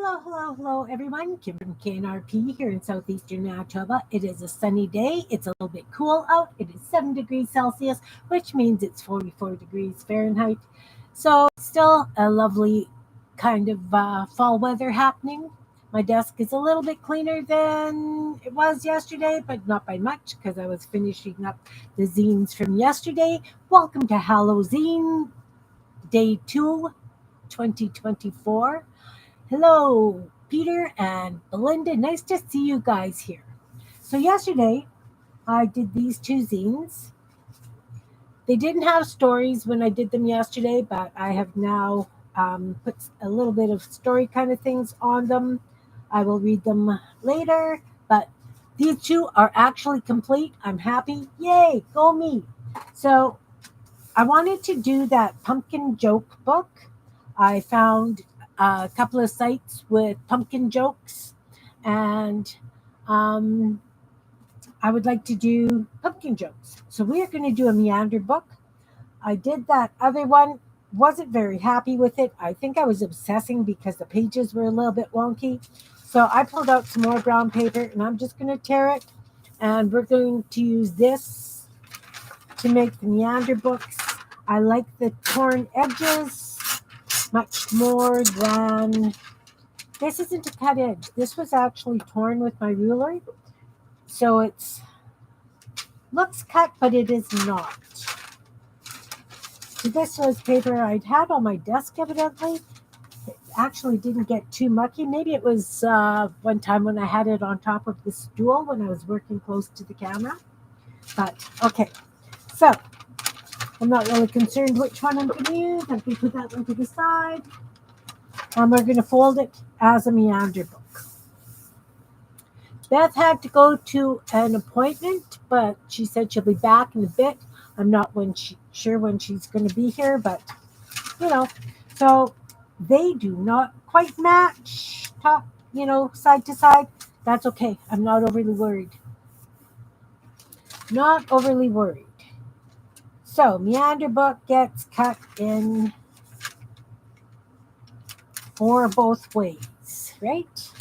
Hello, everyone. Kim from K&RP here in southeastern Manitoba. It is a sunny day. It's a little bit cool out. It is 7 degrees Celsius, which means it's 44 degrees Fahrenheit. So, still a lovely kind of fall weather happening. My desk is a little bit cleaner than it was yesterday, but not by much because I was finishing up the zines from yesterday. Welcome to Hallowzine Day 2, 2024. Hello, Peter and Belinda. Nice to see you guys here. So, yesterday I did these two zines. They didn't have stories when I did them yesterday, but I have now put a little bit of story kind of things on them. I will read them later, but these two are actually complete. I'm happy. Yay, go me. So, I wanted to do that pumpkin joke book. I found a couple of sites with pumpkin jokes, and I would like to do pumpkin jokes. So we are going to do a Meander book. I did that other one, wasn't very happy with it. I think I was obsessing because the pages were a little bit wonky. So I pulled out some more brown paper, and I'm just going to tear it, and we're going to use this to make the Meander books. I like the torn edges much more than, this isn't a cut edge. This was actually torn with my ruler. So it's, looks cut, but it is not. So this was paper I'd had on my desk evidently. It actually didn't get too mucky. Maybe it was one time when I had it on top of the stool when I was working close to the camera. But okay, so I'm not really concerned which one I'm going to use. I can put that one to the side. And we're going to fold it as a Meander book. Beth had to go to an appointment, but she said she'll be back in a bit. I'm not sure when she's going to be here, but, so they do not quite match top, side to side. That's okay. I'm not overly worried. Not overly worried. So, Meander book gets cut in 4 both ways, right?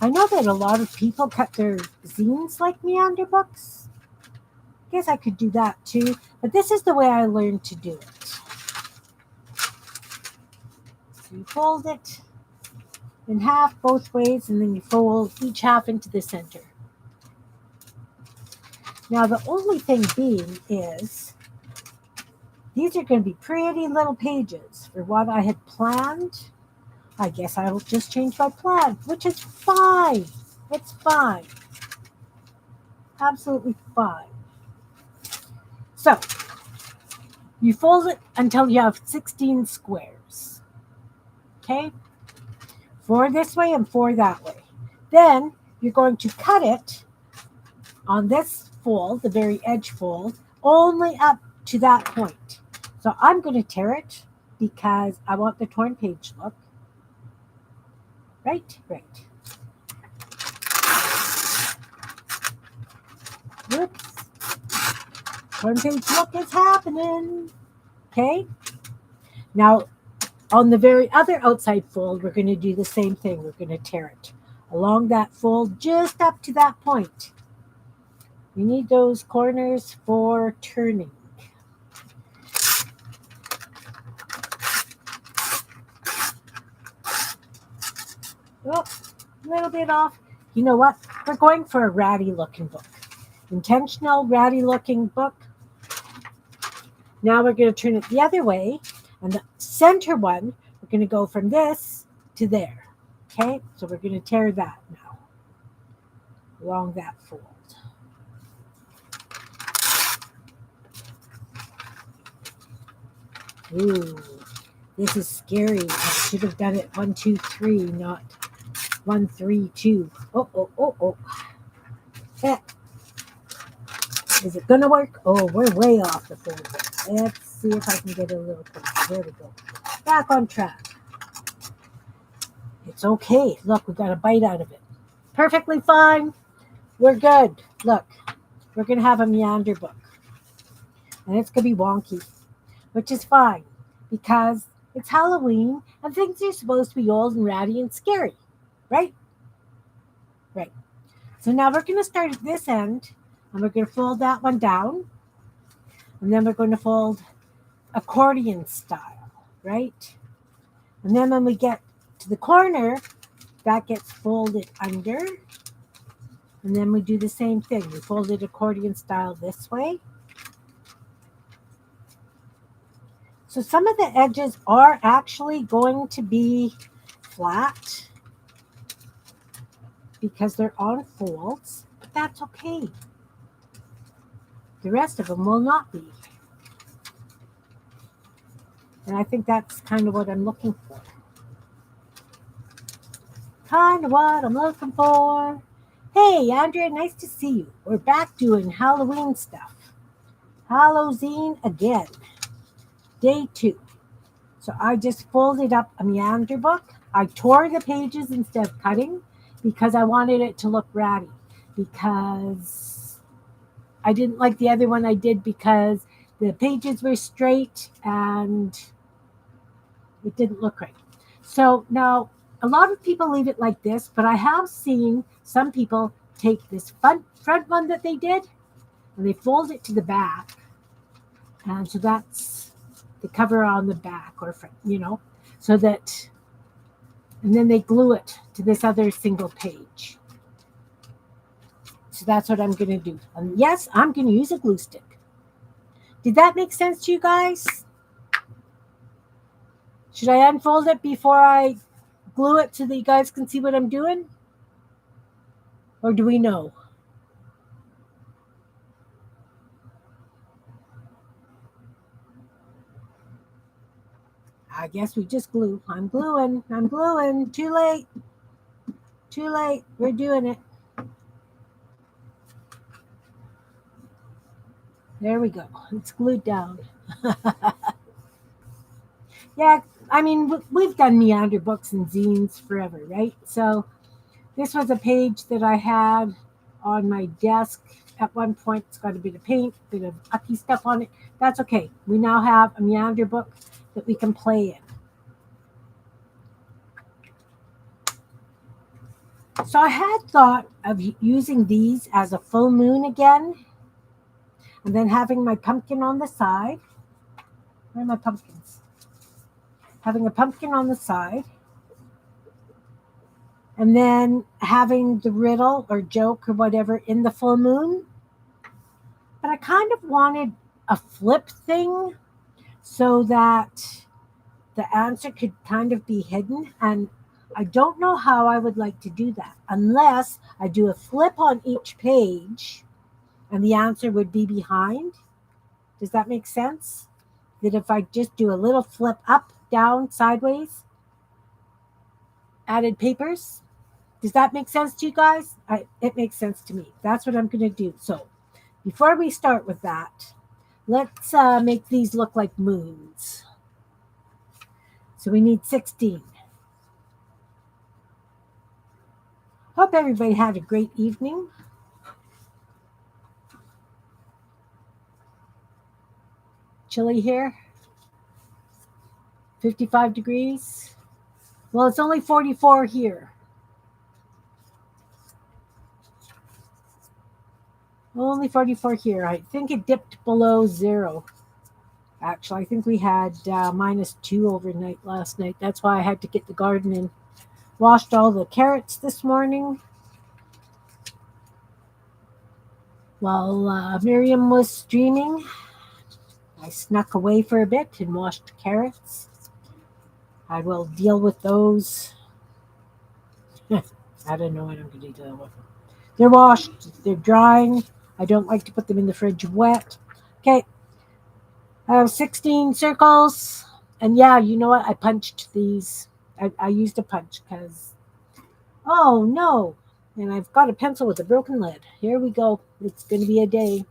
I know that a lot of people cut their zines like Meander books. I guess I could do that too, but this is the way I learned to do it. So you fold it in half both ways, and then you fold each half into the center. Now, the only thing being is these are going to be pretty little pages for what I had planned. I guess I will just change my plan, which is fine. It's fine. Absolutely fine. So, you fold it until you have 16 squares. Okay? 4 this way and 4 that way. Then, you're going to cut it on this fold, the very edge fold, only up to that point. So I'm going to tear it because I want the torn page look. Right. Whoops. Torn page look is happening. Okay. Now, on the very other outside fold, we're going to do the same thing. We're going to tear it along that fold just up to that point. We need those corners for turning. Oh, a little bit off. You know what? We're going for a ratty looking book. Intentional ratty looking book. Now we're going to turn it the other way. And the center one, we're going to go from this to there. Okay? So we're going to tear that now. Along that fold. Ooh, this is scary. I should have done it 1, 2, 3, not 1, 3, 2. Oh. Yeah. Is it gonna work? Oh, we're way off the fold. Let's see if I can get it a little closer. There we go. Back on track. It's okay. Look, we got a bite out of it. Perfectly fine. We're good. Look, we're gonna have a Meander book. And it's gonna be wonky, which is fine because It's Halloween, and things are supposed to be old and ratty and scary, right? Right. So now we're going to start at this end, and we're going to fold that one down, and then we're going to fold accordion style, right? And then when we get to the corner, that gets folded under, and then we do the same thing. We fold it accordion style this way. So some of the edges are actually going to be flat because they're on folds, but that's okay. The rest of them will not be. And I think that's kind of what I'm looking for. Kind of what I'm looking for. Hey, Andrea, nice to see you. We're back doing Halloween stuff. Hallowzine again. Day 2. So I just folded up a Meander book. I tore the pages instead of cutting because I wanted it to look ratty. Because I didn't like the other one I did because the pages were straight and it didn't look right. So now a lot of people leave it like this, but I have seen some people take this front one that they did and they fold it to the back. And so that's the cover on the back or front, so that, and then they glue it to this other single page. So that's what I'm going to do. And yes, I'm going to use a glue stick. Did that make sense to you guys? Should I unfold it before I glue it so that you guys can see what I'm doing? Or do we know? I guess we just glue. I'm gluing. Too late. We're doing it. There we go. It's glued down. Yeah, I mean, we've done Meander books and zines forever, right? So this was a page that I had on my desk. At one point, it's got a bit of paint, a bit of ucky stuff on it. That's okay. We now have a Meander book that we can play in. So I had thought of using these as a full moon again, and then having my pumpkin on the side. Where are my pumpkins? Having a pumpkin on the side, and then having the riddle or joke or whatever in the full moon. But I kind of wanted a flip thing so that the answer could kind of be hidden. And I don't know how I would like to do that unless I do a flip on each page and the answer would be behind. Does that make sense? That if I just do a little flip up, down, sideways, added papers. Does that make sense to you guys? It makes sense to me. That's what I'm going to do. So before we start with that, let's make these look like moons. So we need 16. Hope everybody had a great evening. Chilly here. 55 degrees. Well, it's only 44 here. Only 44 here. I think it dipped below 0. Actually, I think we had -2 overnight last night. That's why I had to get the garden in. Washed all the carrots this morning. While Miriam was streaming, I snuck away for a bit and washed carrots. I will deal with those. I don't know what I'm going to deal with. They're washed. They're drying. I don't like to put them in the fridge wet. Okay. I have 16 circles. And yeah, you know what? I punched these. I used a punch because, oh no. And I've got a pencil with a broken lead. Here we go. It's going to be a day.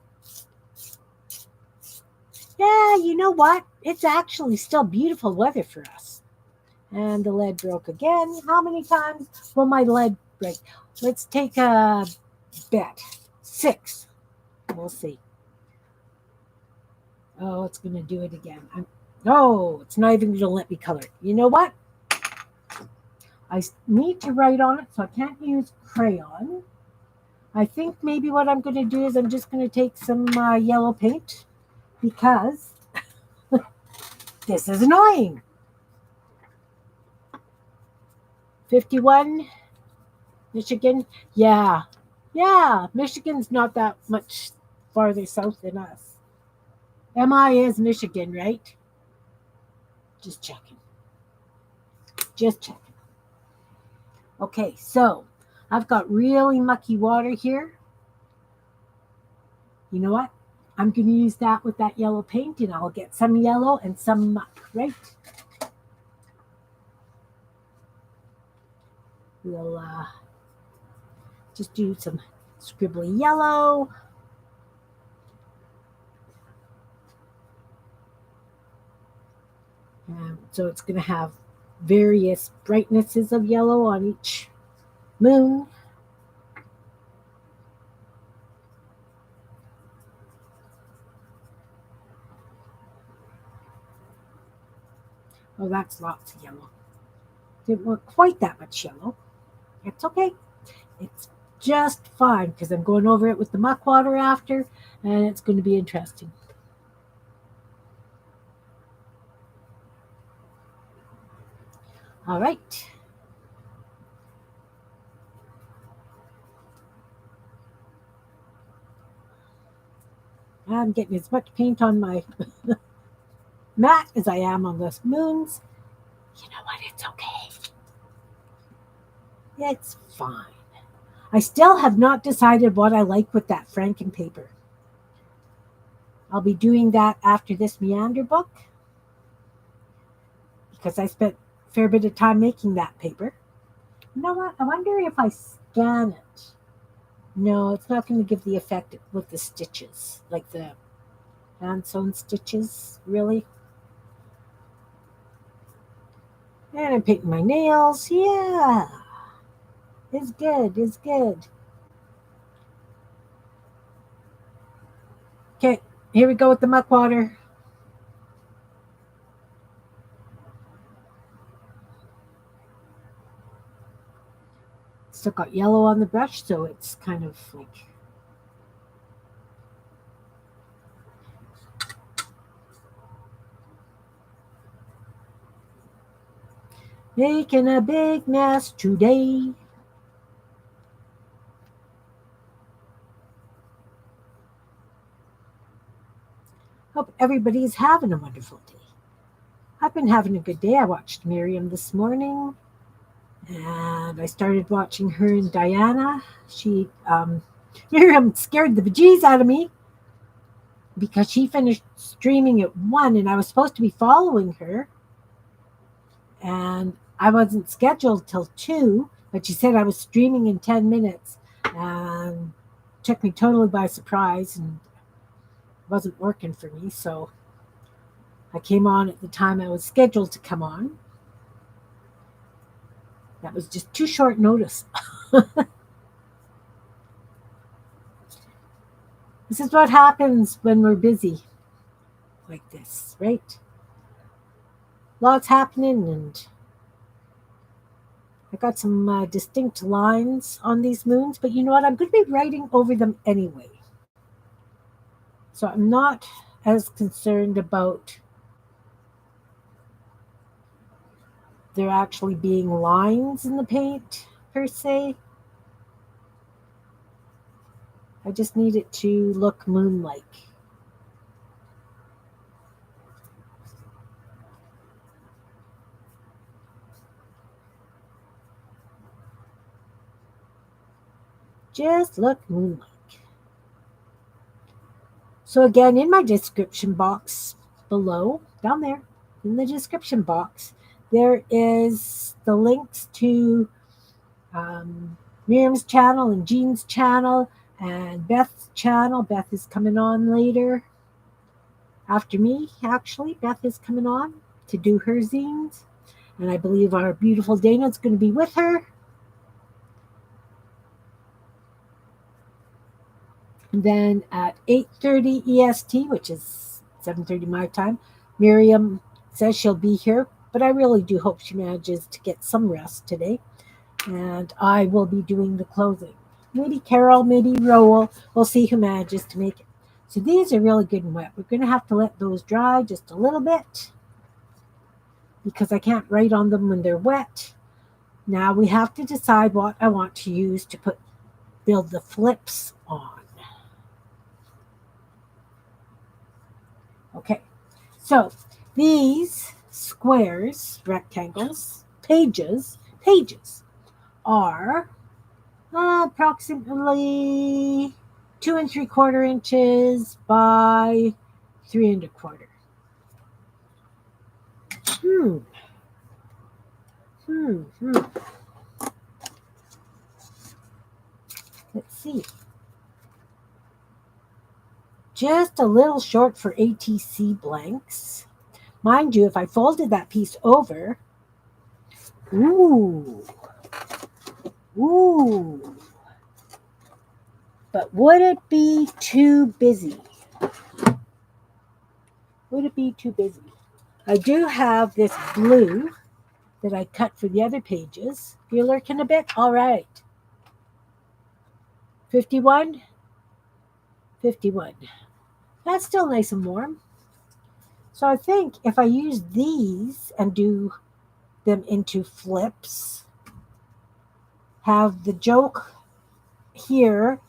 Yeah, you know what? It's actually still beautiful weather for us. And the lead broke again. How many times will my lead break? Let's take a bet. 6. We'll see. Oh, it's going to do it again. No, it's not even going to let me color it. You know what? I need to write on it, so I can't use crayon. I think maybe what I'm going to do is I'm just going to take some yellow paint because this is annoying. 51, Michigan. Yeah. Yeah. Michigan's not that much farther south than us. MI is Michigan, right? Just checking. Just checking. Okay, so I've got really mucky water here. You know what? I'm going to use that with that yellow paint, and I'll get some yellow and some muck, right? We'll just do some scribbly yellow. So it's going to have various brightnesses of yellow on each moon. Oh, that's lots of yellow. Didn't want quite that much yellow. It's okay. It's just fine because I'm going over it with the muck water after, and it's going to be interesting. All right. I'm getting as much paint on my mat as I am on the moons. You know what? It's okay. It's fine. I still have not decided what I like with that Franken paper. I'll be doing that after this Meander book because I spent a fair bit of time making that paper. You know what? I wonder if I scan it. No, it's not going to give the effect with the stitches, like the hand sewn stitches, really. And I'm painting my nails. Yeah, it's good. It's good. Okay, here we go with the muck water. Still got yellow on the brush, so it's kind of like making a big mess today. Hope everybody's having a wonderful day. I've been having a good day. I watched Miriam this morning, and I started watching her and Diana. Miriam scared the bejeez out of me because she finished streaming at 1, and I was supposed to be following her, and I wasn't scheduled till 2, but she said I was streaming in 10 minutes, and took me totally by surprise, and wasn't working for me, so I came on at the time I was scheduled to come on. That was just too short notice. This is what happens when we're busy like this, right? Lots happening, and I got some distinct lines on these moons, but you know what? I'm going to be writing over them anyway. So I'm not as concerned about there actually being lines in the paint, per se. I just need it to look moon-like. Just look moon-like. So again, in my description box below, down there, in the description box, there is the links to Miriam's channel and Jean's channel and Beth's channel. Beth is coming on later. After me, actually, Beth is coming on to do her zines. And I believe our beautiful Dana's going to be with her. And then at 8:30 EST, which is 7:30 my time, Miriam says she'll be here, but I really do hope she manages to get some rest today. And I will be doing the closing. Maybe Carol, maybe Roel. We'll see who manages to make it. So these are really good and wet. We're going to have to let those dry just a little bit because I can't write on them when they're wet. Now we have to decide what I want to use to build the flips on. Okay, so these squares, rectangles, pages are approximately 2 3/4 inches by 3 1/4. Let's see. Just a little short for ATC blanks. Mind you, if I folded that piece over, ooh. But would it be too busy? I do have this blue that I cut for the other pages. You're lurking a bit? All right. 51. That's still nice and warm. So I think if I use these and do them into flips, have the joke here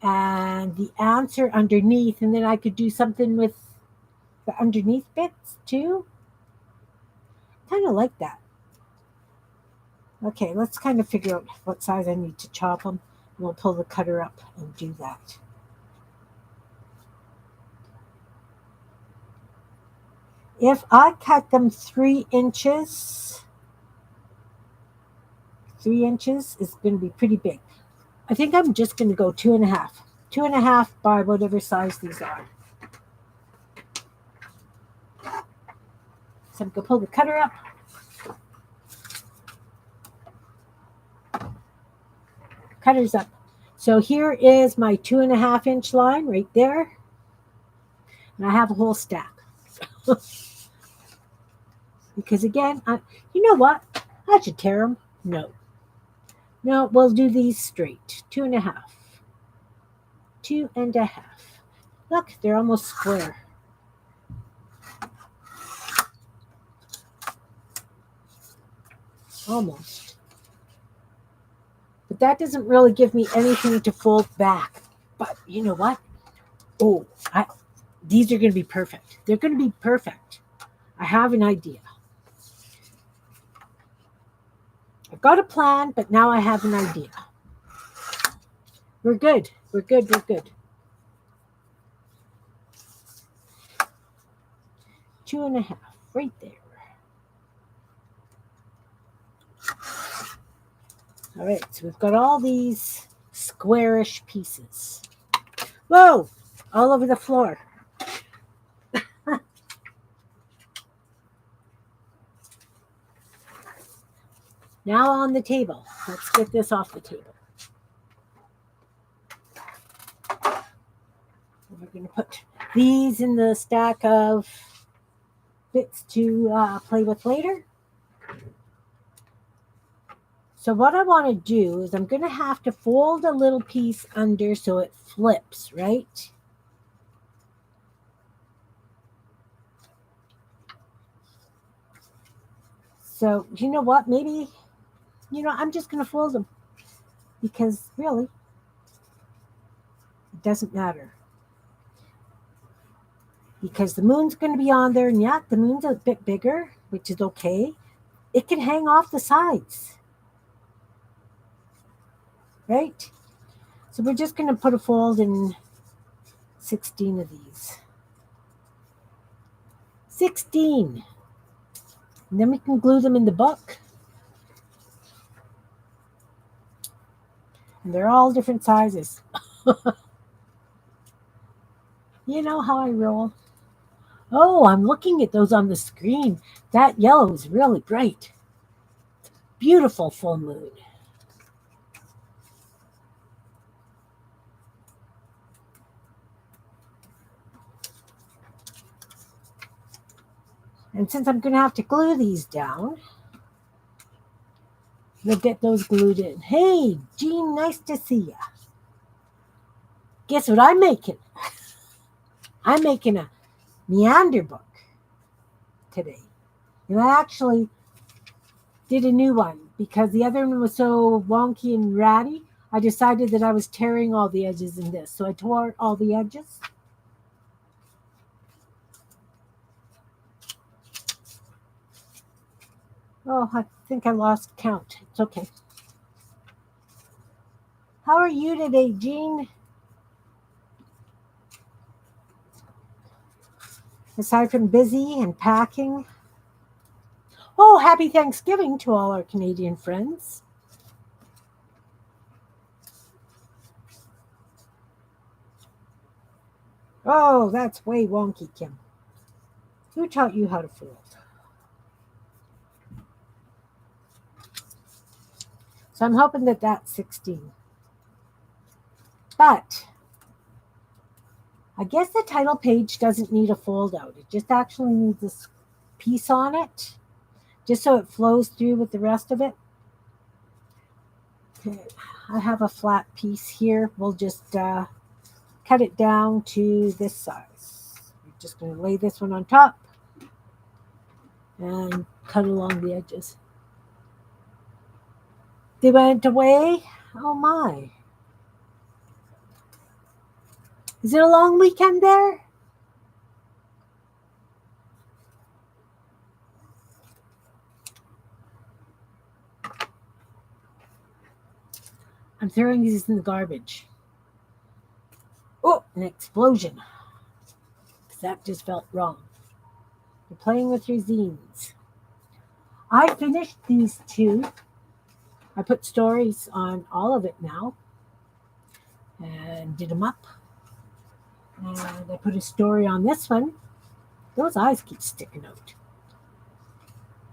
and the answer underneath, and then I could do something with the underneath bits too. Kind of like that. Okay, let's kind of figure out what size I need to chop them. We'll pull the cutter up and do that. If I cut them 3 inches, 3 inches is going to be pretty big. I think I'm just going to go 2.5. 2.5 by whatever size these are. So I'm going to pull the cutter up. Cutter's up. So here is my 2.5 inch line right there. And I have a whole stack. Because again, you know what? I should tear them. No, we'll do these straight. 2.5. 2.5. Look, they're almost square. Almost. But that doesn't really give me anything to fold back. But you know what? Oh, these are going to be perfect. They're going to be perfect. I have an idea. I've got a plan, but now I have an idea. We're good. 2.5, right there. All right, so we've got all these squarish pieces. Whoa, all over the floor. Now on the table. Let's get this off the table. We're going to put these in the stack of bits to play with later. So what I want to do is I'm going to have to fold a little piece under so it flips, right? So you know what? Maybe, I'm just going to fold them because really, it doesn't matter. Because the moon's going to be on there, and yeah, the moon's a bit bigger, which is okay. It can hang off the sides. Right? So we're just going to put a fold in 16 of these. 16. And then we can glue them in the book. And they're all different sizes. You know how I roll. Oh, I'm looking at those on the screen. That yellow is really bright. Beautiful full moon. And since I'm going to have to glue these down, we'll get those glued in. Hey, Jean, nice to see you. Guess what I'm making? I'm making a Meander book today. And I actually did a new one because the other one was so wonky and ratty. I decided that I was tearing all the edges in this. So I tore all the edges. Oh, I think I lost count. It's okay. How are you today, Jean? Aside from busy and packing. Oh, happy Thanksgiving to all our Canadian friends. Oh, that's way wonky, Kim. Who taught you how to fold? So I'm hoping that that's 16. But I guess the title page doesn't need a fold out. It just actually needs this piece on it, just so it flows through with the rest of it. Okay, I have a flat piece here. We'll just cut it down to this size. I'm just going to lay this one on top and cut along the edges. They went away? Oh my. Is it a long weekend there? I'm throwing these in the garbage. Oh, an explosion. That just felt wrong. You're playing with your zines. I finished these two. I put stories on all of it now and did them up. And I put a story on this one. Those eyes keep sticking out.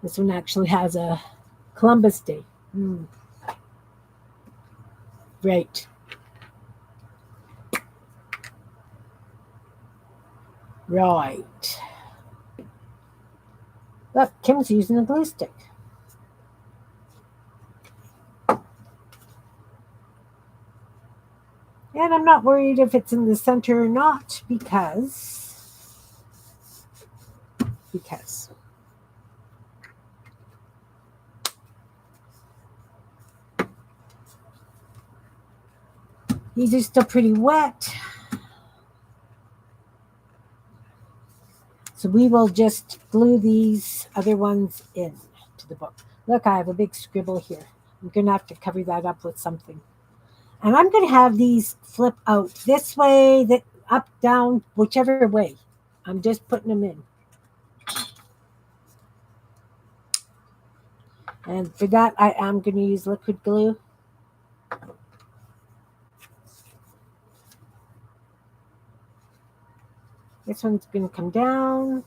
This one actually has a Columbus Day. Right. Right. Look, Kim's using a glue stick. And I'm not worried if it's in the center or not because these are still pretty wet. So we will just glue these other ones in to the book. Look, I have a big scribble here. I'm going to have to cover that up with something. And I'm going to have these flip out this way, that up, down, whichever way. I'm just putting them in. And for that, I am going to use liquid glue. This one's going to come down.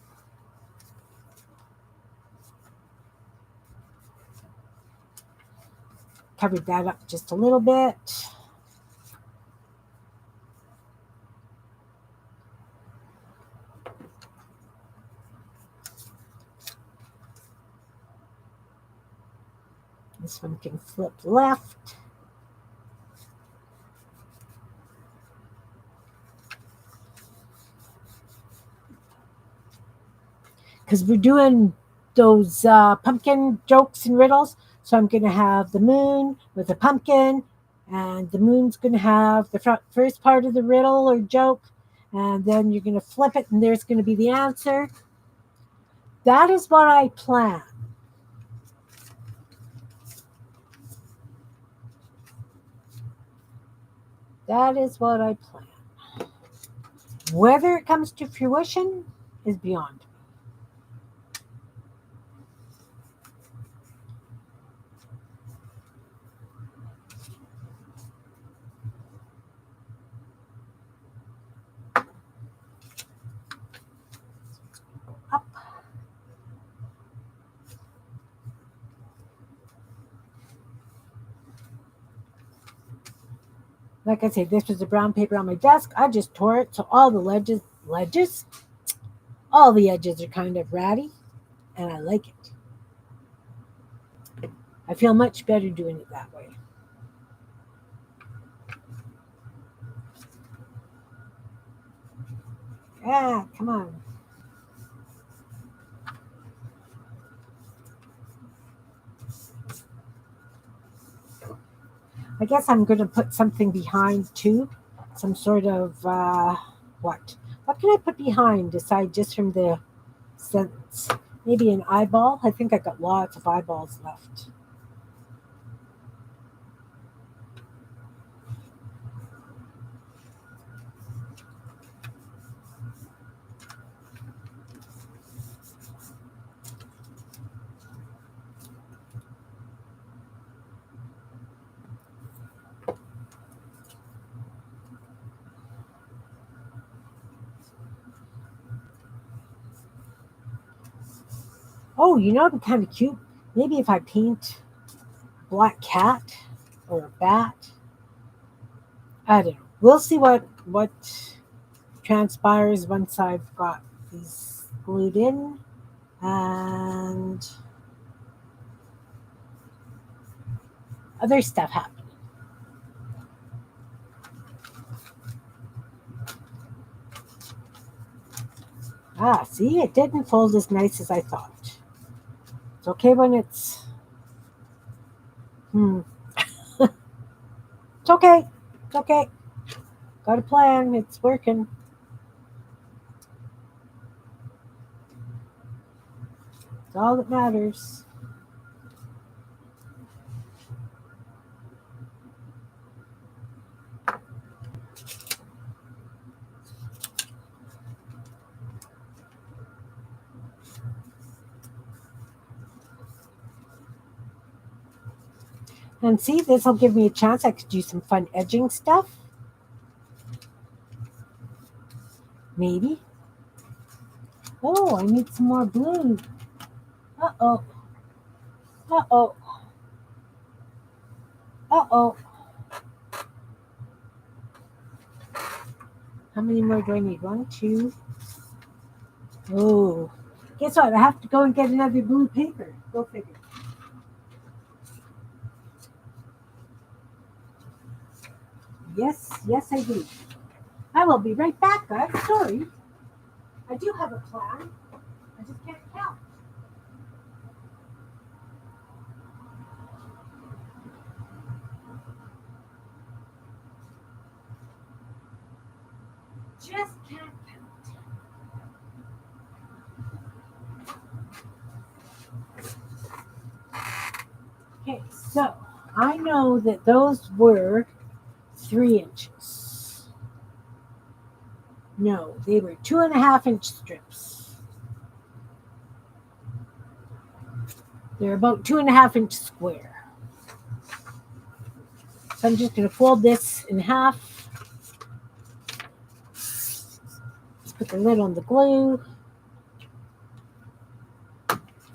Covered that up just a little bit. This one can flip left. Because we're doing those pumpkin jokes and riddles. So I'm going to have the moon with a pumpkin, and the moon's going to have the first part of the riddle or joke, and then you're going to flip it, and there's going to be the answer. That is what I plan. That is what I plan. Whether it comes to fruition is beyond. Up. Like I say, this was the brown paper on my desk. I just tore it, so all the all the edges are kind of ratty. and I like it. I feel much better doing it that way. Ah, come on. I guess I'm going to put something behind too. Some sort of, what? What can I put behind aside just from the sense? Maybe an eyeball? I think I got lots of eyeballs left. Oh, it'd be kind of cute. Maybe if I paint a black cat or a bat. I don't know. We'll see what transpires once I've got these glued in and other stuff happening. Ah, see, it didn't fold as nice as I thought. It's okay when it's... It's okay. It's okay. Got a plan. It's working. It's all that matters. And see, this will give me a chance. I could do some fun edging stuff. Maybe. Oh, I need some more blue. Uh-oh. Uh-oh. Uh-oh. How many more do I need? 1, 2. Oh. Guess what? I have to go and get another blue paper. Go figure. Yes, I do. I will be right back, guys. Sorry. I do have a plan. I just can't count. Just can't count. Okay, so I know that those were 3 inches. No, they were 2.5-inch strips. They're about 2.5-inch square. So I'm just going to fold this in half. Let's put the lid on the glue.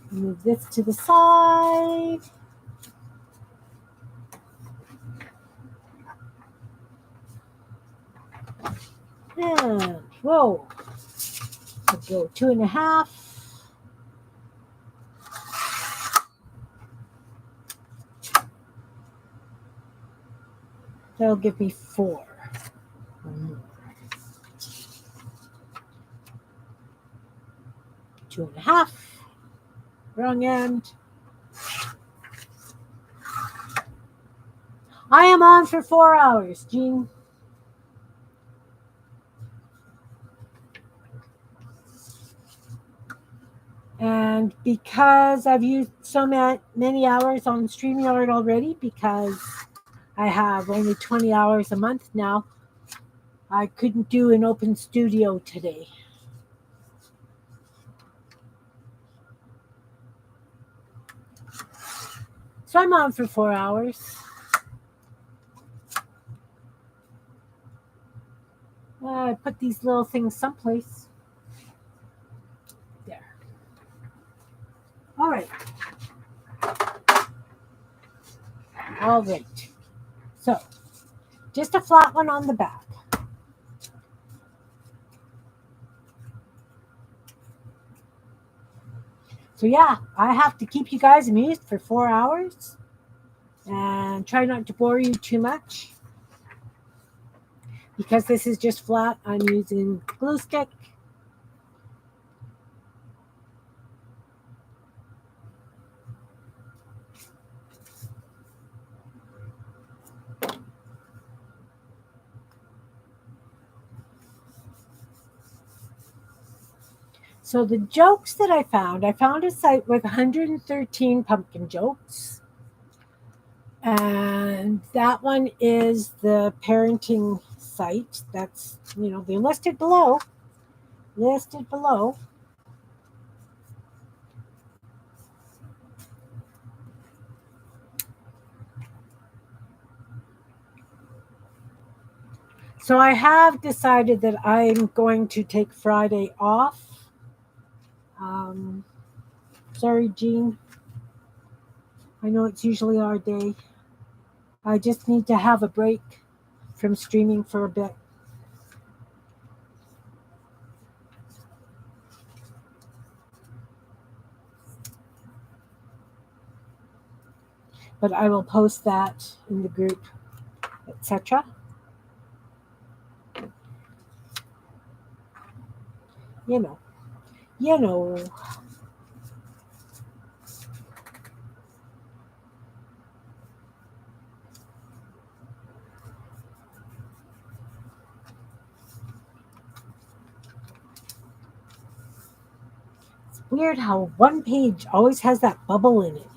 Move this to the side. And whoa, I'll go 2.5. That'll give me 4. 2.5. Wrong end. I am on for 4 hours, Jean. And because I've used so many hours on StreamYard already, because I have only 20 hours a month now, I couldn't do an open studio today. So I'm on for 4 hours. I put these little things someplace. There. All right. All right. So, just a flat one on the back. So yeah, I have to keep you guys amused for 4 hours and try not to bore you too much. Because this is just flat, I'm using glue stick. So the jokes that I found a site with 113 pumpkin jokes. And that one is the parenting site. That's, they're listed below. Listed below. So I have decided that I'm going to take Friday off. Sorry, Jean. I know it's usually our day. I just need to have a break from streaming for a bit. But I will post that in the group, etc. You know. It's weird how one page always has that bubble in it,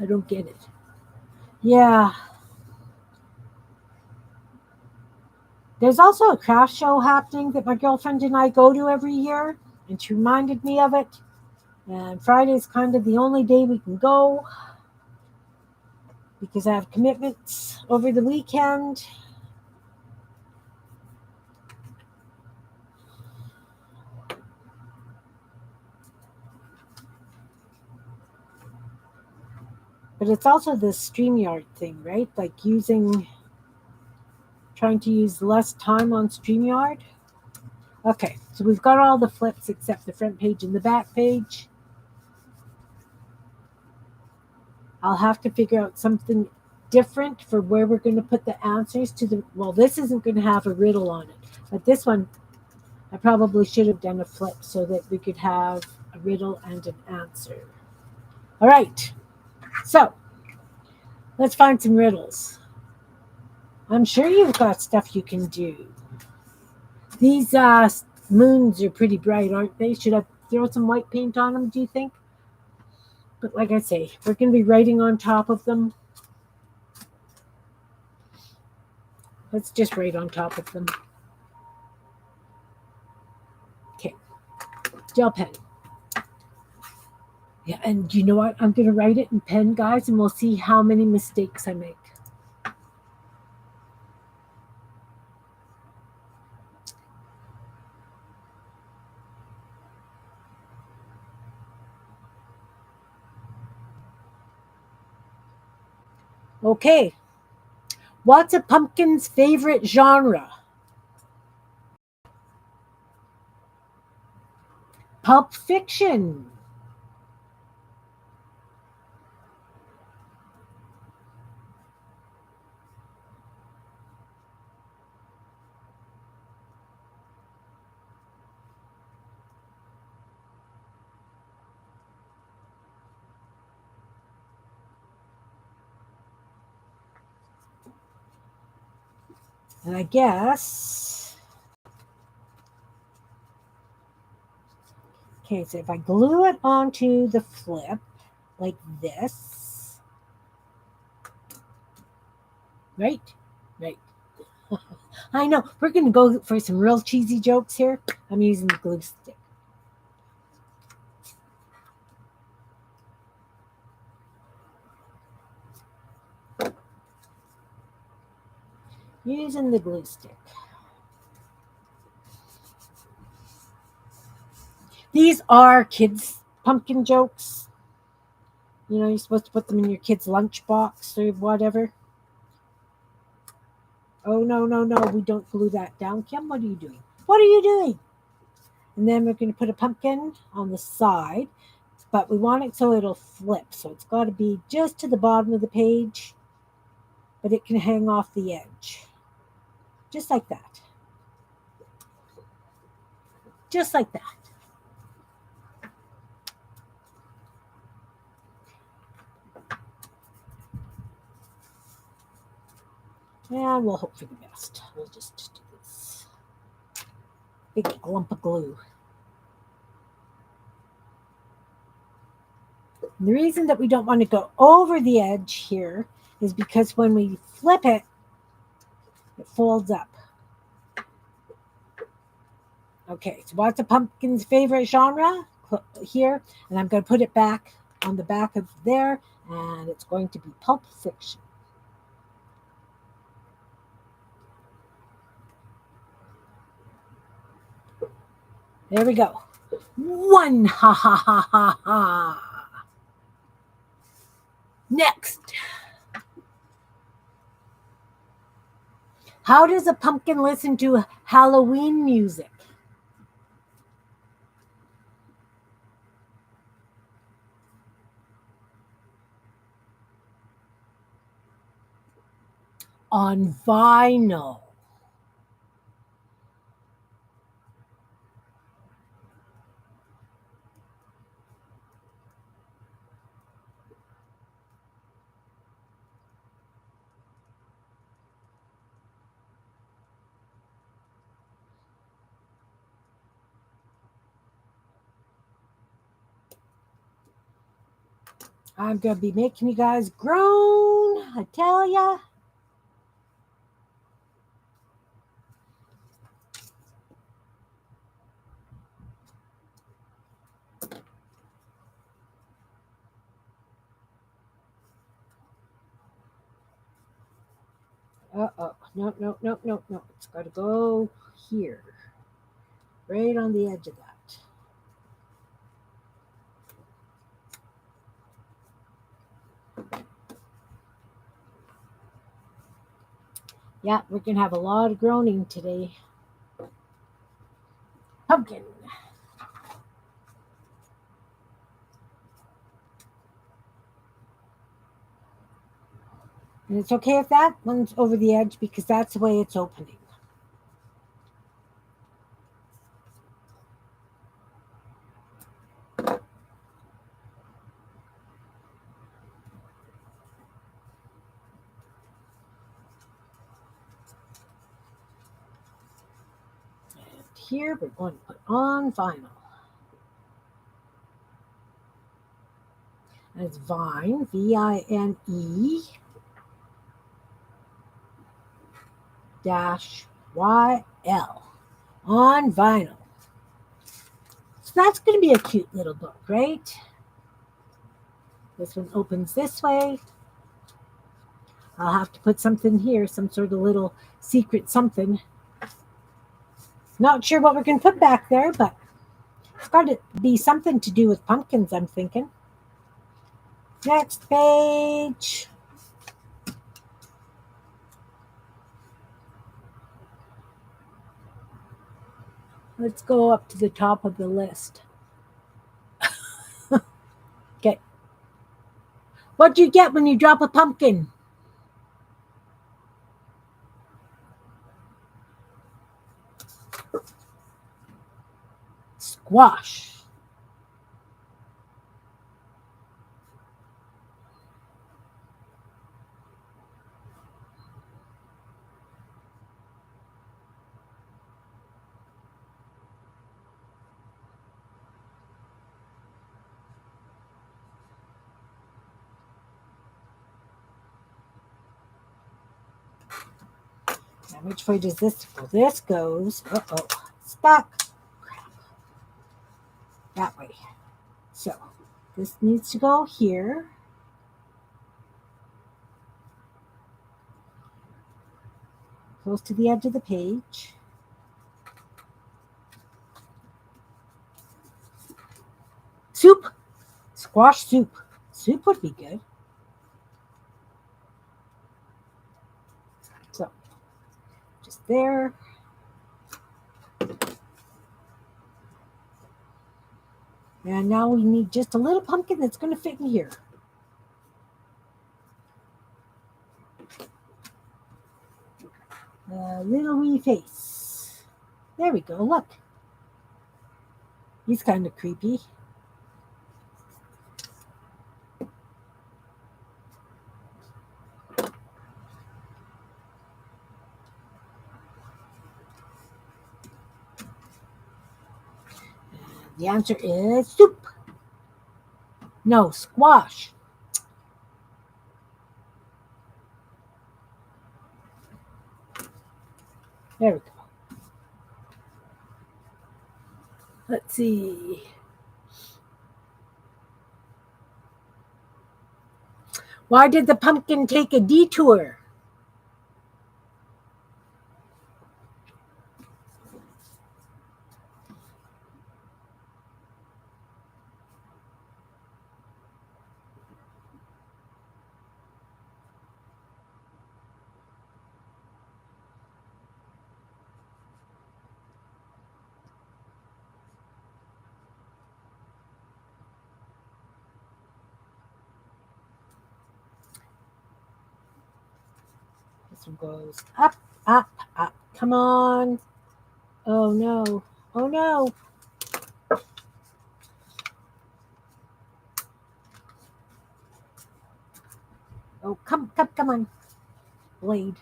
I don't get it. Yeah. There's also a craft show happening that my girlfriend and I go to every year, and she reminded me of it. And Friday is kind of the only day we can go because I have commitments over the weekend. But it's also the StreamYard thing, right? Like trying to use less time on StreamYard. Okay, so we've got all the flips except the front page and the back page. I'll have to figure out something different for where we're going to put the answers to the. Well, this isn't going to have a riddle on it, but this one, I probably should have done a flip so that we could have a riddle and an answer. All right, so let's find some riddles. I'm sure you've got stuff you can do. These moons are pretty bright, aren't they? Should I throw some white paint on them, do you think? But like I say, we're going to be writing on top of them. Let's just write on top of them. Okay. Gel pen. Yeah, and you know what? I'm going to write it in pen, guys, and we'll see how many mistakes I make. Okay. What's a pumpkin's favorite genre? Pulp fiction. And I guess. Okay, so if I glue it onto the flip like this. Right? Right. I know. We're going to go for some real cheesy jokes here. I'm using the glue stick. Using the glue stick. These are kids' pumpkin jokes. You're supposed to put them in your kid's lunchbox or whatever. Oh, no. We don't glue that down. Kim, what are you doing? What are you doing? And then we're going to put a pumpkin on the side, but we want it so it'll flip. So it's got to be just to the bottom of the page, but it can hang off the edge. Just like that. Just like that. And we'll hope for the best. We'll just do this. Big lump of glue. And the reason that we don't want to go over the edge here is because when we flip it, it folds up. Okay, so what's a pumpkin's favorite genre? Here, and I'm going to put it back on the back of there, and it's going to be Pulp Fiction. There we go. One, ha ha ha ha ha. Next. How does a pumpkin listen to Halloween music? On vinyl. I'm going to be making you guys groan, I tell ya. Uh-oh. No, no, no, no, no. It's got to go here. Right on the edge of that. Yeah, we're going to have a lot of groaning today. Pumpkin. And it's okay if that one's over the edge because that's the way it's opening. And here we're going to put on vinyl. And it's Vine, V-I-N-E -Y-L on vinyl. So that's going to be a cute little book, right? This one opens this way. I'll have to put something here, some sort of little secret something. Not sure what we're going to put back there, but it's got to be something to do with pumpkins, I'm thinking. Next page. Let's go up to the top of the list. Okay. What do you get when you drop a pumpkin? Squash. Now, which way does this go? This goes, stuck. Crap. That way. So, this needs to go here. Close to the edge of the page. Soup. Squash soup. Soup would be good. So, just there. And now we need just a little pumpkin that's going to fit in here. A little wee face. There we go, look. He's kind of creepy. The answer is soup. No, squash. There we go. Let's see. Why did the pumpkin take a detour? This one goes up, up, up. Come on. Oh no. Oh no. Oh, come on. Blade.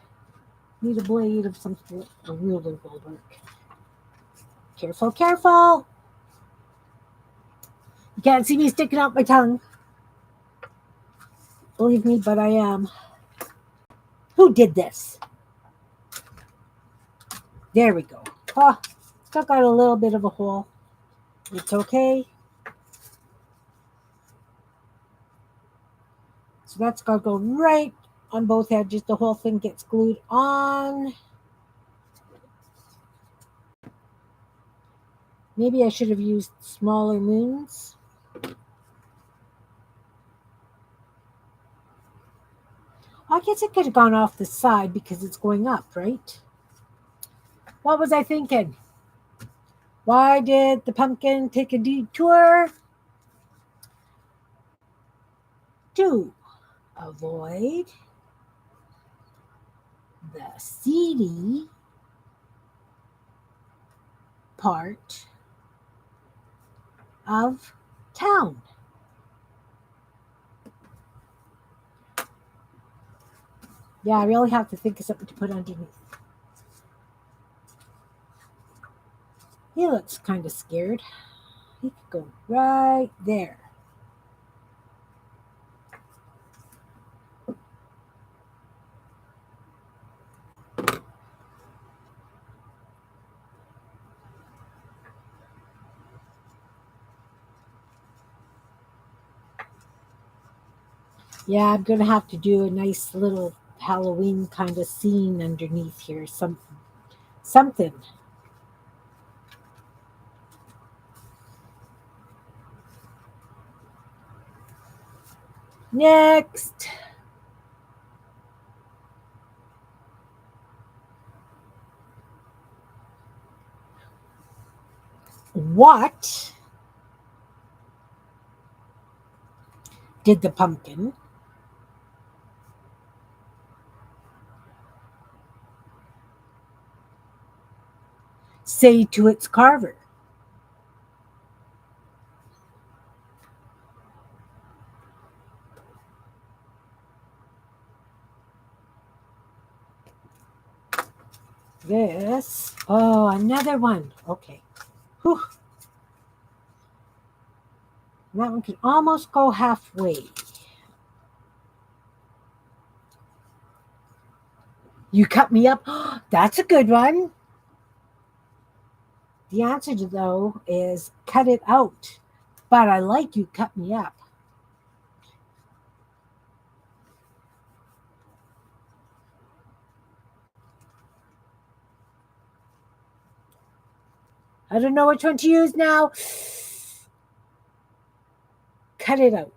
Need a blade of some sort. A ruler will work. Careful, careful. You can't see me sticking out my tongue. Believe me, but I am. Who did this? There we go. Oh, still got a little bit of a hole. It's okay. So that's got to go right on both edges. The whole thing gets glued on. Maybe I should have used smaller moons. I guess it could have gone off the side because it's going up, right? What was I thinking? Why did the pumpkin take a detour? To avoid the seedy part of town. Yeah, I really have to think of something to put underneath. He looks kind of scared. He could go right there. Yeah, I'm going to have to do a nice little Halloween kind of scene underneath here. Something. Next. What did the pumpkin say to its carver? This. Oh, another one. Okay. Whew. That one can almost go halfway. You cut me up. That's a good one. The answer, though, is cut it out. But I like you cut me up. I don't know which one to use now. Cut it out.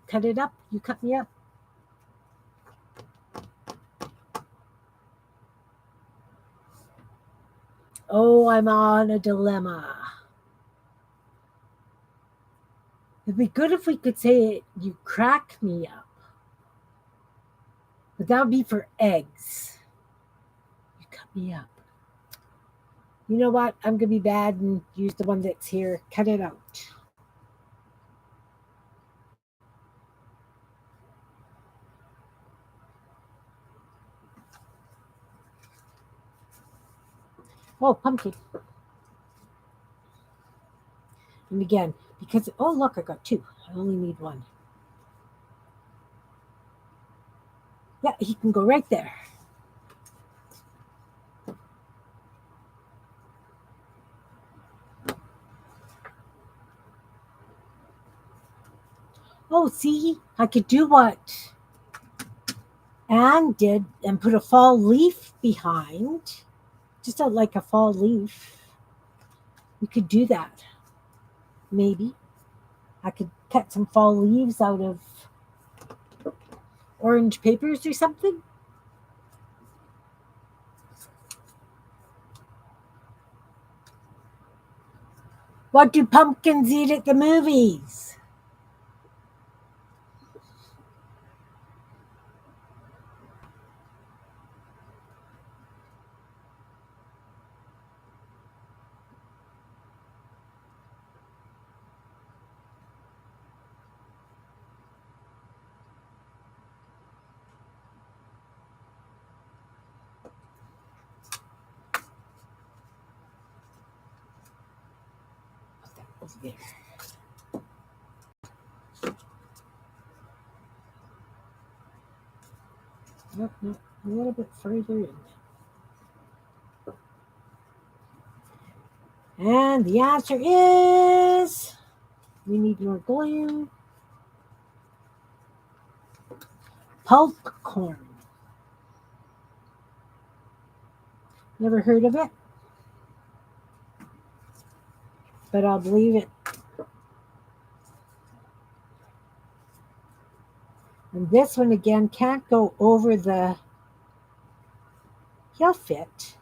Cut it up. You cut me up. Oh, I'm on a dilemma. It'd be good if we could say you crack me up. But that would be for eggs. You cut me up. You know what? I'm going to be bad and use the one that's here. Cut it out. Oh, pumpkin. And again, because, oh, look, I got two. I only need one. Yeah, he can go right there. Oh, see, I could do what Anne did and put a fall leaf behind. Just like a fall leaf. We could do that. Maybe. I could cut some fall leaves out of orange papers or something. What do pumpkins eat at the movies? Put that over there. Nope, nope, a little bit further in. And the answer is we need more glue. Popcorn. Never heard of it, but I'll believe it. And this one again can't go over the. He'll fit.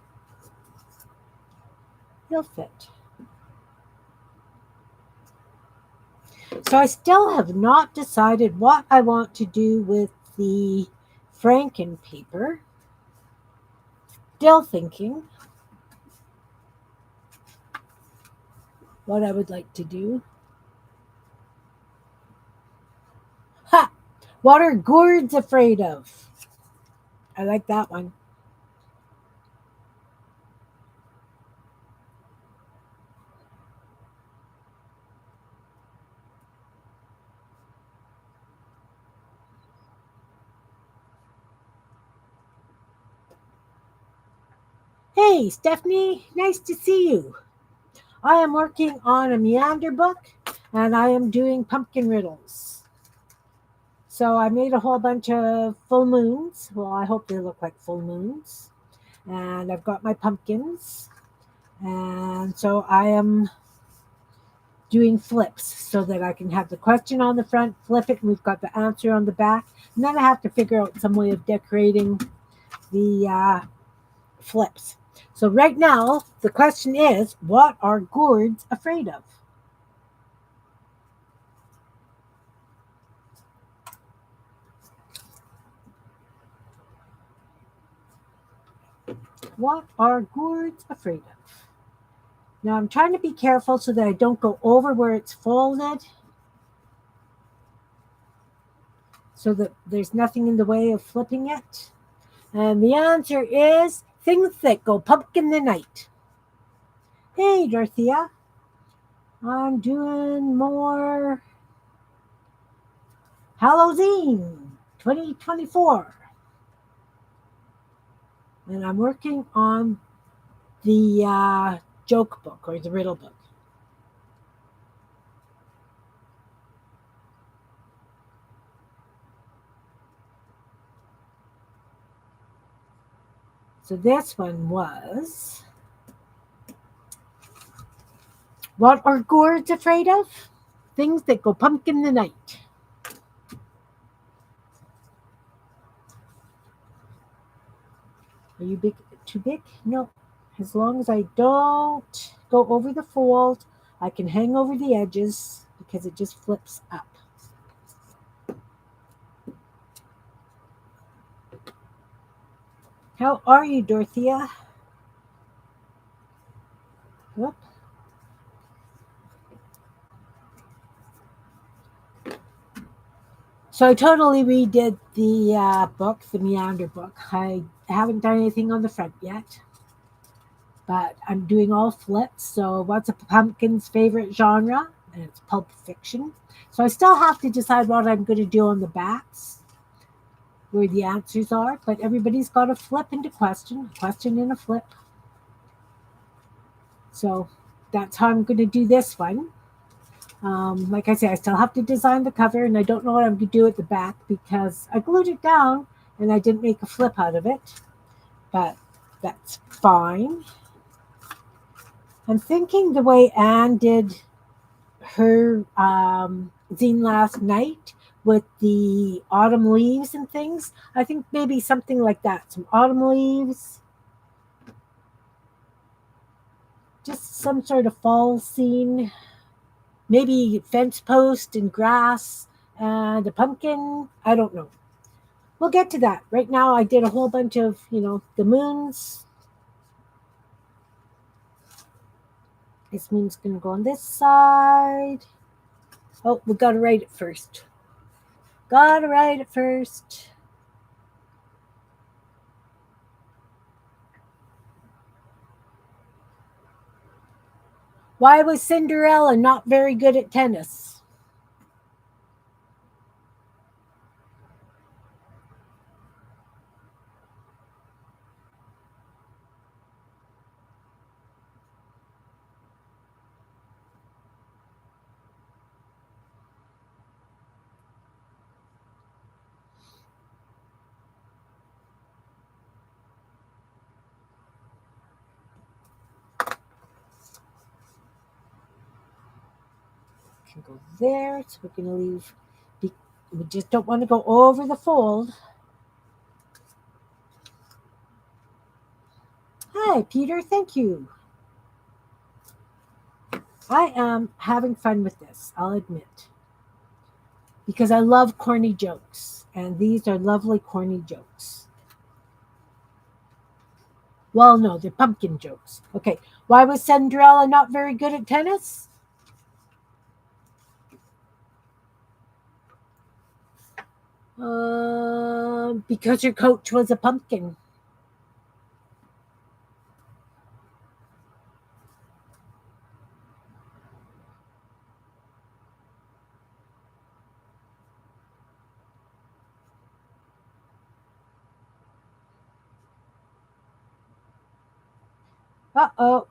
He'll fit. So I still have not decided what I want to do with the Franken paper. Still thinking what I would like to do. Ha! What are gourds afraid of? I like that one. Hey, Stephanie, nice to see you. I am working on a Meander book, and I am doing pumpkin riddles. So I made a whole bunch of full moons. Well, I hope they look like full moons. And I've got my pumpkins. And so I am doing flips so that I can have the question on the front, flip it, and we've got the answer on the back. And then I have to figure out some way of decorating the flips. So right now, the question is, what are gourds afraid of? What are gourds afraid of? Now I'm trying to be careful so that I don't go over where it's folded, so that there's nothing in the way of flipping it. And the answer is things that go pumpkin the night. Hey, Dorothea. I'm doing more Hallowzine24. And I'm working on the joke book or the riddle book. So this one was, what are gourds afraid of? Things that go pumpkin the night. Are you big? Too big? No. As long as I don't go over the fold, I can hang over the edges. because it just flips up. How are you, Dorothea? Whoop. So I totally redid the book, the Meander book. I haven't done anything on the front yet, but I'm doing all flips. So what's a pumpkin's favorite genre? And it's pulp fiction. So I still have to decide what I'm going to do on the backs, where the answers are, but everybody's got a flip and a question and a flip. So that's how I'm going to do this one. Like I say, I still have to design the cover, and I don't know what I'm going to do at the back because I glued it down and I didn't make a flip out of it, but that's fine. I'm thinking the way Anne did her zine last night with the autumn leaves and things, I think maybe something like that. Some autumn leaves, just some sort of fall scene, maybe fence post and grass and a pumpkin. I don't know. We'll get to that. Right now, I did a whole bunch of, the moons. This moon's going to go on this side. Oh, we got to write it first. Why was Cinderella not very good at tennis? Can go there, so we're going to leave. We just don't want to go over the fold. Hi, Peter. Thank you. I am having fun with this, I'll admit, because I love corny jokes, and these are lovely corny jokes. Well, no, they're pumpkin jokes. Okay, why was Cinderella not very good at tennis? Because her coach was a pumpkin. Uh-oh.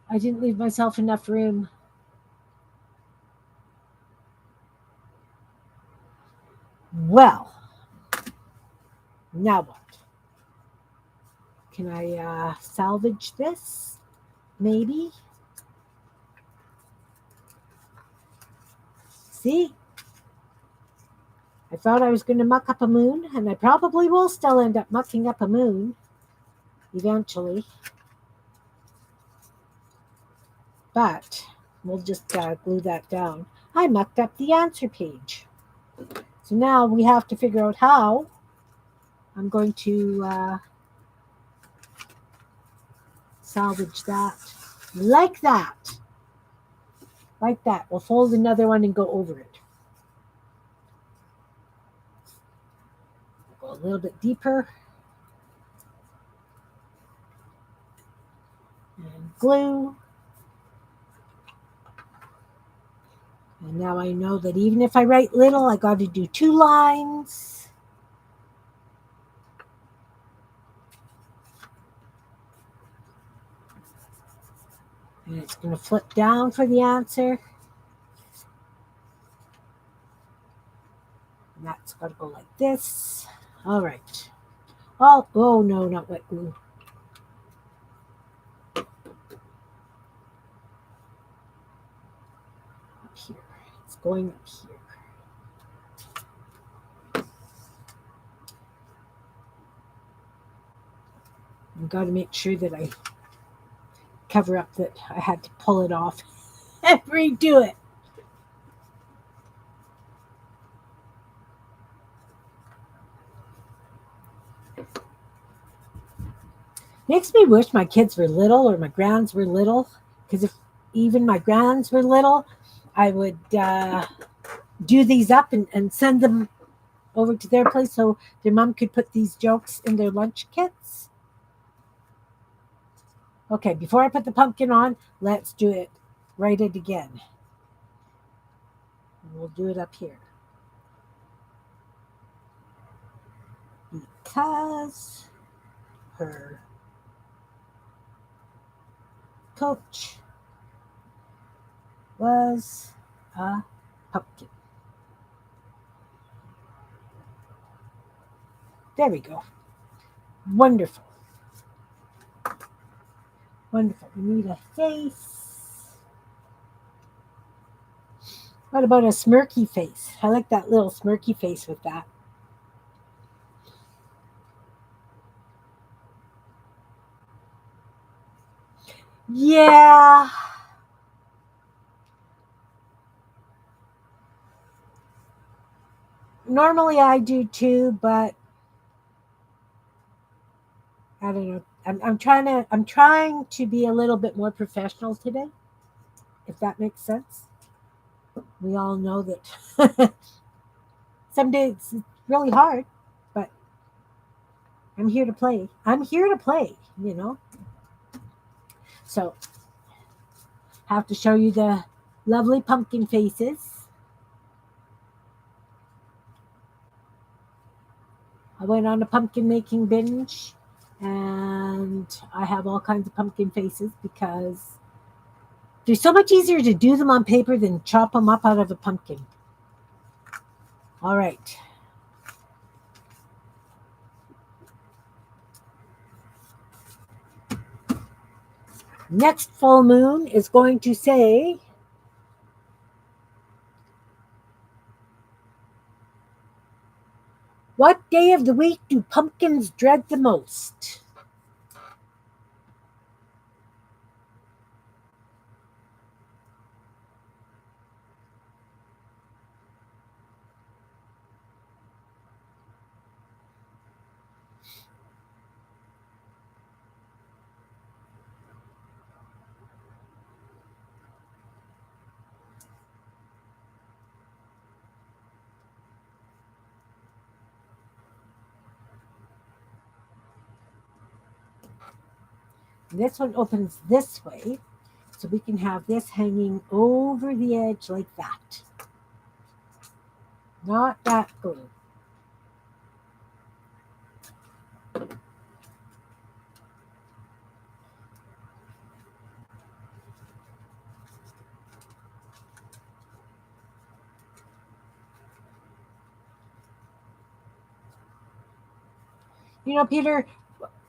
I didn't leave myself enough room. Well, now what? Can I salvage this? Maybe? See? I thought I was going to muck up a moon, and I probably will still end up mucking up a moon eventually. But we'll just glue that down. I mucked up the answer page. So now we have to figure out how I'm going to salvage that. Like that. Like that. We'll fold another one and go over it. Go a little bit deeper. And glue. And now I know that even if I write little, I got to do 2 lines. And it's going to flip down for the answer. And that's got to go like this. All right. Oh no, not wet glue. Up here. It's going up here. I've got to make sure that I cover up that I had to pull it off and redo it. Makes me wish my kids were little or my grands were little, because if even my grands were little, I would do these up and send them over to their place so their mom could put these jokes in their lunch kits. Okay, before I put the pumpkin on, let's do it. Write it again. We'll do it up here. Because her coach was a pumpkin. There we go. Wonderful. Wonderful. We need a face. What about a smirky face? I like that little smirky face with that. Yeah. Normally I do too, but I don't know. I'm trying to be a little bit more professional today, if that makes sense. We all know that some days it's really hard, but I'm here to play. I'm here to play, you know. So have to show you the lovely pumpkin faces. I went on a pumpkin making binge and I have all kinds of pumpkin faces because they're so much easier to do them on paper than chop them up out of a pumpkin. All right. Next full moon is going to say, what day of the week do pumpkins dread the most? This one opens this way, so we can have this hanging over the edge like that. Not that good. You know, Peter,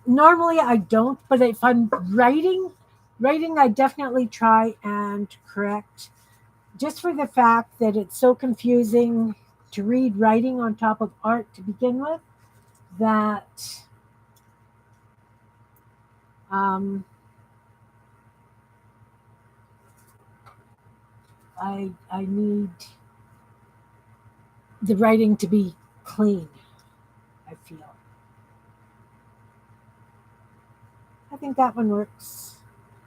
normally I don't, but if I'm writing I definitely try and correct, just for the fact that it's so confusing to read writing on top of art to begin with, that um, I need the writing to be clean, I feel. I think that one works.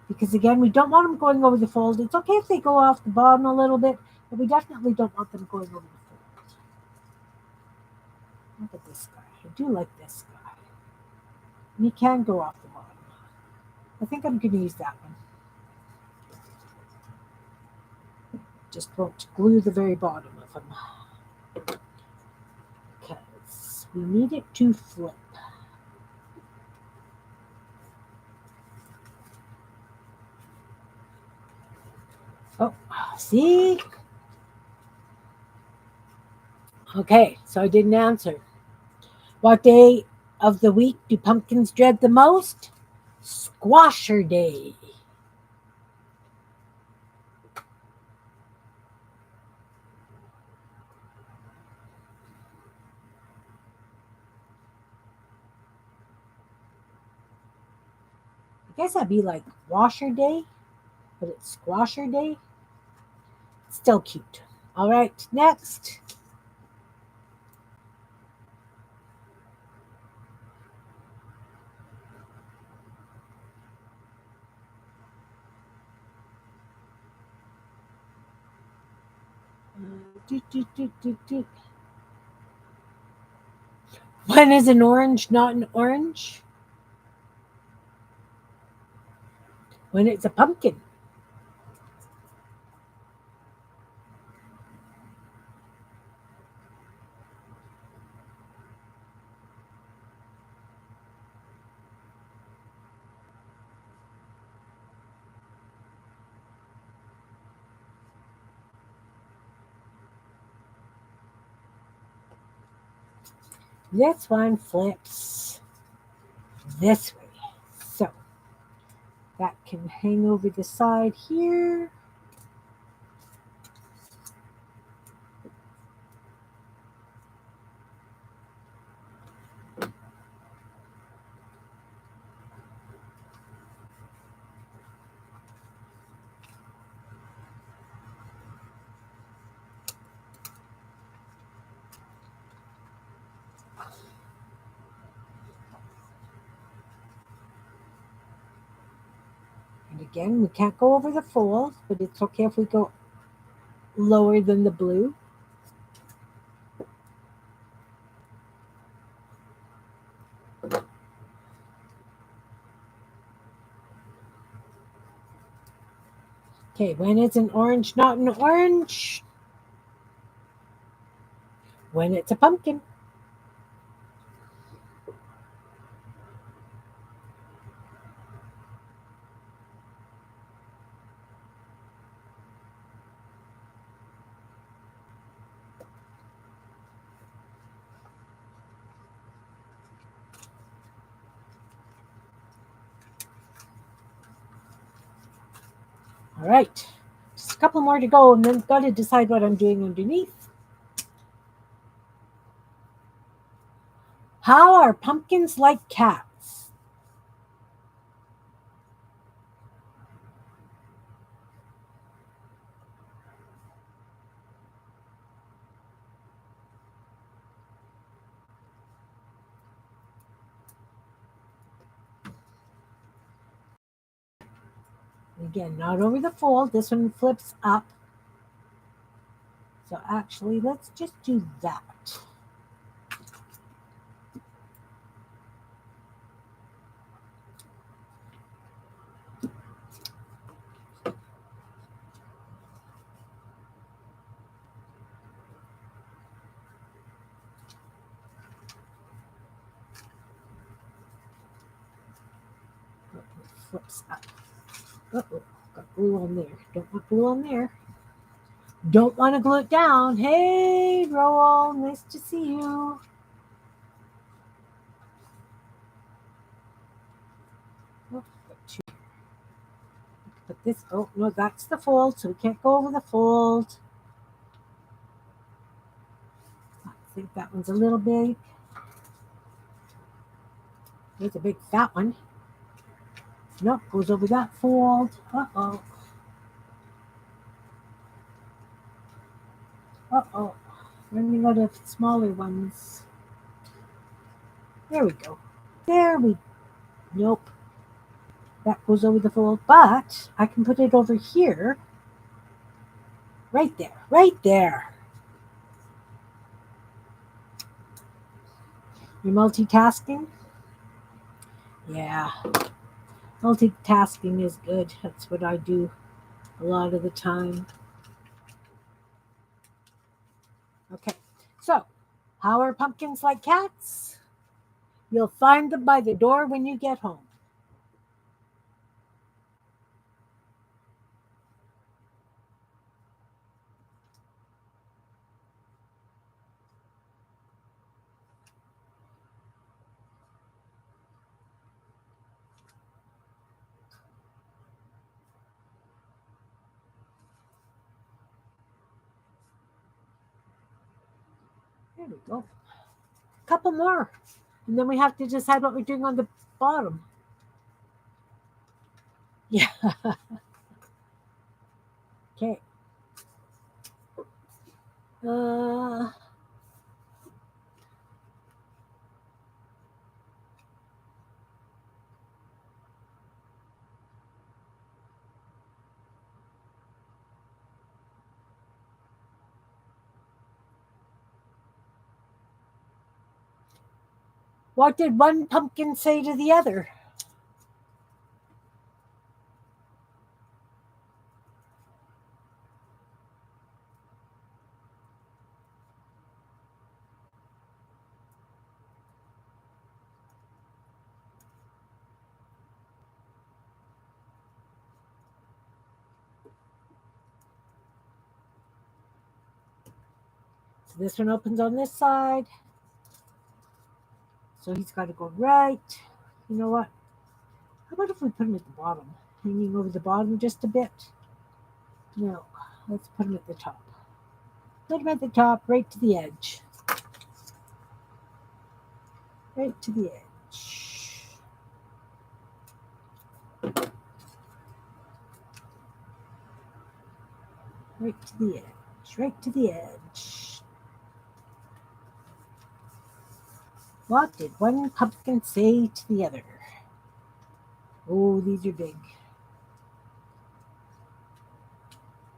Because again, we don't want them going over the fold. It's okay if they go off the bottom a little bit, but we definitely don't want them going over the fold. Look at this guy. I do like this guy. And he can go off the bottom. I think I'm going to use that one. Just won't glue the very bottom of them. Because we need it to flip. Oh, see? Okay, so I didn't answer. What day of the week do pumpkins dread the most? Squasher Day. guess that'd be like washer day, but it's squasher day. Still cute. All right, next. When is an orange not an orange? When it's a pumpkin. This one flips this way. So that can hang over the side here. And again, we can't go over the fold, but it's okay if we go lower than the blue. Okay, when it's an orange, not an orange. When it's a pumpkin. All right, just a couple more to go, and then I've got to decide what I'm doing underneath. How are pumpkins like cats? Again, not over the fold. This one flips up. So actually, let's just do that. Flips up. Uh-oh, got glue on there. Don't want glue on there. Don't want to glue it down. Hey, Roll, nice to see you. Oh, put this, oh, no, that's the fold, so we can't go over the fold. I think that one's a little big. There's a big fat one. Nope, goes over that fold. Uh-oh. Uh-oh. Running out of smaller ones. There we go. There we, nope. That goes over the fold, but I can put it over here. Right there, right there. You're multitasking? Yeah. Multitasking is good. That's what I do a lot of the time. Okay, so how are pumpkins like cats? You'll find them by the door when you get home. There we go. A couple more. And then we have to decide what we're doing on the bottom. Yeah. Okay. What did one pumpkin say to the other? So this one opens on this side. So he's got to go right. You know what? How about if we put him at the bottom? Hanging over the bottom just a bit? No, let's put him at the top. Put him at the top, right to the edge. Right to the edge. Right to the edge. Right to the edge. What did one pumpkin say to the other? Oh, these are big.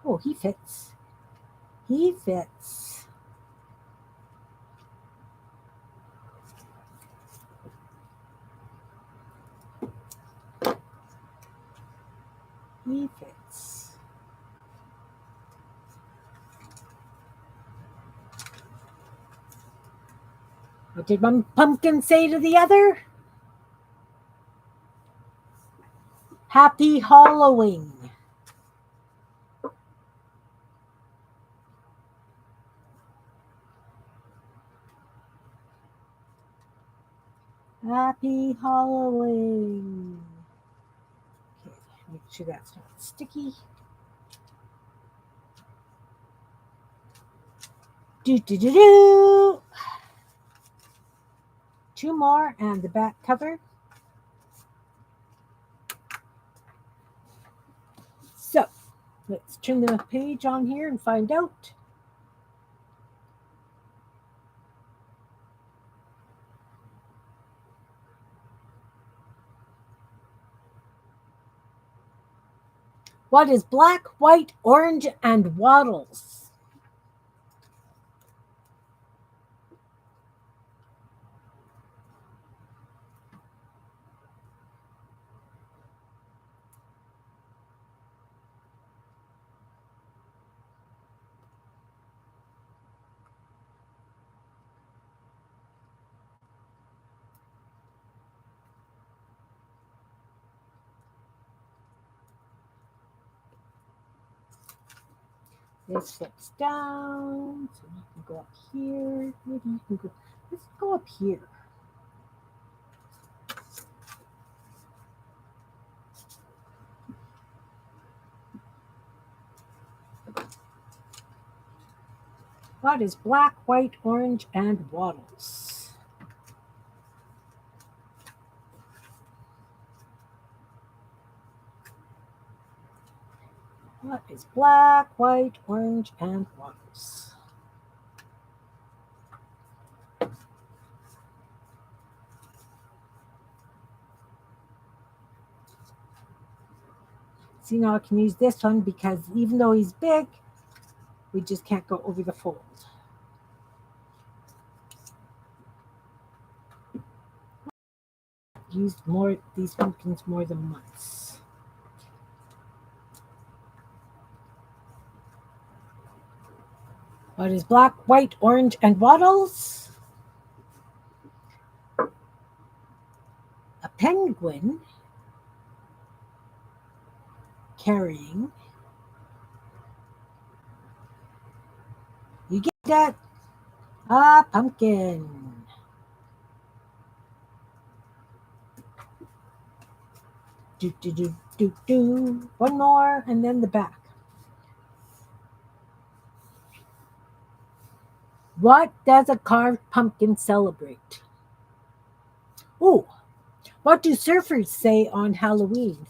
Oh, he fits. He fits. He fits. What did one pumpkin say to the other? Happy Halloween. Happy Halloween. Okay, make sure that's not sticky. Do. Two more and the back cover. So let's turn the page on here and find out. What is black, white, orange, and wattles? This flips down, so you can go up here. Maybe you can go. Let's go up here. What is black, white, orange, and wattles? What is black, white, orange, and wattles? See, now I can use this one because even though he's big, we just can't go over the fold. Used more these pumpkins more than once. What is black, white, orange, and wattles? A penguin carrying, you get that, a pumpkin. Do. One more, and then the back. What does a carved pumpkin celebrate? Oh, what do surfers say on Halloween?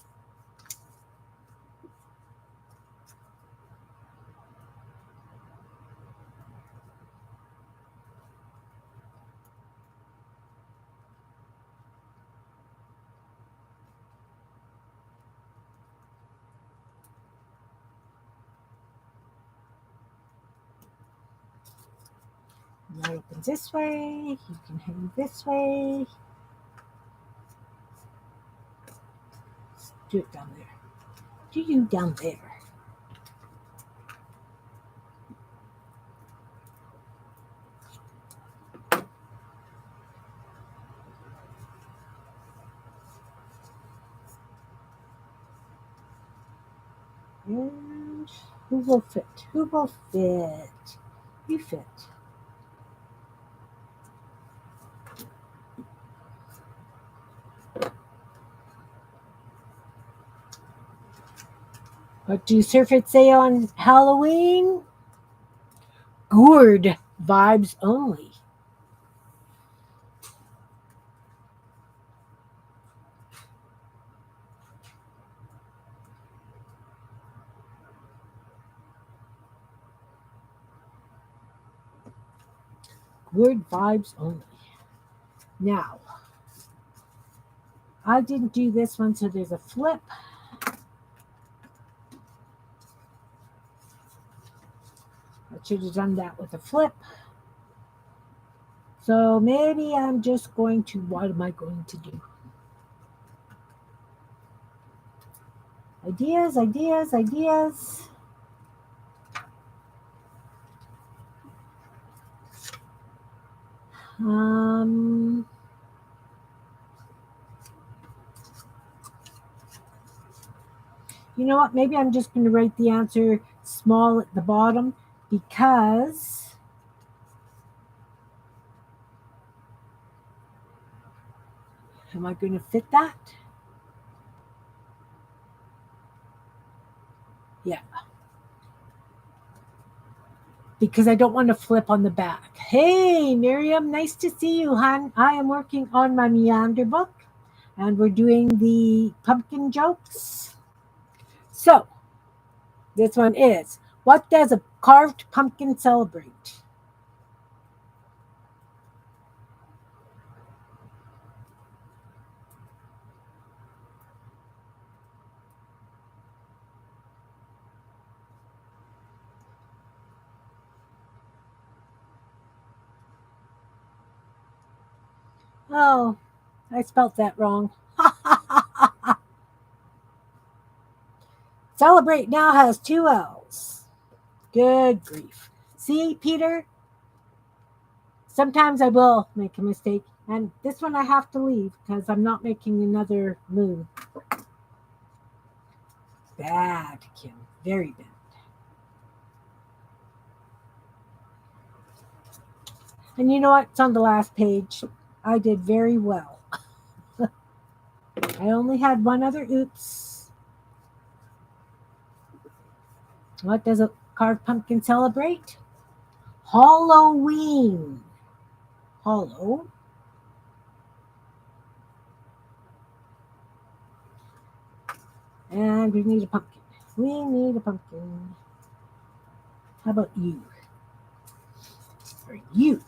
That opens this way. You can hang this way. Do it down there. Do you down there? And who will fit? Who will fit? You fit. What do Surfit say on Halloween? Gourd vibes only. Gourd vibes only. Now, I didn't do this one, so there's a flip. I should have done that with a flip. So maybe I'm just going to, what am I going to do? Ideas, ideas, ideas. You know what? Maybe I'm just going to write the answer small at the bottom because am I going to fit that? Yeah. Because I don't want to flip on the back. Hey, Miriam, nice to see you, hon. I am working on my Meander book, and we're doing the pumpkin jokes. So, this one is, what does a carved pumpkin celebrate? Oh, I spelt that wrong. Celebrate now has 2 L's. Good grief. See, Peter, sometimes I will make a mistake. And this one I have to leave because I'm not making another moon. Bad, Kim. Very bad. And you know what? It's on the last page. I did very well. I only had one other oops. What does a carved pumpkin celebrate? Halloween. Hollow. And we need a pumpkin. We need a pumpkin. How about you? Or you?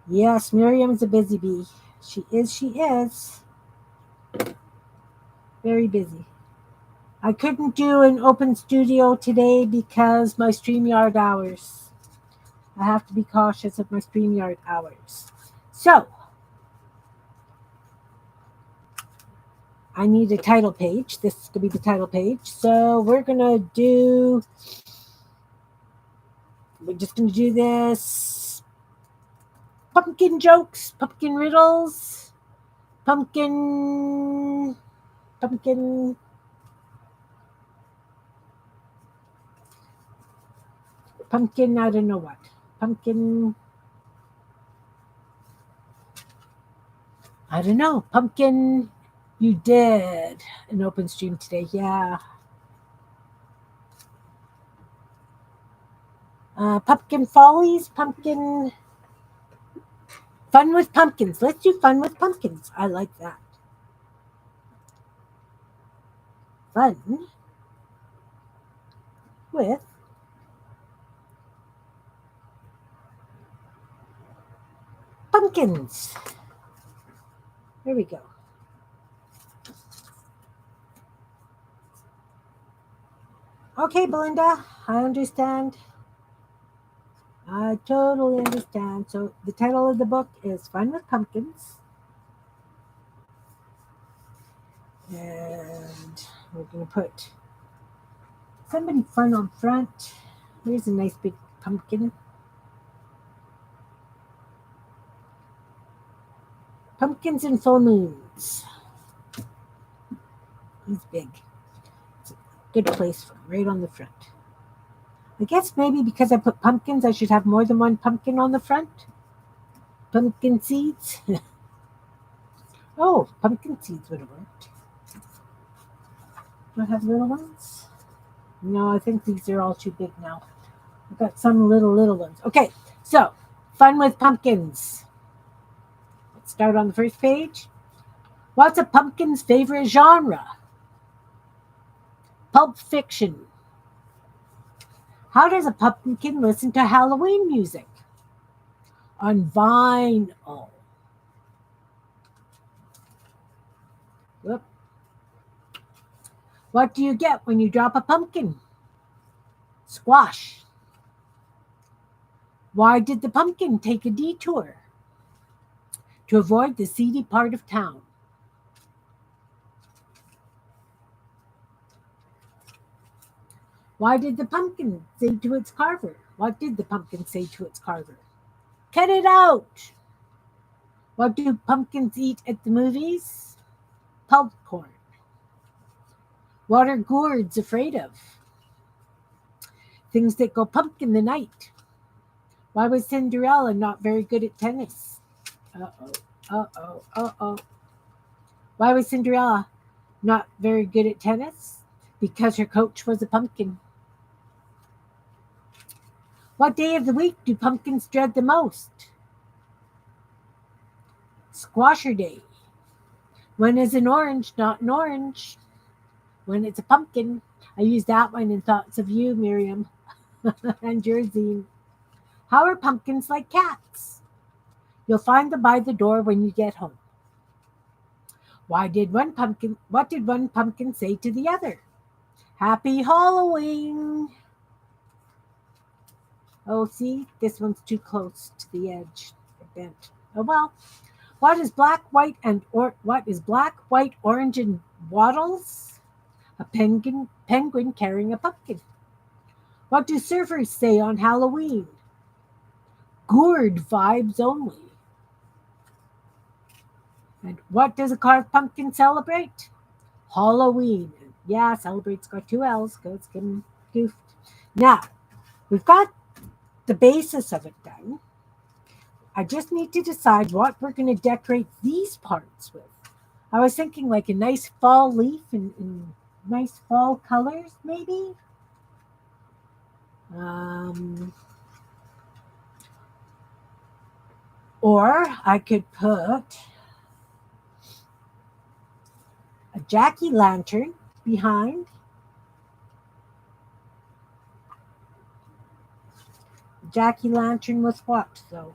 Yes, Miriam's a busy bee. She is. Very busy. I couldn't do an open studio today because my StreamYard hours. I have to be cautious of my StreamYard hours. So, I need a title page. This is going to be the title page. So, we're just going to do this. Pumpkin jokes, pumpkin riddles, pumpkin, I don't know what. Pumpkin, I don't know. Pumpkin, you did an open stream today. Yeah. Pumpkin follies, pumpkin, fun with pumpkins. Let's do fun with pumpkins. I like that. Fun with pumpkins. There we go. Okay, Belinda, I understand. I totally understand. So the title of the book is Fun with Pumpkins. And we're going to put somebody fun on front. Here's a nice big pumpkin. Pumpkins and full moons. He's big. It's a good place for him, right on the front. I guess maybe because I put pumpkins, I should have more than one pumpkin on the front. Pumpkin seeds. Oh, pumpkin seeds would have worked. Do I have little ones? No, I think these are all too big now. I've got some little ones. Okay, so fun with pumpkins. Let's start on the first page. What's a pumpkin's favorite genre? Pulp fiction. How does a pumpkin listen to Halloween music? On vinyl. Whoop. What do you get when you drop a pumpkin? Squash. Why did the pumpkin take a detour? To avoid the seedy part of town. Why did the pumpkin say to its carver? What did the pumpkin say to its carver? Cut it out! What do pumpkins eat at the movies? Popcorn. What are gourds afraid of? Things that go pump in the night. Why was Cinderella not very good at tennis? Uh-oh. Why was Cinderella not very good at tennis? Because her coach was a pumpkin. What day of the week do pumpkins dread the most? Squasher Day. When is an orange not an orange? When it's a pumpkin. I used that one in thoughts of you, Miriam, and your zine. How are pumpkins like cats? You'll find them by the door when you get home. What did one pumpkin say to the other? Happy Halloween! Oh, see, this one's too close to the edge. They're bent. Oh well. What is black, white, orange, and waddles? A penguin carrying a pumpkin. What do surfers say on Halloween? Gourd vibes only. And what does a carved pumpkin celebrate? Halloween. Yeah, celebrate's got two L's. Go, it's getting goofed. Now, we've got the basis of it done. I just need to decide what we're going to decorate these parts with. I was thinking like a nice fall leaf in nice fall colors, maybe. Or I could put a jack-o'-lantern behind. Jack-o'-lantern with what, though?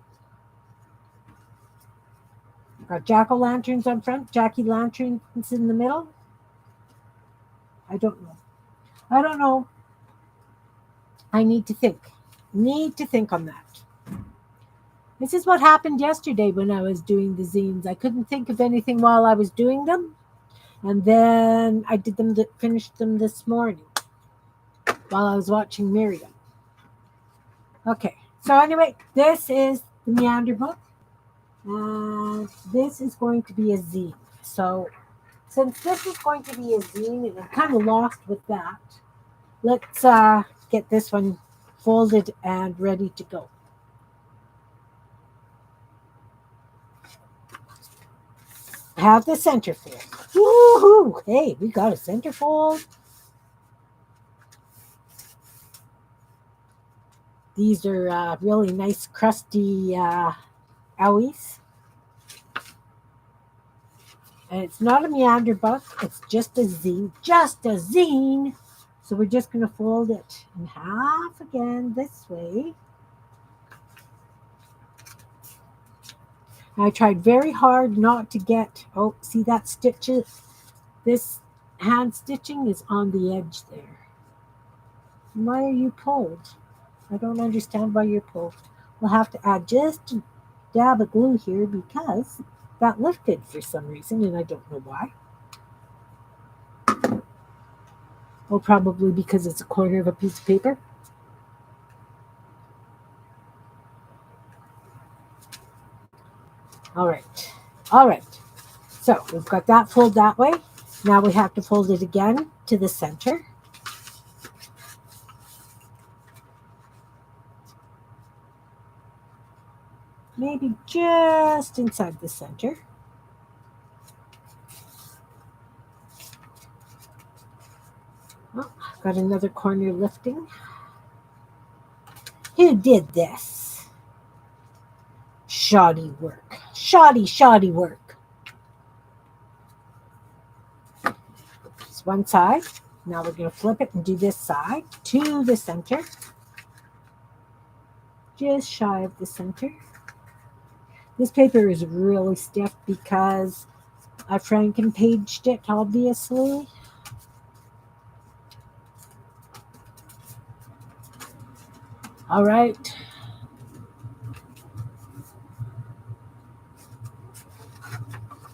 Got jack-o'-lanterns on front, jack-o'-lanterns in the middle. I don't know. I need to think. On that. This is what happened yesterday when I was doing the zines. I couldn't think of anything while I was doing them. And then I finished them this morning while I was watching Miriam. Okay. So anyway, this is the Meander book. And this is going to be a zine. So since this is going to be a zine, and I'm kind of lost with that, let's get this one folded and ready to go. I have the centerfold. Woohoo! Hey, we got a centerfold. These are really nice, crusty owies. And it's not a Meander book. It's just a zine. So we're just going to fold it in half again this way. I tried very hard not to get, see that stitches? This hand stitching is on the edge there. Why are you pulled? I don't understand why you're pulled. We'll have to add just a dab of glue here because that lifted for some reason and I don't know why. Oh, probably because it's a corner of a piece of paper. All right. All right. So we've got that fold that way. Now we have to fold it again to the center. Maybe just inside the center. Oh, got another corner lifting. Who did this? Shoddy work. Shoddy work. It's one side. Now we're going to flip it and do this side to the center. Just shy of the center. This paper is really stiff because I Franken-paged it, obviously. All right.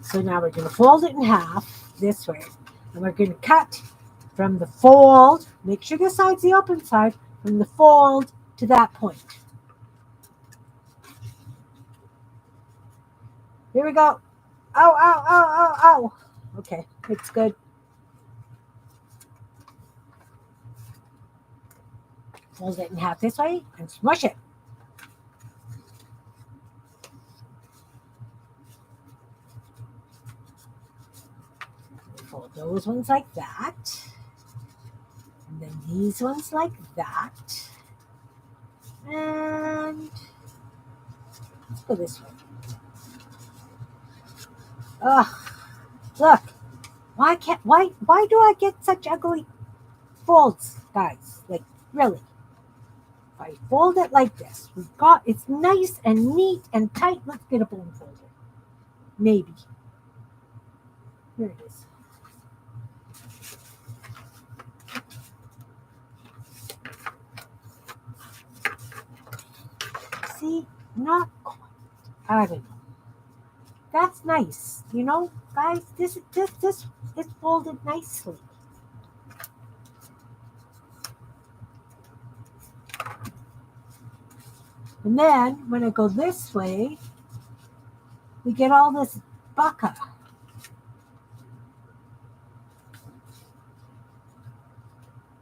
So now we're going to fold it in half this way. And we're going to cut from the fold. Make sure the side's the open side. From the fold to that point. Here we go. Ow, ow, ow, ow, ow. Okay, it's good. Fold it in half this way and smush it. Fold those ones like that. And then these ones like that. And let's go this way. Ugh, look. Why do I get such ugly folds, guys? Like, really? If I fold it like this, it's nice and neat and tight. Let's get a bone folder. Maybe. Here it is. See, not quite. I don't know. That's nice, guys. This is folded nicely. And then when I go this way, we get all this bucka.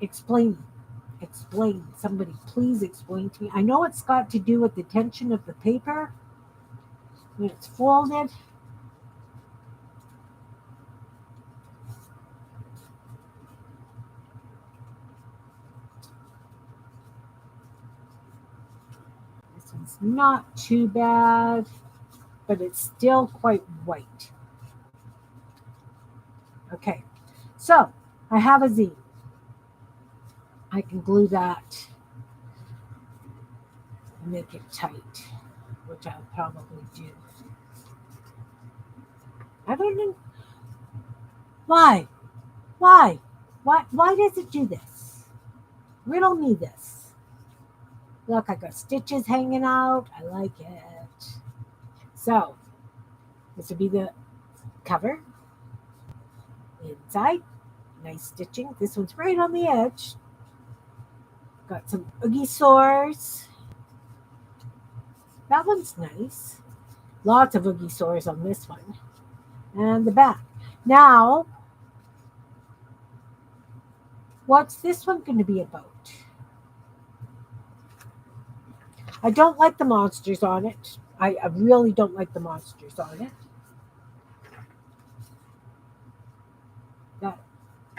Explain. Somebody please explain to me. I know it's got to do with the tension of the paper when it's folded. This one's not too bad, but it's still quite white. Okay, so I have a zine. I can glue that and make it tight, which I'll probably do. I don't know. Why? Why does it do this? Riddle me this. Look, I got stitches hanging out. I like it. So, this would be the cover. Inside, nice stitching. This one's right on the edge. Got some oogie sores. That one's nice. Lots of oogie sores on this one. And the back. Now, what's this one going to be about? I don't like the monsters on it. I really don't like the monsters on it. That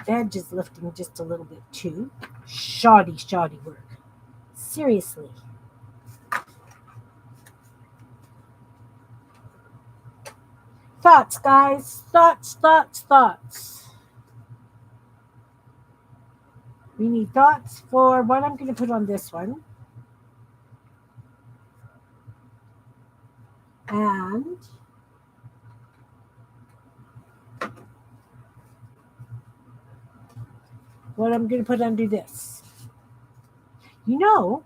edge is lifting just a little bit too. Shoddy work. Seriously. Thoughts, guys. Thoughts. We need thoughts for what I'm going to put on this one. And what I'm going to put under this. You know,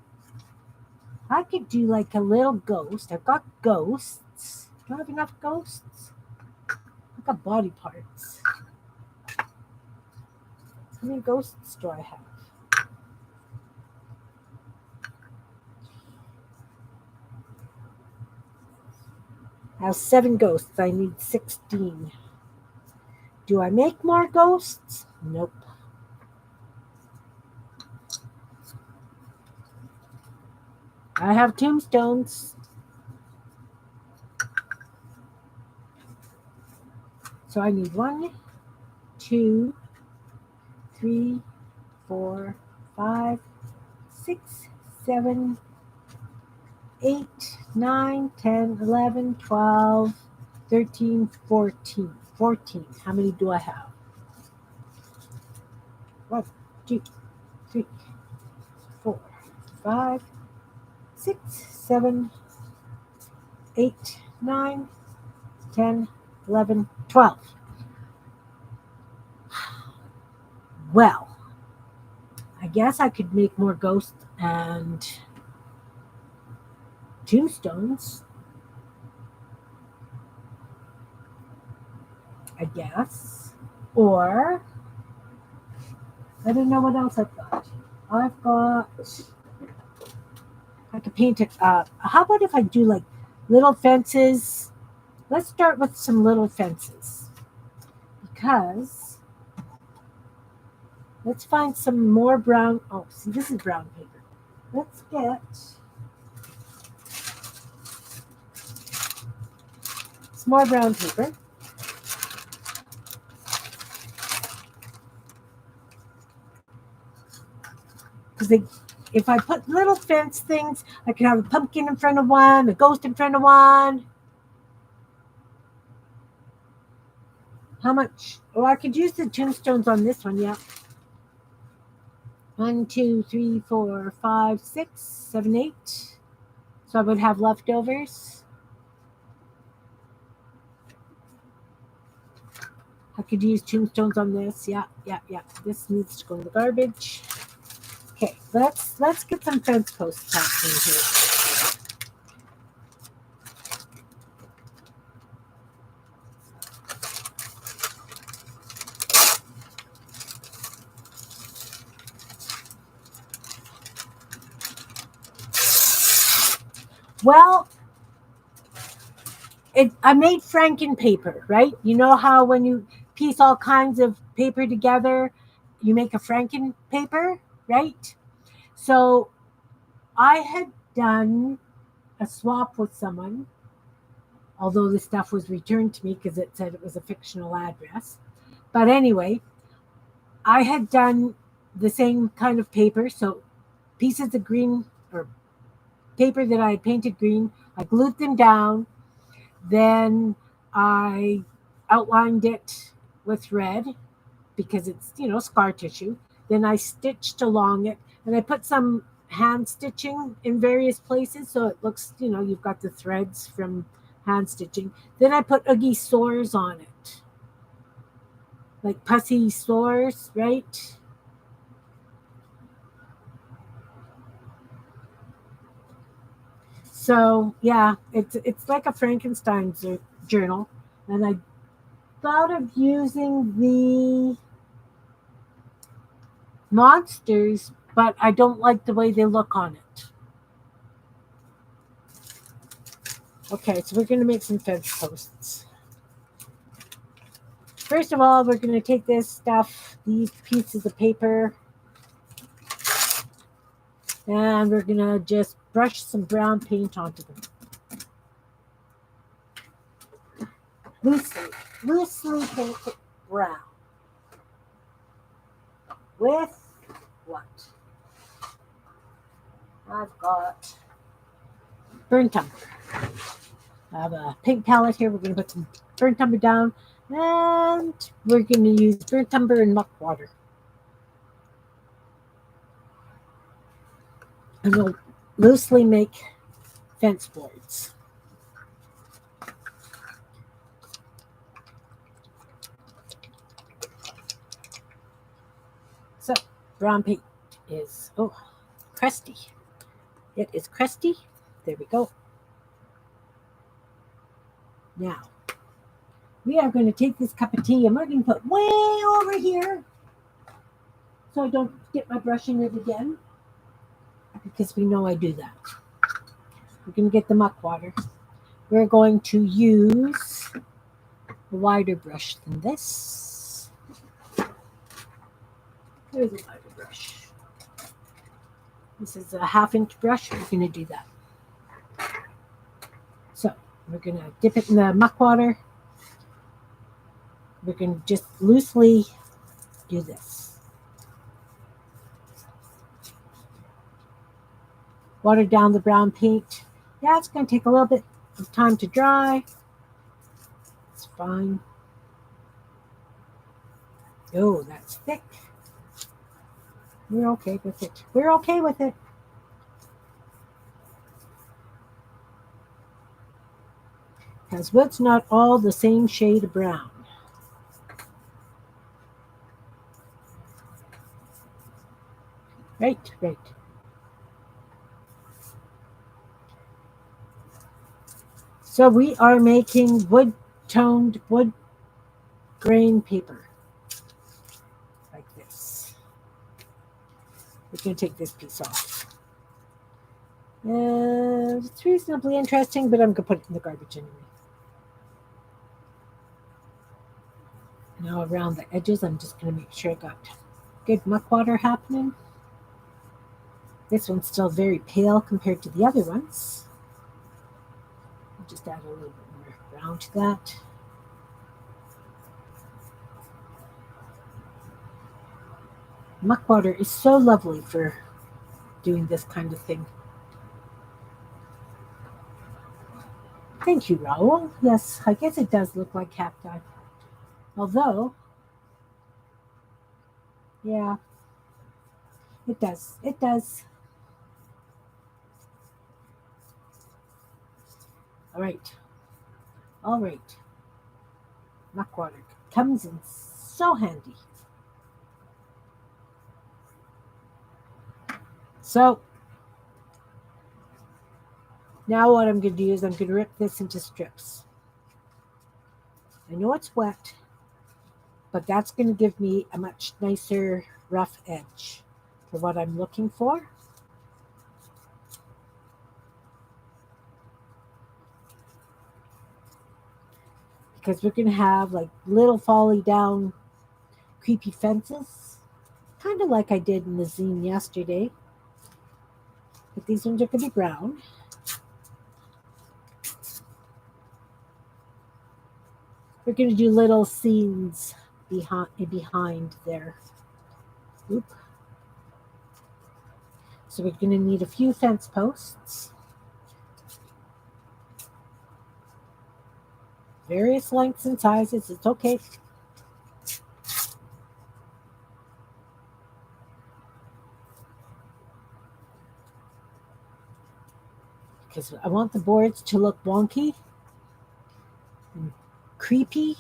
I could do like a little ghost. I've got ghosts. Do I have enough ghosts? I've got body parts. How many ghosts do I have? I have 7 ghosts. I need 16. Do I make more ghosts? Nope. I have tombstones. So I need 1, 2, 3, 4, 5, 6, 7, 8, 9, 10, 11, 12, 13, 14. 14. How many do I have? 1, 2, 3, 4, 5, 6, 7, 8, 9, 10, 11, 12. Well, I guess I could make more ghosts and tombstones. I guess. Or, I don't know what else I've got. I could paint it. How about if I do like little fences? Let's start with some little fences. Because, let's find some more brown. Oh, see, this is brown paper. Let's get some more brown paper. Because if I put little fence things, I could have a pumpkin in front of one, a ghost in front of one. How much? Oh, I could use the tombstones on this one, yeah. 1, 2, 3, 4, 5, 6, 7, 8. So I would have leftovers. I could use tombstones on this. Yeah. This needs to go in the garbage. Okay, let's get some fence posts happening here. Well, I made Franken paper, right? You know how when you piece all kinds of paper together, you make a Franken paper, right? So I had done a swap with someone, although the stuff was returned to me because it said it was a fictional address. But anyway, I had done the same kind of paper, so pieces of green or paper that I had painted green, I glued them down, then I outlined it with red because it's, scar tissue. Then I stitched along it and I put some hand stitching in various places so it looks, you've got the threads from hand stitching. Then I put Oogie sores on it, like pussy sores, right? So yeah, it's like a Frankenstein journal, and I thought of using the monsters, but I don't like the way they look on it. Okay, so we're going to make some fence posts. First of all, we're going to take this stuff, these pieces of paper, and we're going to just brush some brown paint onto them. Loosely painted brown. With what? I've got burnt umber. I have a pink palette here. We're going to put some burnt umber down, and we're going to use burnt umber and muck water. And we'll loosely make fence boards. So brown paint is, crusty. It is crusty. There we go. Now, we are going to take this cup of tea and we're going to put way over here so I don't get my brush in it again, because we know I do that. We're going to get the muck water. We're going to use a wider brush than this. There's a wider brush. This is a 1/2 inch brush. We're going to do that. So we're going to dip it in the muck water. We're going to just loosely do this. Water down the brown paint. Yeah, it's going to take a little bit of time to dry. It's fine. Oh, that's thick. We're okay with it. We're okay with it. Because wood's not all the same shade of brown. Right, right. So we are making wood-toned wood grain paper. Like this. We're going to take this piece off. It's reasonably interesting, but I'm going to put it in the garbage anyway. Now around the edges, I'm just going to make sure I got good muck water happening. This one's still very pale compared to the other ones. I'll just add a little bit more brown to that. Muck water is so lovely for doing this kind of thing. Thank you, Raoul. Yes, I guess it does look like cacti. Although, yeah, it does. It does. All right. All right. Muck water comes in so handy. So, now what I'm going to do is I'm going to rip this into strips. I know it's wet, but that's going to give me a much nicer rough edge for what I'm looking for. Because we're going to have like little falling down creepy fences, kind of like I did in the zine yesterday. But these ones are going to be brown. We're going to do little scenes behind there. Oop. So we're going to need a few fence posts. Various lengths and sizes. It's okay. Because I want the boards to look wonky and creepy.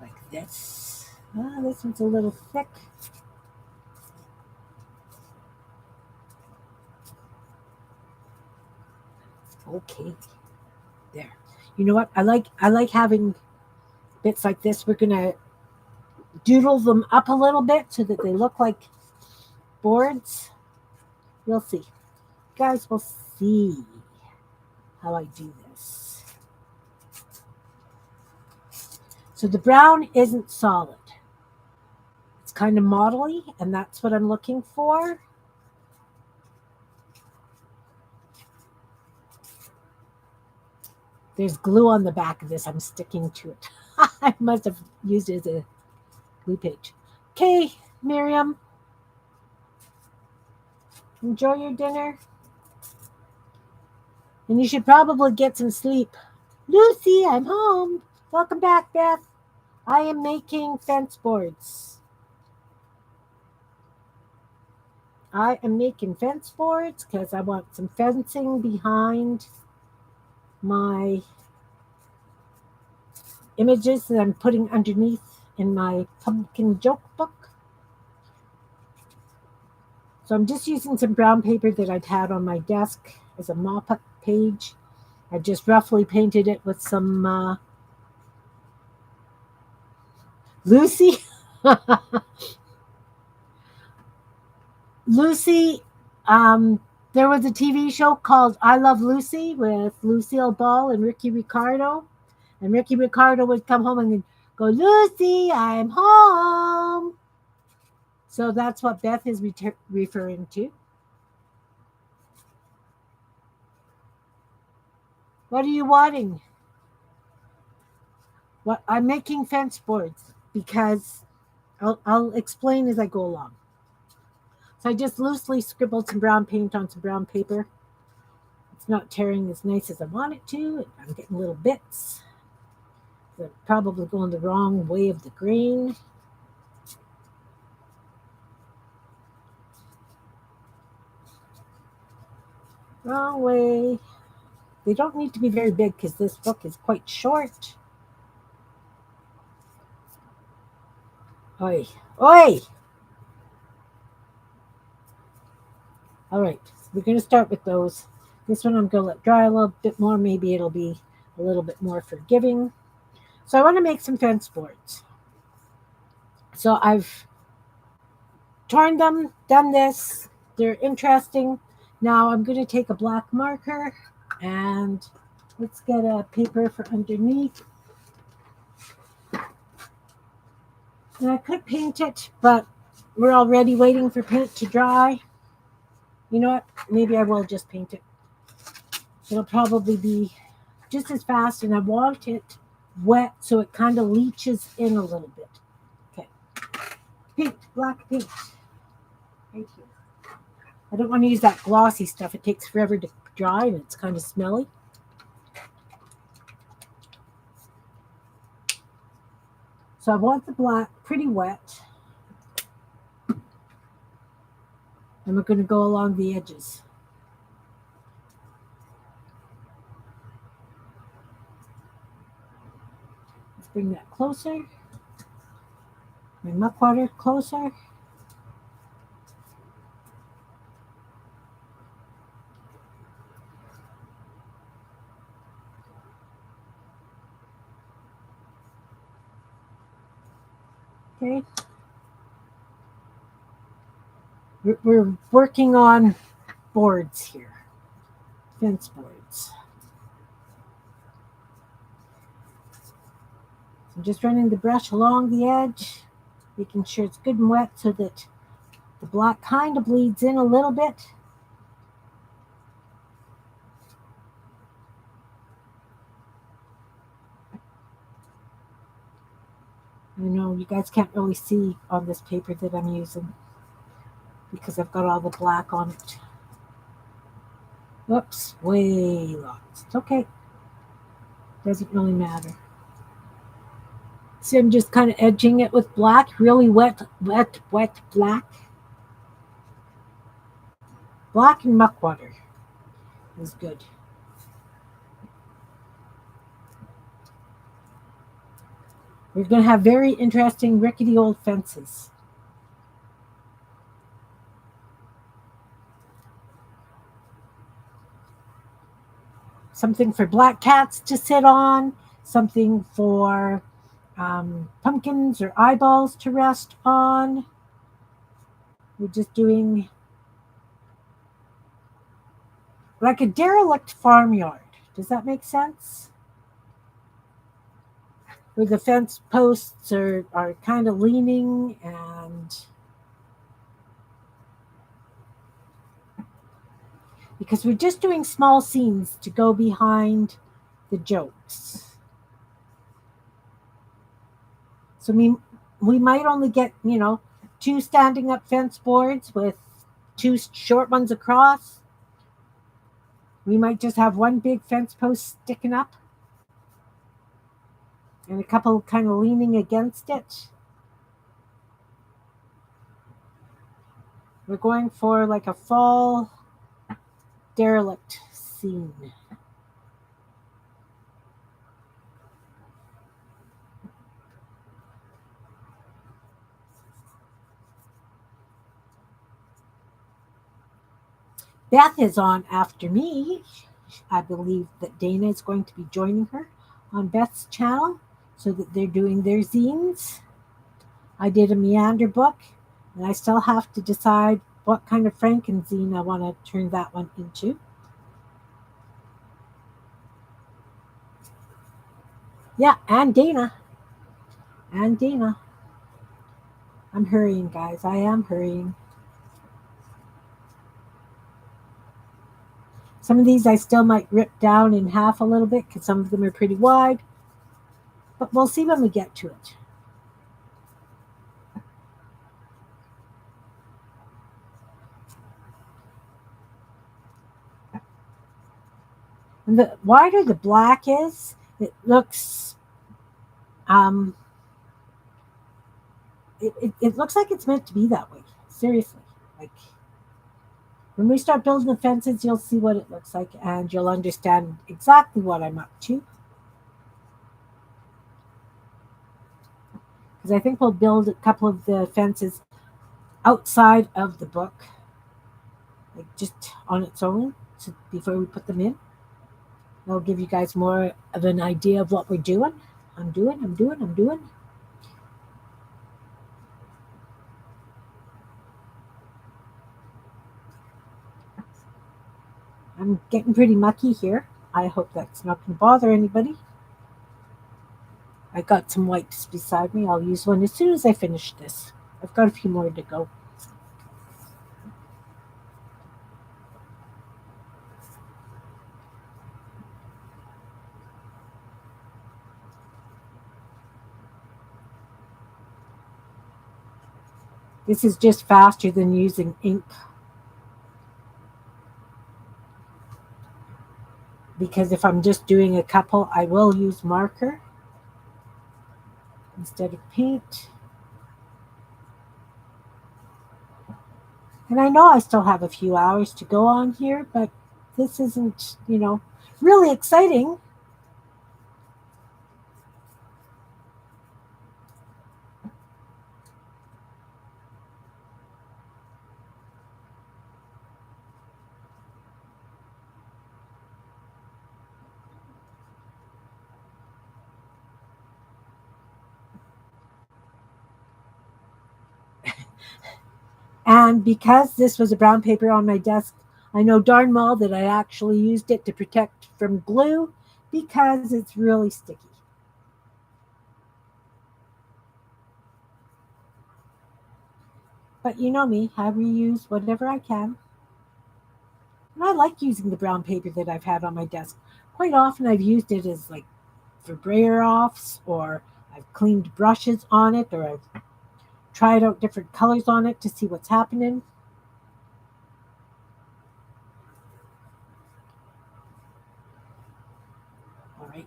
Like this. This one's a little thick. Okay. There. You know what? I like having bits like this. We're gonna doodle them up a little bit so that they look like boards. We'll see. Guys, we'll see how I do this. So the brown isn't solid. It's kind of modelly, and that's what I'm looking for. There's glue on the back of this. I'm sticking to it. I must have used it as a glue page. Okay, Miriam. Enjoy your dinner. And you should probably get some sleep. Lucy, I'm home. Welcome back, Beth. I am making fence boards. I am making fence boards because I want some fencing behind my images that I'm putting underneath in my pumpkin joke book. So I'm just using some brown paper that I'd had on my desk as a mop-up page. I just roughly painted it with some Lucy. Lucy, there was a TV show called I Love Lucy with Lucille Ball and Ricky Ricardo. And Ricky Ricardo would come home and go, Lucy, I'm home. So that's what Beth is referring to. What are you wanting? What I'm making fence boards because I'll explain as I go along. So I just loosely scribbled some brown paint on some brown paper. It's not tearing as nice as I want it to. I'm getting little bits. They're probably going the wrong way of the grain. Wrong way. They don't need to be very big because this book is quite short. Oi, oi! All right, we're going to start with those. This one I'm going to let dry a little bit more. Maybe it'll be a little bit more forgiving. So I want to make some fence boards. So I've torn them, done this. They're interesting. Now I'm going to take a black marker and let's get a paper for underneath. And I could paint it, but we're already waiting for paint to dry. You know what? Maybe I will just paint it. It'll probably be just as fast, and I want it wet so it kind of leaches in a little bit. Okay. Paint, black paint. Right here. I don't want to use that glossy stuff. It takes forever to dry, and it's kind of smelly. So I want the black pretty wet. And we're going to go along the edges. Let's bring that closer. My muck water closer. Okay. We're working on boards here. Fence boards. So I'm just running the brush along the edge, making sure it's good and wet so that the black kind of bleeds in a little bit. I know you guys can't really see on this paper that I'm using because I've got all the black on it. Whoops, way lots. It's okay. Doesn't really matter. See, I'm just kind of edging it with black, really wet black. Black and muck water is good. We're going to have very interesting rickety old fences. Something for black cats to sit on, something for pumpkins or eyeballs to rest on. We're just doing like a derelict farmyard. Does that make sense? Where the fence posts are kind of leaning and because we're just doing small scenes to go behind the jokes. So we might only get, 2 standing up fence boards with 2 short ones across. We might just have 1 big fence post sticking up and a couple kind of leaning against it. We're going for like a fall derelict scene. Beth is on after me. I believe that Dana is going to be joining her on Beth's channel so that they're doing their zines. I did a Meander book, and I still have to decide what kind of Franken-zine I want to turn that one into. Yeah, and Dana. And Dana. I'm hurrying, guys. I am hurrying. Some of these I still might rip down in half a little bit because some of them are pretty wide. But we'll see when we get to it. And the wider the black is, it looks it looks like it's meant to be that way. Seriously. Like, when we start building the fences, you'll see what it looks like and you'll understand exactly what I'm up to. Because I think we'll build a couple of the fences outside of the book, like just on its own, so before we put them in. That'll give you guys more of an idea of what we're doing. I'm doing. I'm getting pretty mucky here. I hope that's not going to bother anybody. I got some whites beside me. I'll use one as soon as I finish this. I've got a few more to go. This is just faster than using ink, because if I'm just doing a couple, I will use marker instead of paint. And I know I still have a few hours to go on here, but this isn't, really exciting. And because this was a brown paper on my desk, I know darn well that I actually used it to protect from glue because it's really sticky. But you know me, I reuse whatever I can. And I like using the brown paper that I've had on my desk. Quite often I've used it as like for brayer offs, or I've cleaned brushes on it, or I've tried out different colors on it to see what's happening. All right,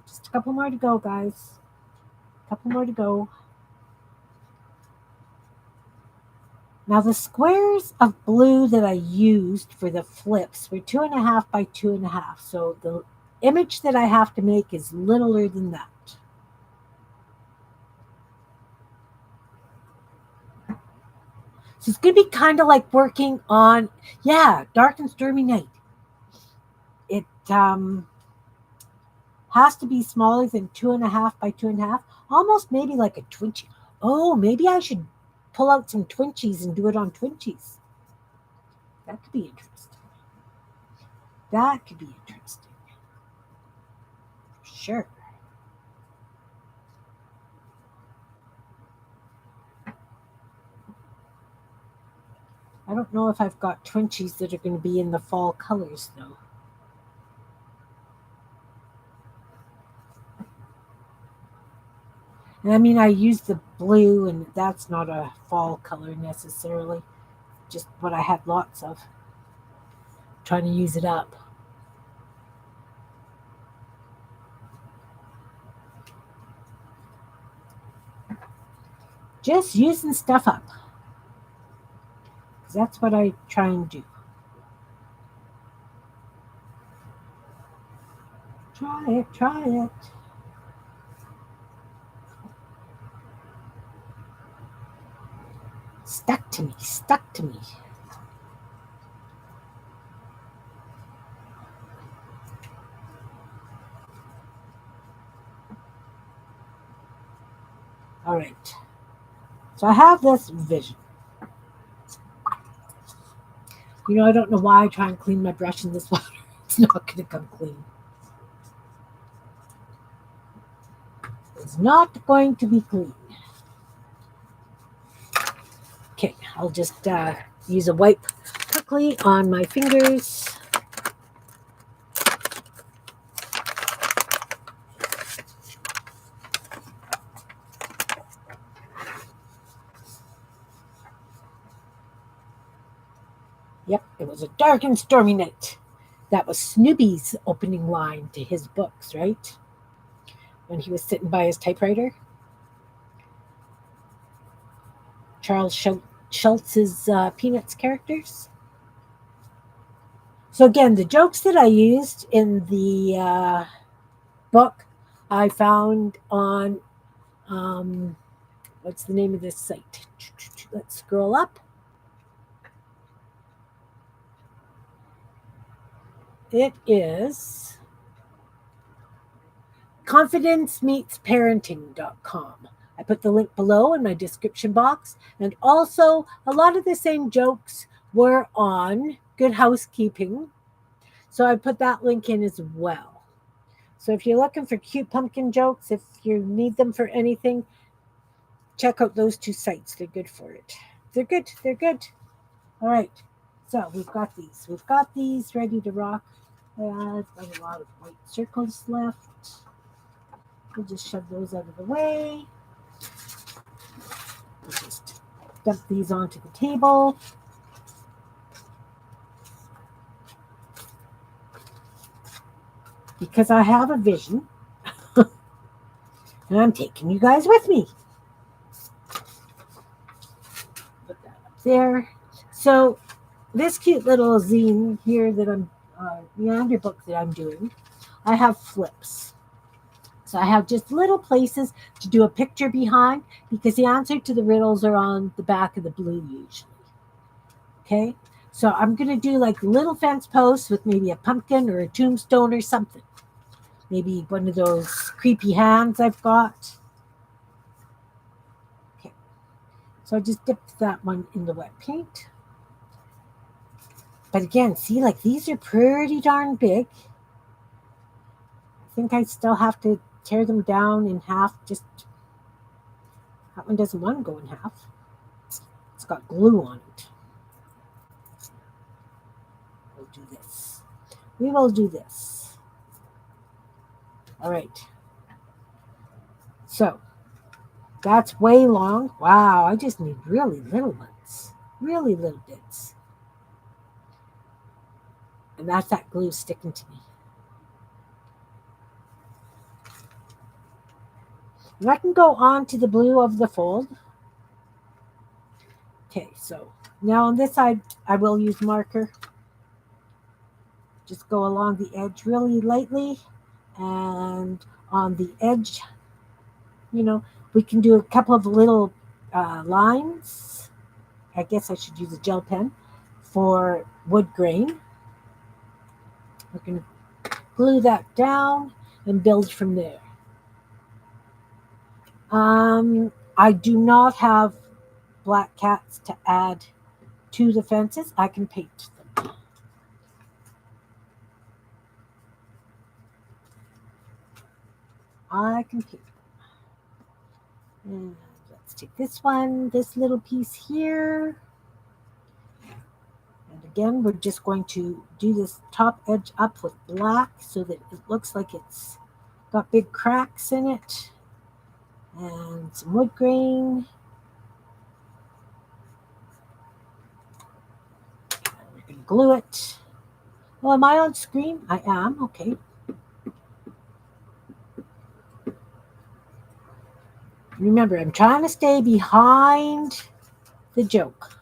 just a couple more to go, guys. A couple more to go. Now the squares of blue that I used for the flips were 2.5 by 2.5. So the image that I have to make is littler than that. So it's going to be kind of like working on, Dark and Stormy Night. It has to be smaller than 2.5 by 2.5, almost maybe like a Twinchie. Oh, maybe I should pull out some Twinchies and do it on Twinchies. That could be interesting. That could be interesting. Sure. I don't know if I've got Twinchies that are going to be in the fall colors, though. And I mean, I used the blue, and that's not a fall color necessarily. Just what I had lots of. Trying to use it up. Just using stuff up. Because that's what I try and do. Try it, try it. Stuck to me, stuck to me. All right. So I have this vision. I don't know why I try and clean my brush in this water. It's not going to come clean. It's not going to be clean. Okay, I'll just use a wipe quickly on my fingers. Yep, it was a dark and stormy night. That was Snoopy's opening line to his books, right? When he was sitting by his typewriter. Charles Schultz's Peanuts characters. So again, the jokes that I used in the book, I found on, what's the name of this site? Let's scroll up. It is confidencemeetsparenting.com. I put the link below in my description box. And also, a lot of the same jokes were on Good Housekeeping. So I put that link in as well. So if you're looking for cute pumpkin jokes, if you need them for anything, check out those two sites. They're good for it. They're good. They're good. All right. So we've got these. We've got these ready to rock. I've got a lot of white circles left. We'll just shove those out of the way. We'll just dump these onto the table. Because I have a vision. And I'm taking you guys with me. Put that up there. So this cute little zine here that I'm, Meander book that I'm doing, I have flips. So I have just little places to do a picture behind because the answer to the riddles are on the back of the blue usually. Okay, so I'm going to do like little fence posts with maybe a pumpkin or a tombstone or something. Maybe one of those creepy hands I've got. Okay, so I just dipped that one in the wet paint. But again, see, like these are pretty darn big. I think I still have to tear them down in half. Just that one doesn't want to go in half. It's got glue on it. We'll do this. We will do this. All right. So that's way long. Wow, I just need really little ones. Really little bits. And that's that glue sticking to me. And I can go on to the blue of the fold. Okay, so now on this side, I will use marker. Just go along the edge really lightly. And on the edge, we can do a couple of little lines. I guess I should use a gel pen for wood grain. We're going to glue that down and build from there. I do not have black cats to add to the fences. I can paint them. I can paint them. And let's take this one, this little piece here. And again, we're just going to do this top edge up with black so that it looks like it's got big cracks in it. And some wood grain. And we're going to glue it. Well, am I on screen? I am. Okay. Remember, I'm trying to stay behind the joke.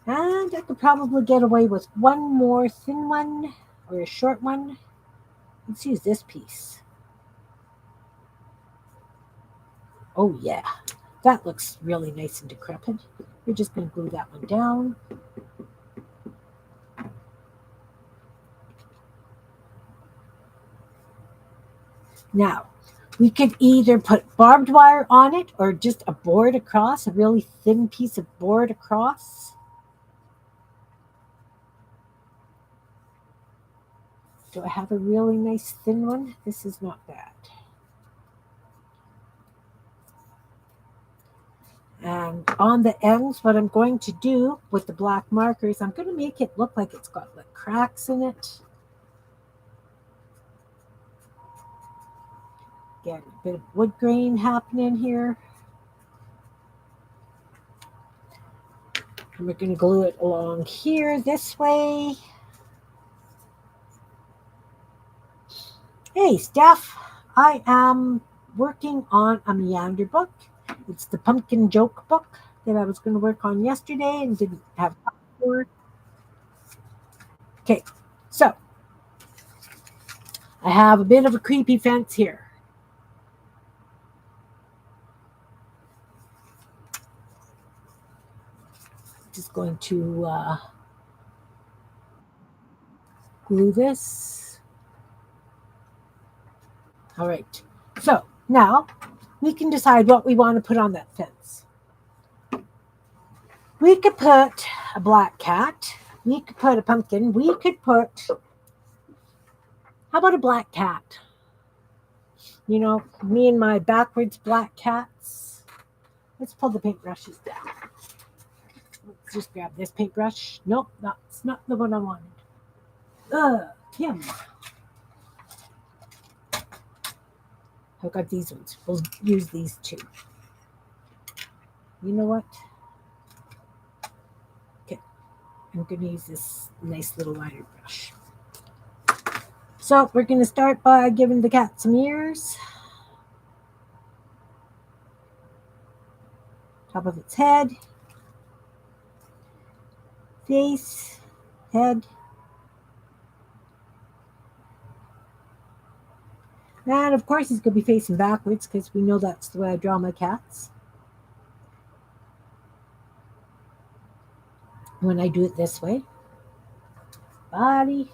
And I could probably get away with one more thin one or a short one. Let's use this piece. Oh, yeah. That looks really nice and decrepit. We're just going to glue that one down. Now, we could either put barbed wire on it or just a board across, a really thin piece of board across. Do I have a really nice thin one? This is not bad. And on the ends, what I'm going to do with the black markers, I'm going to make it look like it's got like cracks in it. Get a bit of wood grain happening here. And we're going to glue it along here this way. Hey, Steph, I am working on a Meander book. It's the pumpkin joke book that I was going to work on yesterday and didn't have time for. Okay, so I have a bit of a creepy fence here. Just going to glue this. All right, so now we can decide what we want to put on that fence. We could put a black cat. We could put a pumpkin. We could put, how about a black cat? You know, me and my backwards black cats. Let's pull the paintbrushes down. Let's just grab this paintbrush. Nope, that's not the one I wanted. Kim. I've got these ones. We'll use these two. You know what? Okay, I'm going to use this nice little liner brush. So we're going to start by giving the cat some ears. Top of its head. Face. Head. And of course he's going to be facing backwards because we know that's the way I draw my cats. When I do it this way. Body.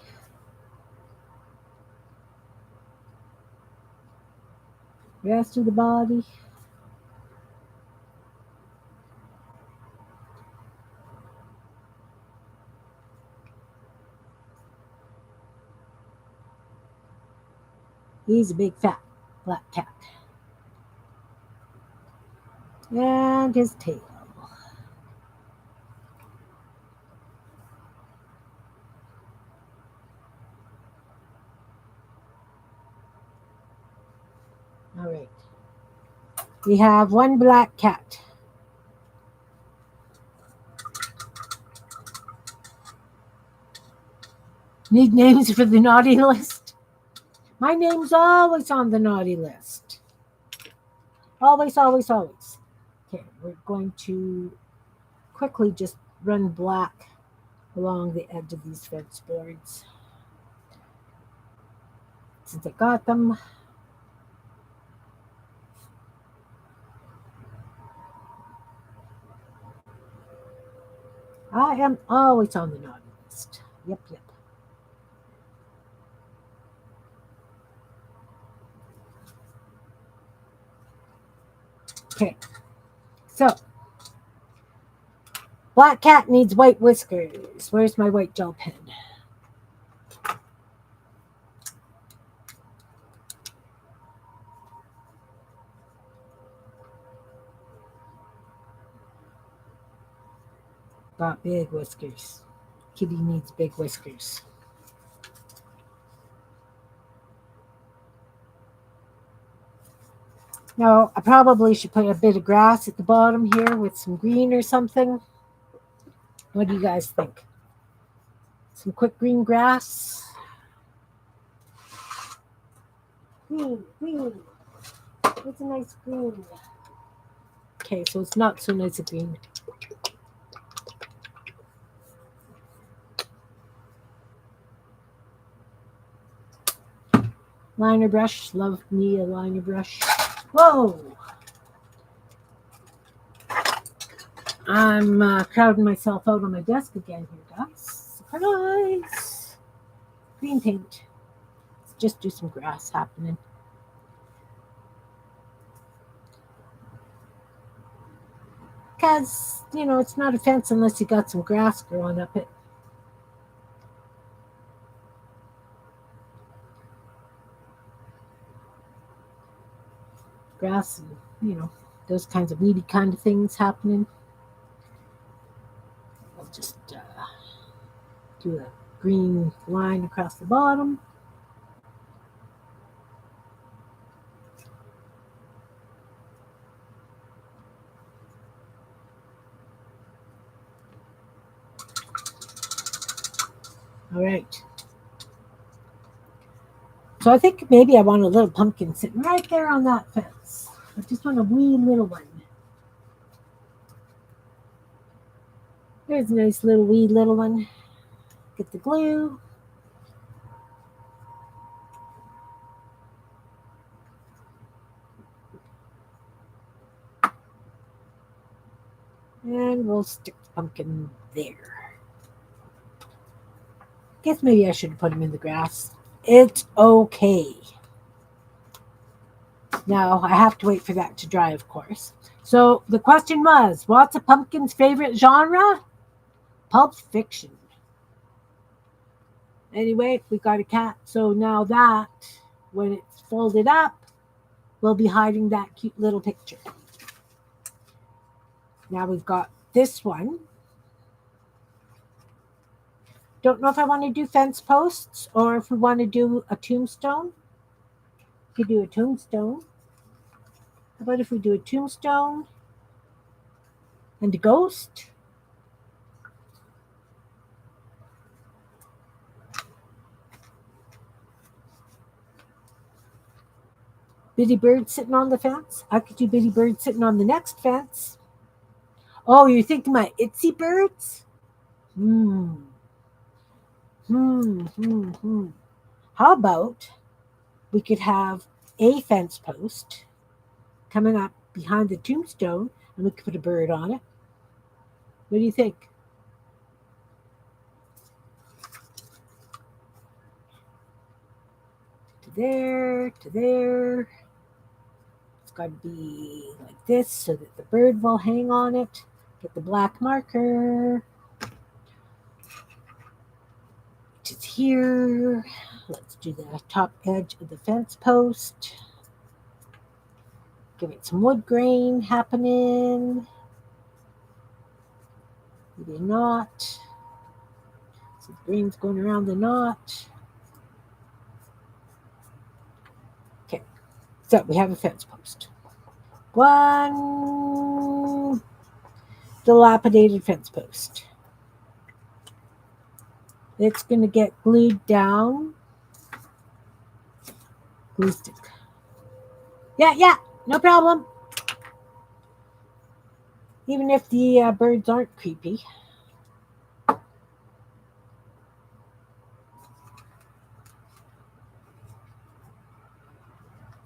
Rest of the body. He's a big fat black cat. And his tail. All right. We have one black cat. Need names for the naughty list? My name's always on the naughty list. Always, always, always. Okay, we're going to quickly just run black along the edge of these fence boards. Since I got them. I am always on the naughty list. Yep, yep. Okay, so black cat needs white whiskers. Where's my white gel pen? Got big whiskers. Kitty needs big whiskers. Now, I probably should put a bit of grass at the bottom here with some green or something. What do you guys think? Some quick green grass? Green, green. It's a nice green. Okay, so it's not so nice a green. Liner brush. Love me a liner brush. Whoa! I'm crowding myself out on my desk again here, guys. Surprise! Green paint. Let's just do some grass happening. because, it's not a fence unless you got some grass growing up it. Grass and, those kinds of weedy kind of things happening. I'll just do a green line across the bottom. All right. So I think maybe I want a little pumpkin sitting right there on that fence. I just want a wee little one. There's a nice little wee little one. Get the glue. And we'll stick the pumpkin there. Guess maybe I should put him in the grass. It's okay. Now, I have to wait for that to dry, of course. So the question was, what's a pumpkin's favorite genre? Pulp Fiction. Anyway, we got a cat. So now that, when it's folded up, we'll be hiding that cute little picture. Now we've got this one. Don't know if I want to do fence posts or if we want to do a tombstone. We could do a tombstone. How about if we do a tombstone and a ghost? Bitty Bird sitting on the fence. I could do Bitty Bird sitting on the next fence. Oh, you're thinking my Itsy Birds? How about we could have a fence post coming up behind the tombstone and we could put a bird on it. What do you think? To there, to there. It's got to be like this so that the bird will hang on it. Get the black marker. Which is here. Let's do the top edge of the fence post. Give it some wood grain happening. Maybe a knot. Some grain's going around the knot. Okay, so we have a fence post. One dilapidated fence post. It's going to get glued down. Glue stick. Yeah, no problem. Even if the birds aren't creepy.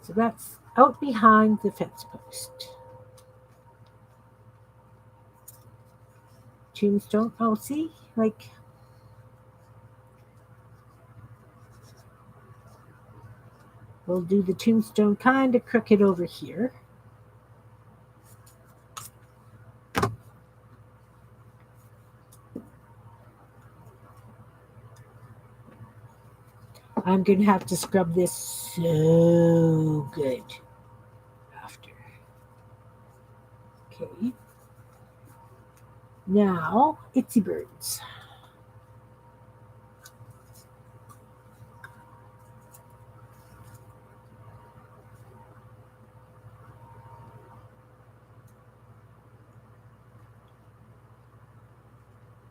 So that's out behind the fence post. Tombstone. Oh, see? Like, we'll do the tombstone kind of crooked over here. I'm going to have to scrub this so good after. Okay. Now, Itsy Birds.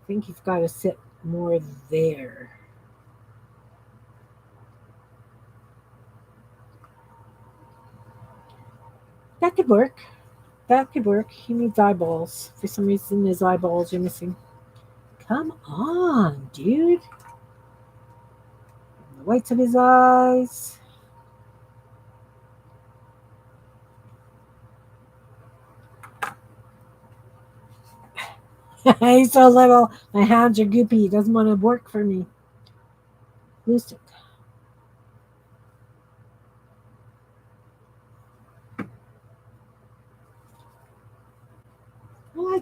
I think he's got to sit more there. That could work. That could work. He needs eyeballs. For some reason, his eyeballs are missing. Come on, dude. The whites of his eyes. He's so little. My hands are goopy. He doesn't want to work for me. Glue stick.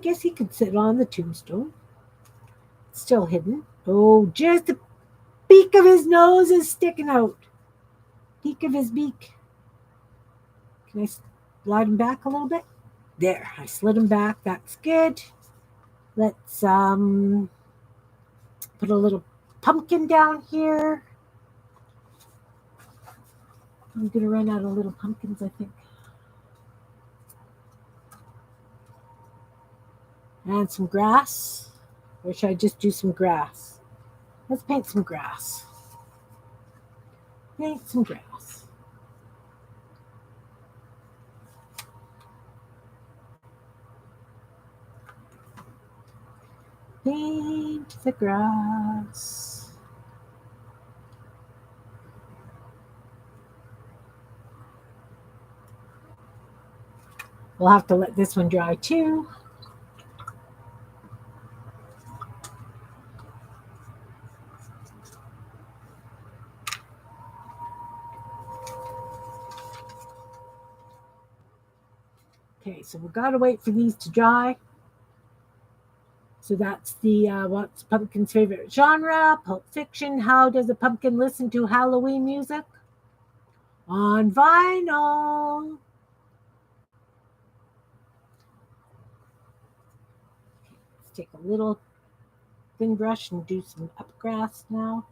guess he could sit on the tombstone. It's still hidden. Oh, just the beak of his nose is sticking out. Peak of his beak. Can I slide him back a little bit? There, I slid him back. That's good. Let's put a little pumpkin down here. I'm going to run out of little pumpkins, I think. And some grass. Or should I just do some grass? Let's paint some grass. Paint some grass. Paint the grass. We'll have to let this one dry too. Okay, so we've got to wait for these to dry. So that's the what's pumpkin's favorite genre? Pulp fiction. How does a pumpkin listen to Halloween music? On vinyl. Let's take a little thin brush and do some upgrass now.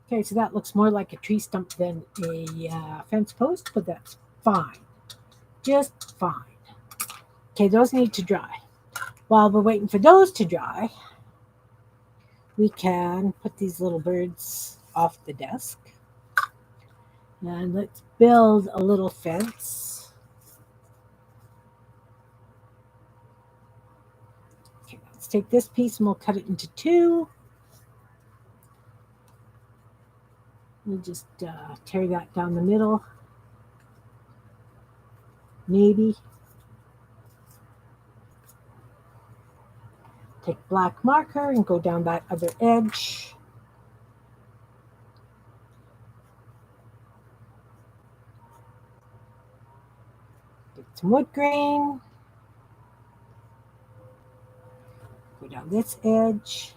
Okay, so that looks more like a tree stump than a fence post, but that's fine. Just fine. Okay, those need to dry. While we're waiting for those to dry, we can put these little birds off the desk. And let's build a little fence. Okay, let's take this piece and we'll cut it into two. We'll just tear that down the middle. Maybe. Take black marker and go down that other edge. Get some wood grain. Go down this edge.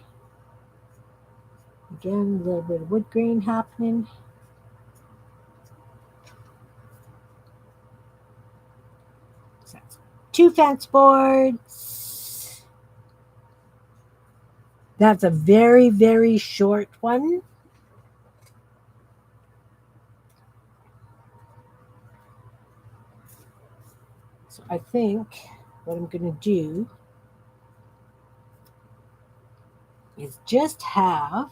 Again, a little bit of wood grain happening. So that's 2 fence boards. That's a very, very short one. So I think what I'm going to do is just have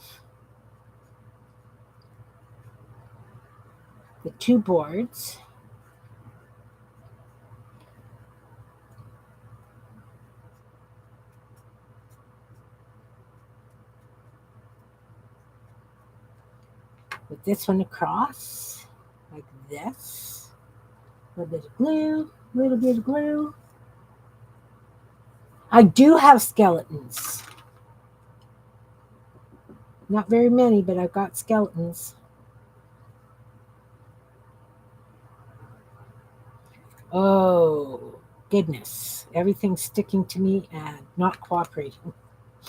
the 2 boards with this one across like this. A little bit of glue, a little bit of glue. I do have skeletons. Not very many, but I've got skeletons. Oh, goodness. Everything's sticking to me and not cooperating.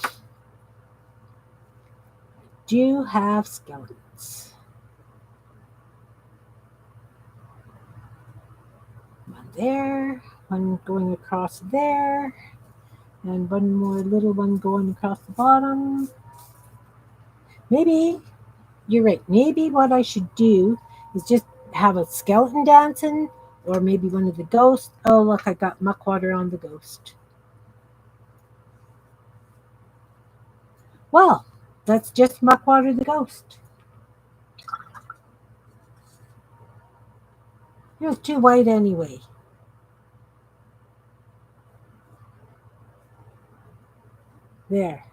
I do have skeletons. One there, one going across there, and one more little one going across the bottom. Maybe, you're right, maybe what I should do is just have a skeleton dancing, or maybe one of the ghosts. Oh, look, I got muck water on the ghost. Well, let's just muck water the ghost. It was too white anyway. There.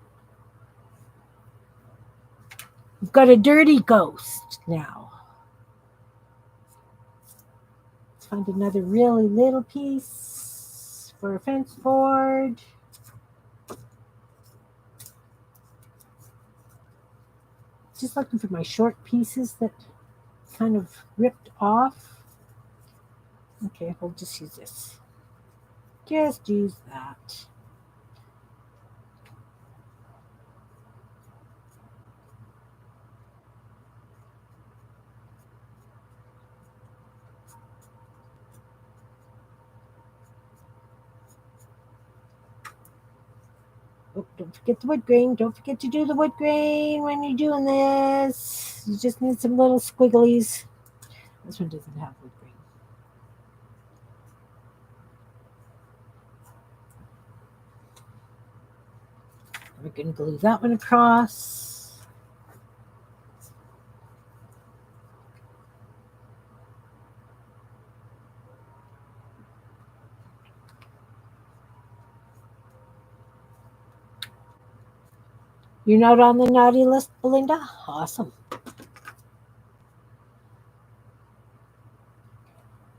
We've got a dirty ghost now. Let's find another really little piece for a fence board. just looking for my short pieces that kind of ripped off. Okay, we'll just use this. Just use that. Oh, don't forget the wood grain. Don't forget to do the wood grain when you're doing this. You just need some little squigglies. This one doesn't have wood grain. We're going to glue that one across. You're not on the naughty list, Belinda? Awesome.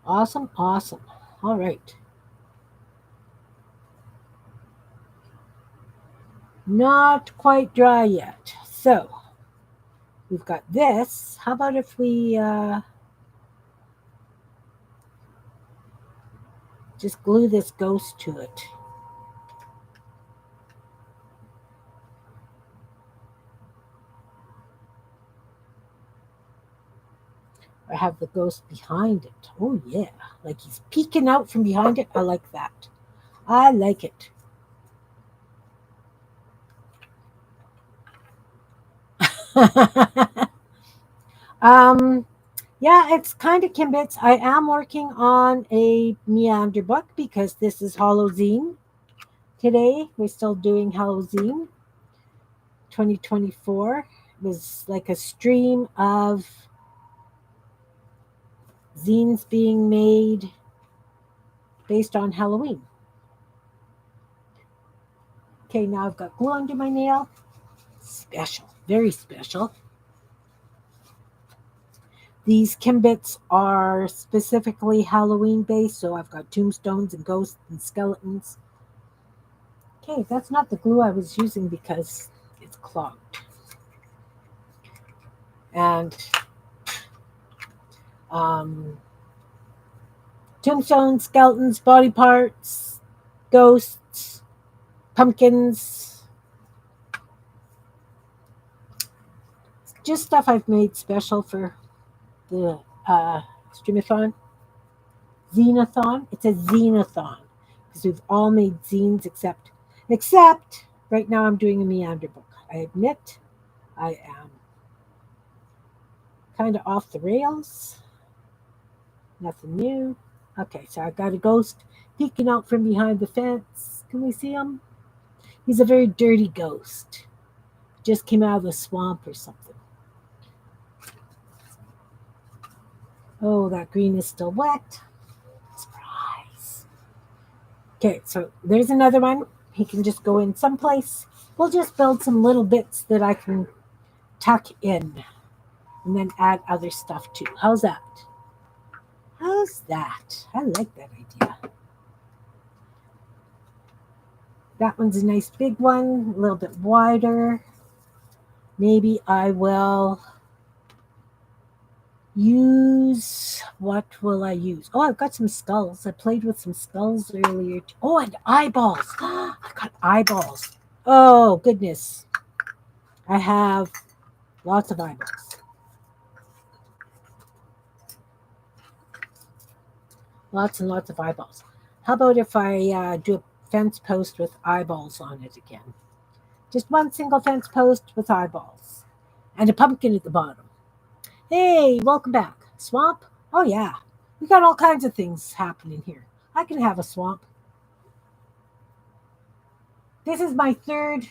Awesome, awesome. All right. Not quite dry yet. So, we've got this. How about if we just glue this ghost to it? Or have the ghost behind it. Oh, yeah. Like he's peeking out from behind it. I like that. I like it. Yeah, it's kind of Kimbits. I am working on a Meander book because this is Hallowzine today. We're still doing Hallowzine 2024. It was like a stream of zines being made based on Halloween. Okay, now I've got glue under my nail. Special, very special. These Kimbits are specifically Halloween based, so I've got tombstones and ghosts and skeletons. Okay, that's not the glue I was using because it's clogged. And tombstones, skeletons, body parts, ghosts, pumpkins, just stuff I've made special for the streamathon. Zine-a-thon. It's a zine-a-thon because we've all made zines except right now I'm doing a Meander book. I admit I am kind of off the rails. Nothing new. Okay, so I got a ghost peeking out from behind the fence. Can we see him? He's a very dirty ghost. Just came out of the swamp or something. Oh, that green is still wet. Surprise. Okay, so there's another one. He can just go in someplace. We'll just build some little bits that I can tuck in and then add other stuff too. How's that? How's that? I like that idea. That one's a nice big one, a little bit wider. Maybe I will use, what will I use? Oh, I've got some skulls. I played with some skulls earlier. Oh, and eyeballs. I got eyeballs. Oh, goodness. I have lots of eyeballs. Lots and lots of eyeballs. How about if I do a fence post with eyeballs on it again? Just one single fence post with eyeballs. And a pumpkin at the bottom. Hey, welcome back. Swamp? Oh, yeah. We got all kinds of things happening here. I can have a swamp. This is my third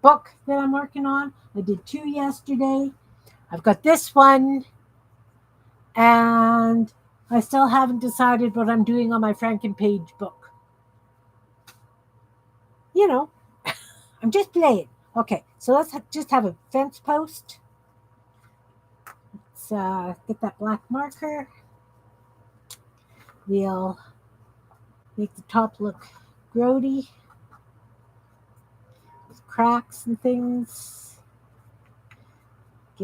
book that I'm working on. I did 2 yesterday. I've got this one. And I still haven't decided what I'm doing on my Frankenpage book. You know, I'm just playing. Okay, so let's just have a fence post. Let's get that black marker. We'll make the top look grody with cracks and things.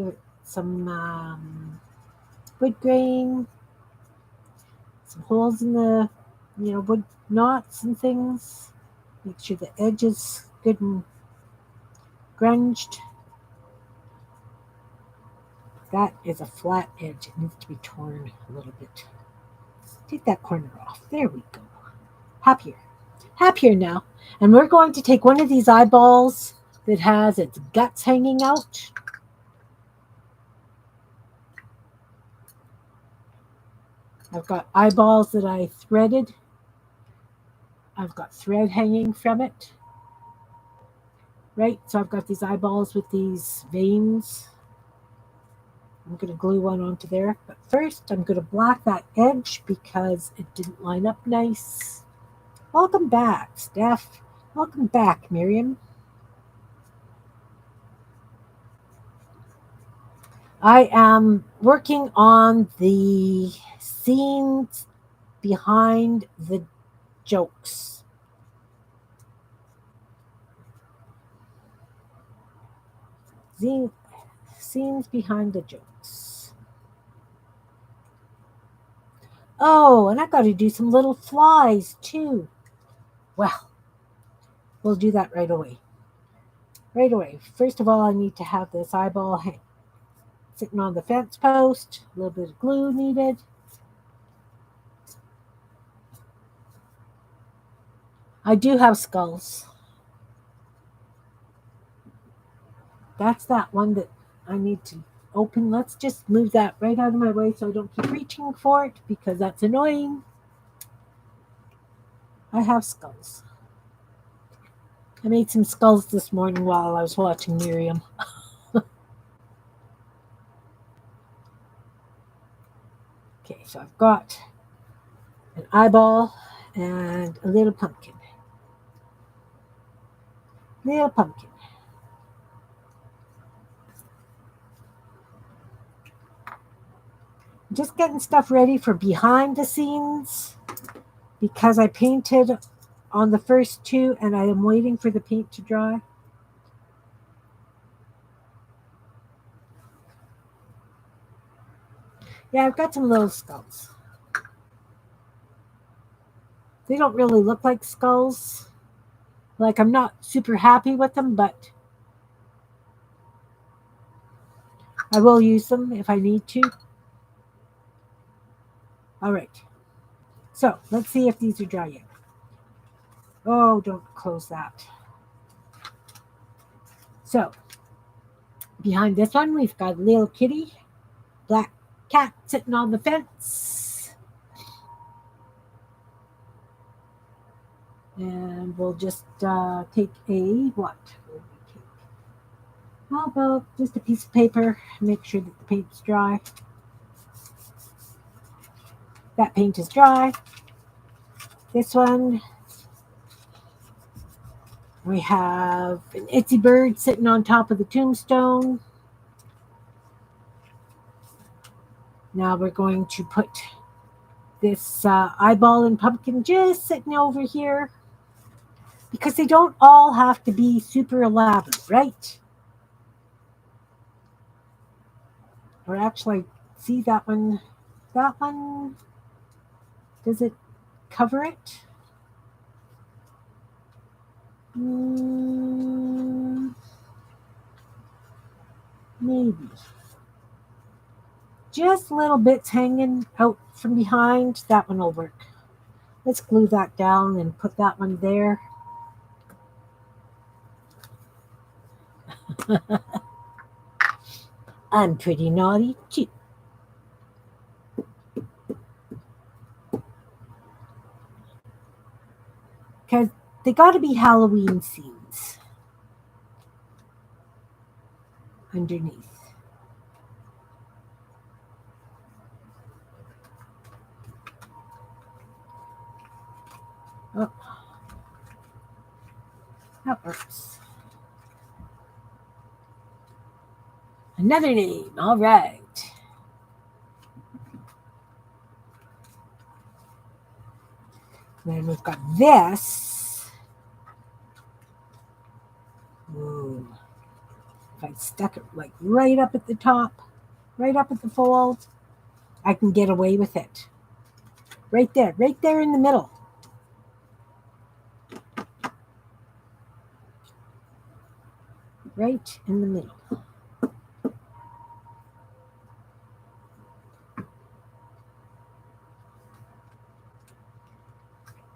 give it some wood grain, some holes in the, wood knots and things. Make sure the edge is good and grunged. That is a flat edge. It needs to be torn a little bit. Take that corner off. There we go. Happier. Happier now. And we're going to take one of these eyeballs that has its guts hanging out. I've got eyeballs that I threaded. I've got thread hanging from it. Right? So I've got these eyeballs with these veins. I'm going to glue one onto there. But first, I'm going to black that edge because it didn't line up nice. Welcome back, Steph. Welcome back, Miriam. I am working on the scenes behind the jokes. Scenes behind the jokes. Oh, and I got to do some little flies too. Well, we'll do that right away. Right away. First of all, I need to have this eyeball sitting on the fence post. A little bit of glue needed. I do have skulls. That's that one that I need to open. Let's just move that right out of my way so I don't keep reaching for it because that's annoying. I have skulls. I made some skulls this morning while I was watching Miriam. Okay, so I've got an eyeball and a little pumpkin. Little pumpkin. Just getting stuff ready for behind the scenes because I painted on the first two and I am waiting for the paint to dry. Yeah, I've got some little skulls. They don't really look like skulls. Like, I'm not super happy with them, but I will use them if I need to. All right. So, let's see if these are dry yet. Oh, don't close that. So, behind this one, we've got a little kitty, black cat sitting on the fence. And we'll just take what? How about just a piece of paper? Make sure that the paint's dry. That paint is dry. This one, we have an itsy bird sitting on top of the tombstone. Now we're going to put this eyeball and pumpkin just sitting over here because they don't all have to be super elaborate, right? Or actually, see that one? That one, does it cover it? Maybe. Just little bits hanging out from behind. That one will work. Let's glue that down and put that one there. I'm pretty naughty too. Because they got to be Halloween scenes underneath. Oh, that works. Another name. All right. Then we've got this. Ooh. If I stuck it like right up at the top, right up at the fold, I can get away with it. Right there in the middle. Right in the middle.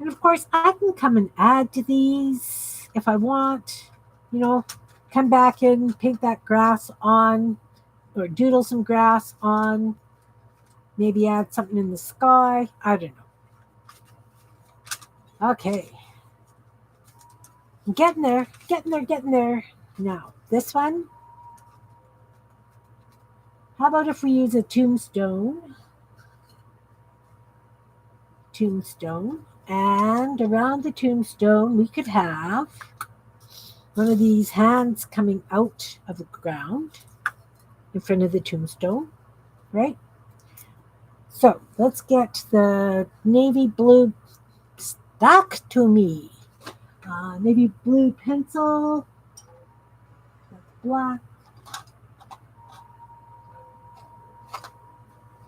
And of course, I can come and add to these if I want. You know, come back in, paint that grass on, or doodle some grass on. Maybe add something in the sky. I don't know. Okay. Getting there, getting there, getting there. Now, this one. How about if we use a tombstone? Tombstone. And around the tombstone, we could have one of these hands coming out of the ground in front of the tombstone, right? So let's get the navy blue stuck to me. Navy blue pencil, black.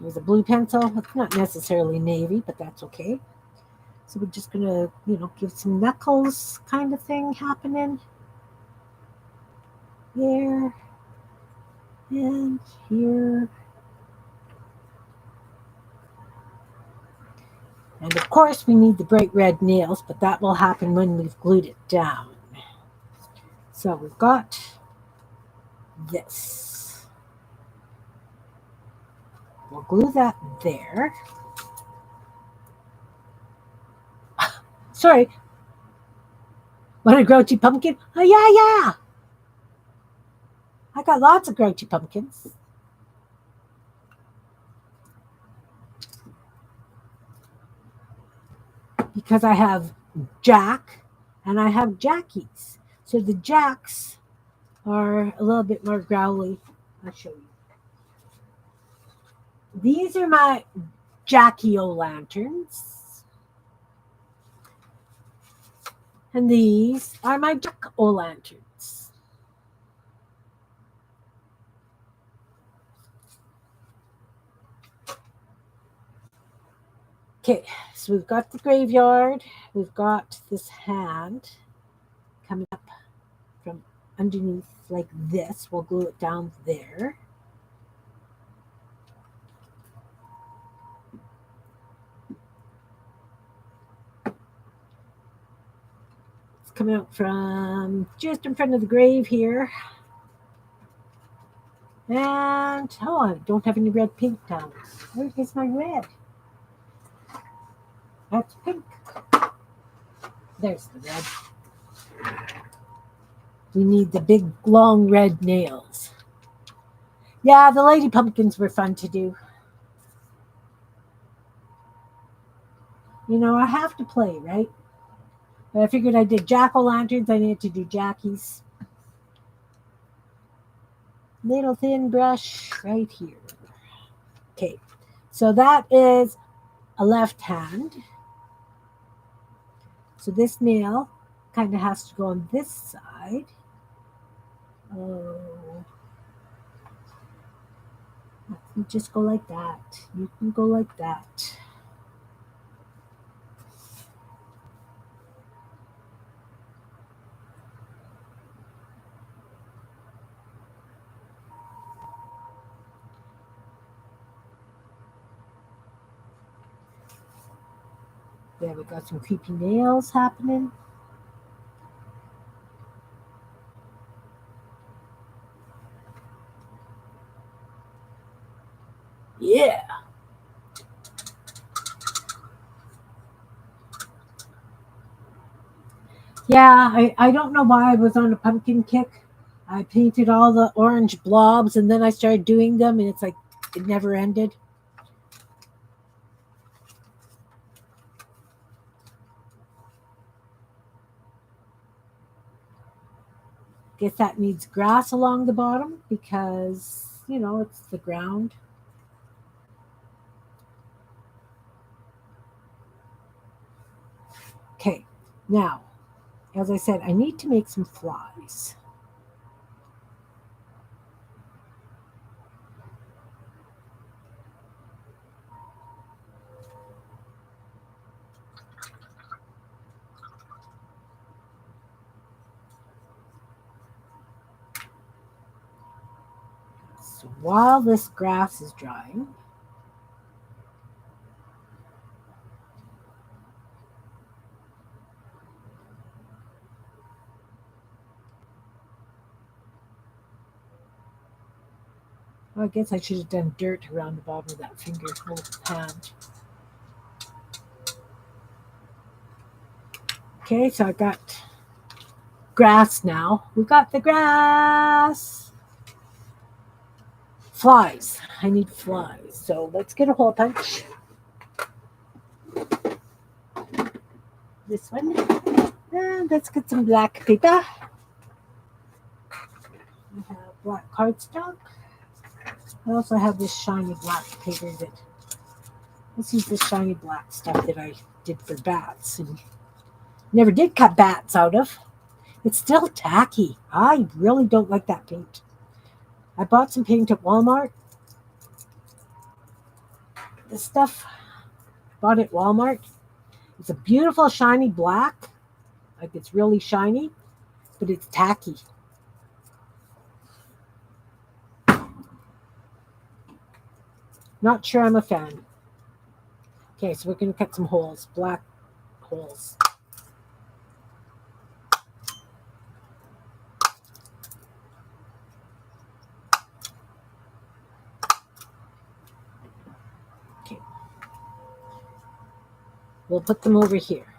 There's a blue pencil. It's not necessarily navy, but that's okay. So we're just gonna, give some knuckles kind of thing happening there and here. And of course we need the bright red nails, but that will happen when we've glued it down. So we've got this. We'll glue that there. Sorry. Want a grouchy pumpkin? Oh, yeah. I got lots of grouchy pumpkins. Because I have Jack and I have Jackies. So the Jacks are a little bit more growly. I'll show you. These are my Jackie-o'-lanterns. And these are my Jack-o'-lanterns. Okay, so we've got the graveyard. We've got this hand coming up from underneath like this. We'll glue it down there. It's coming out from just in front of the grave here. And, I don't have any red paint down. Where is my red? That's pink. There's the red. We need the big, long red nails. Yeah, the lady pumpkins were fun to do. I have to play, right? But I figured I did jack-o'-lanterns. I needed to do Jackies. Little thin brush right here. Okay, so that is a left hand. So this nail kind of has to go on this side. Oh, you just go like that. You can go like that. There, we got some creepy nails happening. Yeah. Yeah, I don't know why I was on a pumpkin kick. I painted all the orange blobs and then I started doing them and it's like it never ended. Guess that needs grass along the bottom because, it's the ground. Okay, now, as I said, I need to make some flies. So while this grass is drying, well, I guess I should have done dirt around the bottom of that finger hand. Okay, so I got grass now. We got the grass. Flies. I need flies. So let's get a hole punch. This one. And let's get some black paper. We have black cardstock. I also have this shiny black paper that, let's use this shiny black stuff that I did for bats and never did cut bats out of. It's still tacky. I really don't like that paint. I bought some paint at Walmart. This stuff, bought at Walmart. It's a beautiful shiny black. Like it's really shiny, but it's tacky. Not sure I'm a fan. Okay, so we're going to cut some holes, black holes. Okay. We'll put them over here.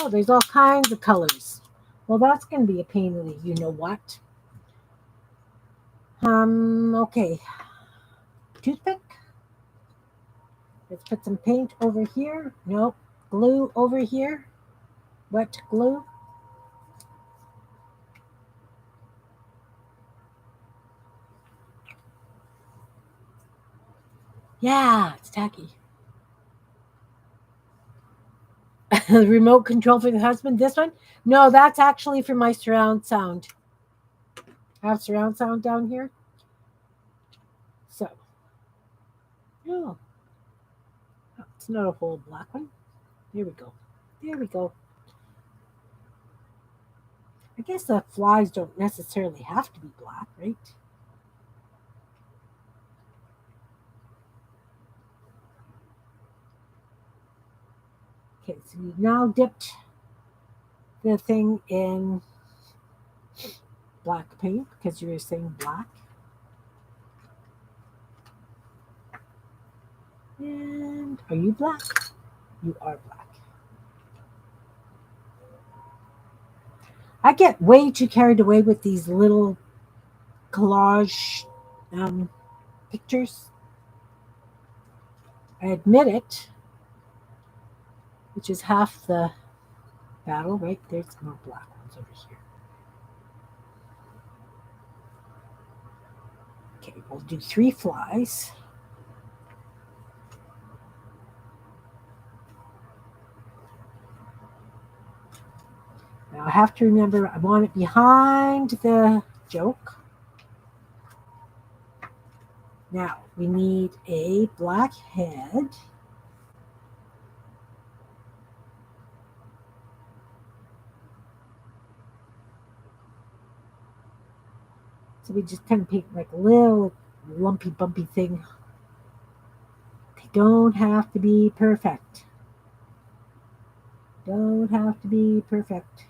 Oh, there's all kinds of colors. Well, that's going to be a pain in the you-know-what. Okay. Toothpick. Let's put some paint over here. Nope. Glue over here. Wet glue. Yeah, it's tacky. The remote control for the husband. This one? No, that's actually for my surround sound. I have surround sound down here. So. Oh. It's not a whole black one. There we go. There we go. I guess the flies don't necessarily have to be black, right? Okay, so you've now dipped the thing in black paint because you were saying black. And are you black? You are black. I get way too carried away with these little collage pictures. I admit it, which is half the battle, right? There's more black ones over here. Okay, we'll do 3 flies. Now I have to remember I want it behind the joke. Now we need a black head. So we just kind of paint like a little lumpy bumpy thing. They don't have to be perfect. Don't have to be perfect.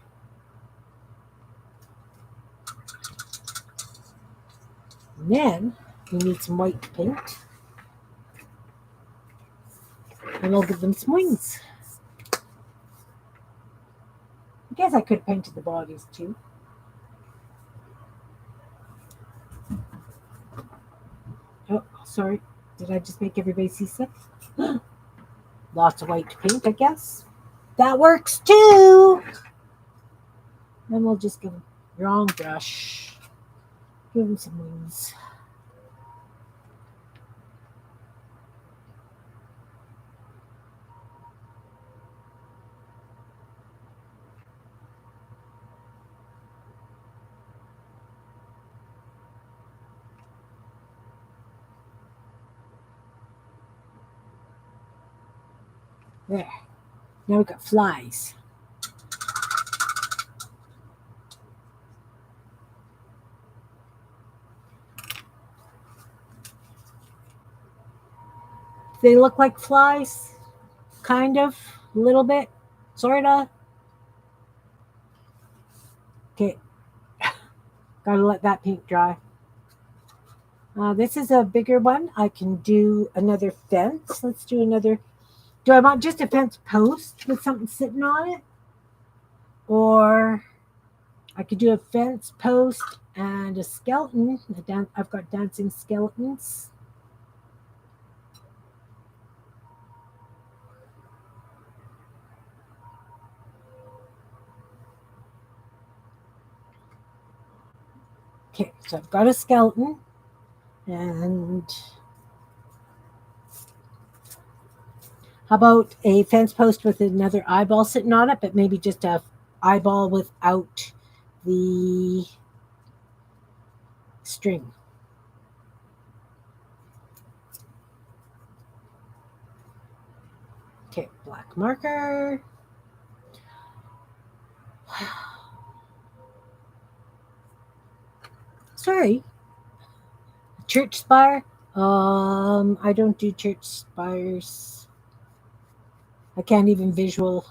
And then we need some white paint. And we'll give them some wings. I guess I could have painted the bodies too. Oh, sorry. Did I just make everybody seasick? Lots of white paint, I guess. That works too. Then we'll just give them wrong brush. Give them some wings. There. Now we've got flies. they look like flies, kind of, a little bit, sort of. Okay, gotta let that paint dry. This is a bigger one. I can do another fence. Let's do another. Do I want just a fence post with something sitting on it? Or I could do a fence post and a skeleton. I've got dancing skeletons. Okay, so I've got a skeleton. And how about a fence post with another eyeball sitting on it, but maybe just a eyeball without the string? Okay, black marker. Sorry. Church spire. I don't do church spires. I can't even visualize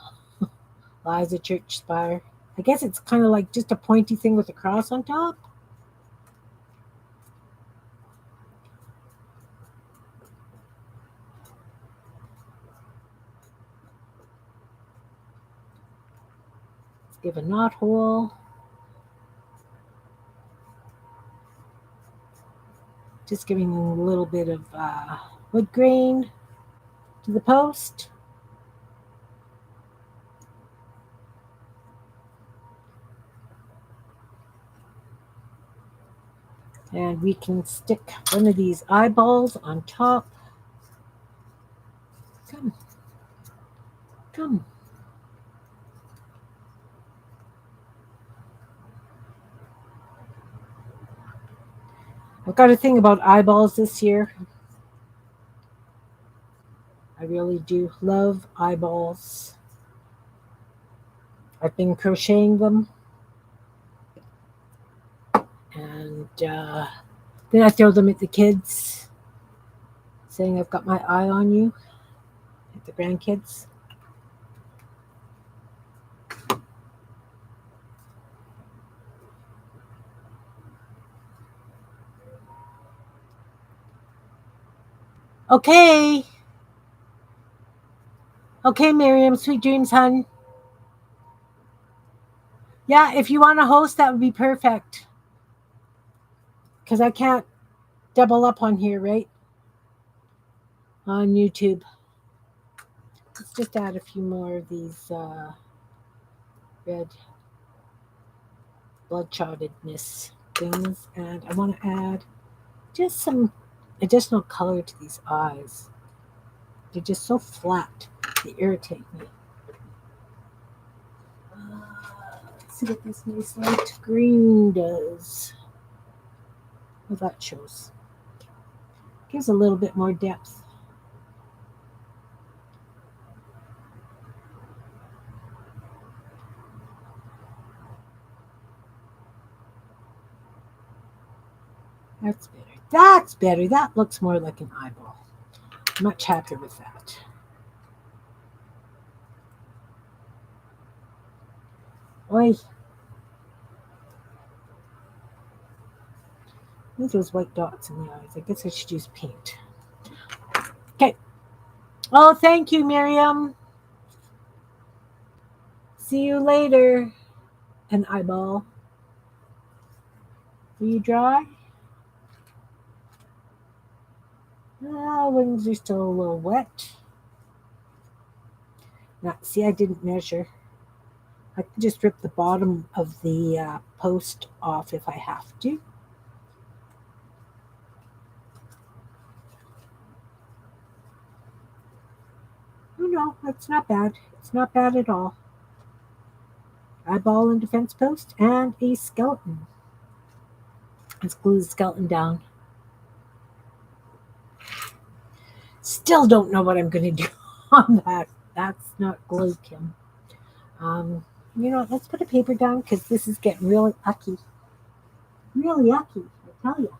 a church spire. I guess it's kind of like just a pointy thing with a cross on top. Let's give a knot hole. Just giving a little bit of wood grain to the post. And we can stick one of these eyeballs on top. Come. Come. I've got a thing about eyeballs this year. I really do love eyeballs. I've been crocheting them. And then I throw them at the kids, saying I've got my eye on you, at the grandkids. Okay. Okay, Miriam, sweet dreams, hun. Yeah, if you want to host, that would be perfect. Because I can't double up on here, right? On YouTube. Let's just add a few more of these red bloodshotedness things. And I want to add just some additional color to these eyes. They're just so flat. They irritate me. Let's see what this nice light green does. Well, that shows. Gives a little bit more depth. That's better. That's better. That looks more like an eyeball. Much happier with that. Oi. Look at those white dots in the eyes. I guess I should use paint. Okay. Oh, thank you, Miriam. See you later. An eyeball. Are you dry? Wings are still a little wet. Now, see, I didn't measure. I can just rip the bottom of the post off if I have to. Oh, no, that's not bad. It's not bad at all. Eyeball and defense post and a skeleton. Let's glue the skeleton down. Still don't know what I'm going to do on that. That's not glue, Kim. You know, let's put a paper down because this is getting really yucky. Really yucky, I tell you.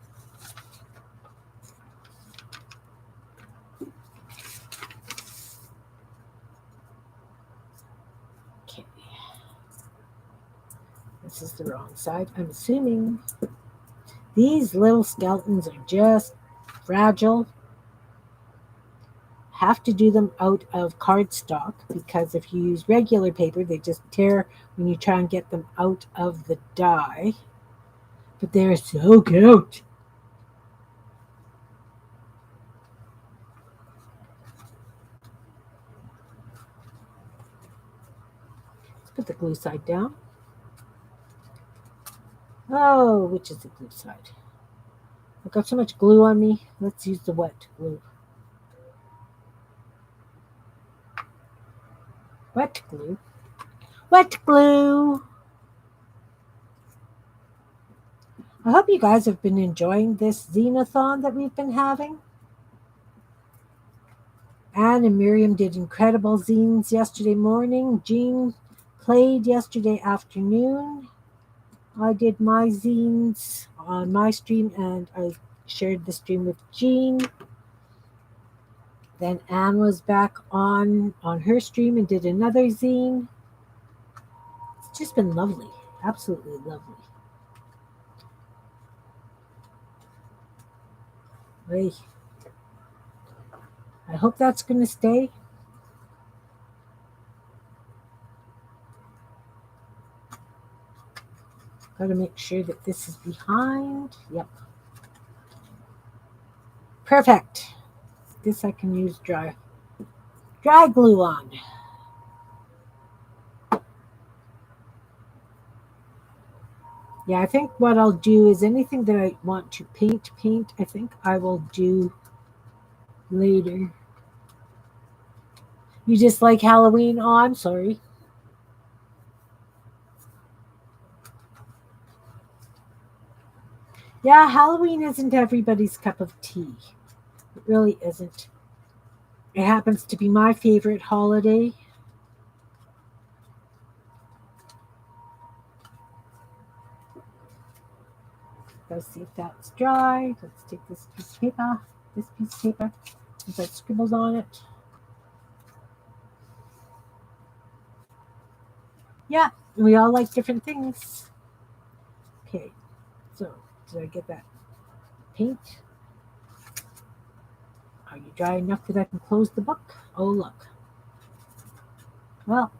This is the wrong side, I'm assuming. These little skeletons are just fragile. Have to do them out of cardstock because if you use regular paper, they just tear when you try and get them out of the die. But they're so cute. Let's put the glue side down. Oh, which is the glue side? I've got so much glue on me. Let's use the wet glue. Wet glue. Wet glue. I hope you guys have been enjoying this zine-a-thon that we've been having. Anne and Miriam did incredible zines yesterday morning. Jean played yesterday afternoon. I did my zines on my stream and I shared the stream with Jean. Then Anne was back on her stream and did another zine. It's just been lovely. Absolutely lovely. Hey, I hope that's going to stay. Got to make sure that this is behind. Yep. Perfect. This I can use dry glue on. Yeah, I think what I'll do is anything that I want to paint, I think I will do later. You just like Halloween? Oh, I'm sorry. Yeah, Halloween isn't everybody's cup of tea. It really isn't. It happens to be my favorite holiday. Let's see if that's dry. Let's take this piece of paper, and put scribbles on it. Yeah, we all like different things. Okay, so did I get that paint? Are you dry enough that I can close the book? Oh, look. Well,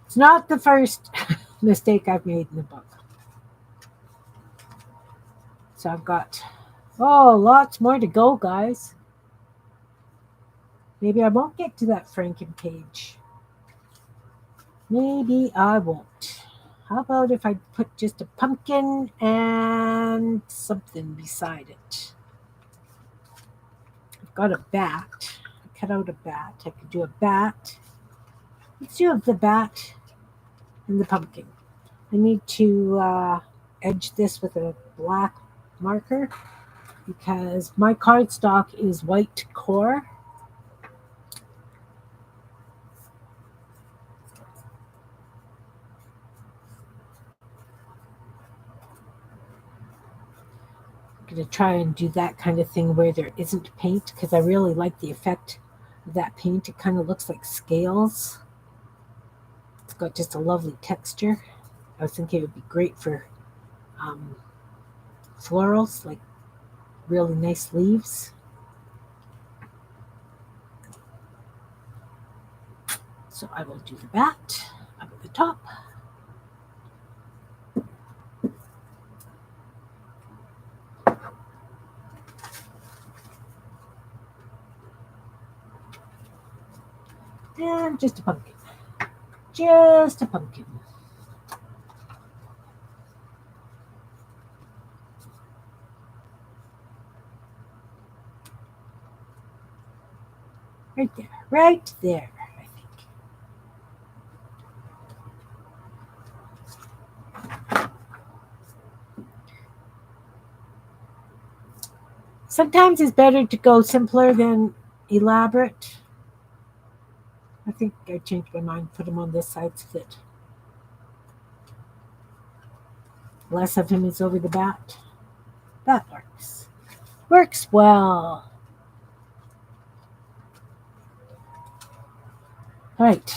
it's not the first mistake I've made in the book. So I've got, lots more to go, guys. Maybe I won't get to that Franken page. Maybe I won't. How about if I put just a pumpkin and something beside it? I've got a bat. I cut out a bat. I could do a bat. Let's do the bat and the pumpkin. I need to edge this with a black marker because my cardstock is white core. I'm going to try and do that kind of thing where there isn't paint because I really like the effect of that paint. It kind of looks like scales. It's got just a lovely texture. I was thinking it would be great for florals, like really nice leaves. So I will do the bat up at the top. And just a pumpkin. Just a pumpkin. Right there. Right there, I think. Sometimes it's better to go simpler than elaborate. I think I changed my mind, put him on this side so that less of him is over the bat. That works. Works well. Right.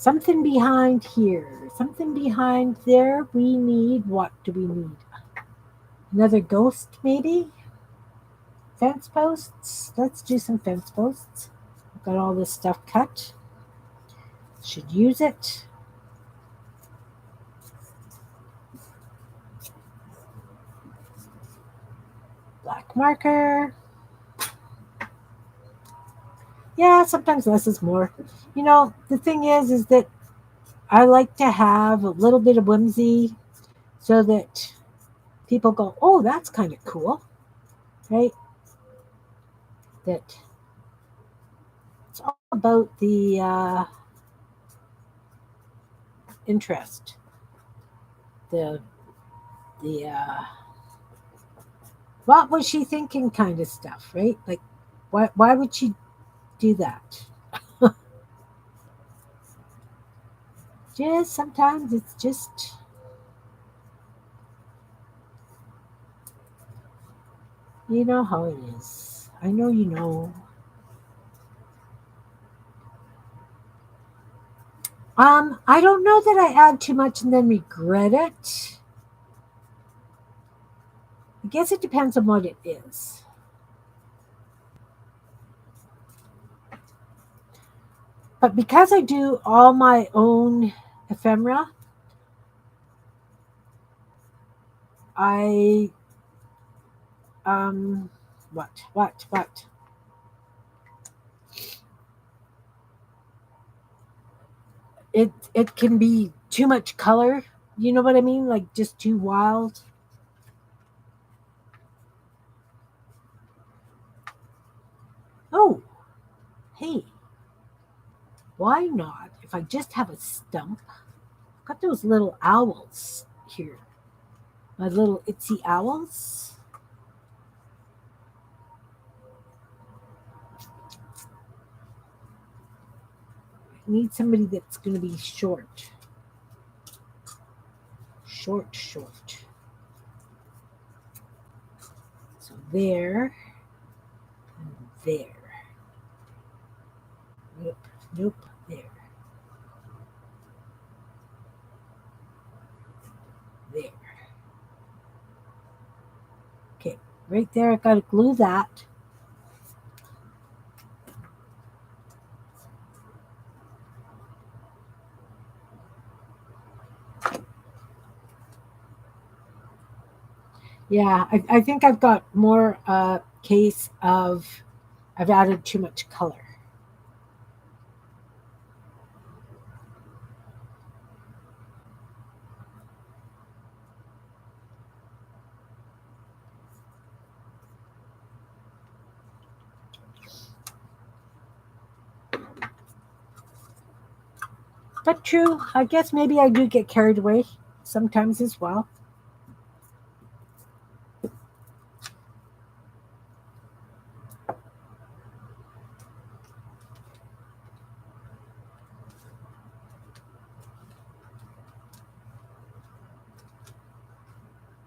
Something behind here. Something behind there. We need, what do we need? Another ghost, maybe? Fence posts? Let's do some fence posts. I've got all this stuff cut. Should use it. Black marker. Yeah, sometimes less is more. The thing is that I like to have a little bit of whimsy so that people go, oh, that's kind of cool, right? That it's all about the interest, the what was she thinking kind of stuff, right? Like, why would she do that? Just sometimes it's just, you know how it is. I know you know. I don't know that I add too much and then regret it. I guess it depends on what it is. But because I do all my own ephemera, I what? It can be too much color. You know what I mean? Like just too wild. Oh, hey, why not? If I just have a stump, I've got those little owls here. My little itsy owls. I need somebody that's going to be short. Short. So there and there. Nope, there. There. Okay, right there, I gotta glue that. Yeah, I think I've got more case of I've added too much color. But true, I guess maybe I do get carried away sometimes as well.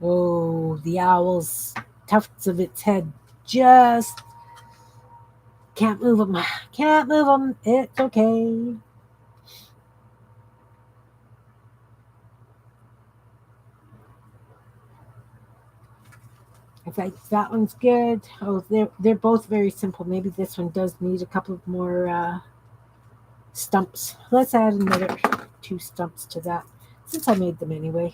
Oh, the owl's tufts of its head just can't move them. Can't move them. It's okay. I think that one's good. Oh, they're both very simple. Maybe this one does need a couple of more stumps. Let's add another 2 stumps to that since I made them anyway.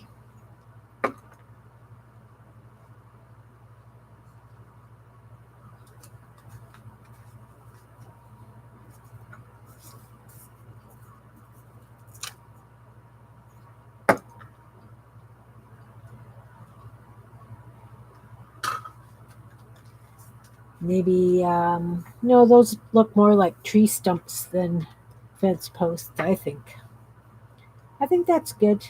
Maybe no, those look more like tree stumps than fence posts. I think that's good.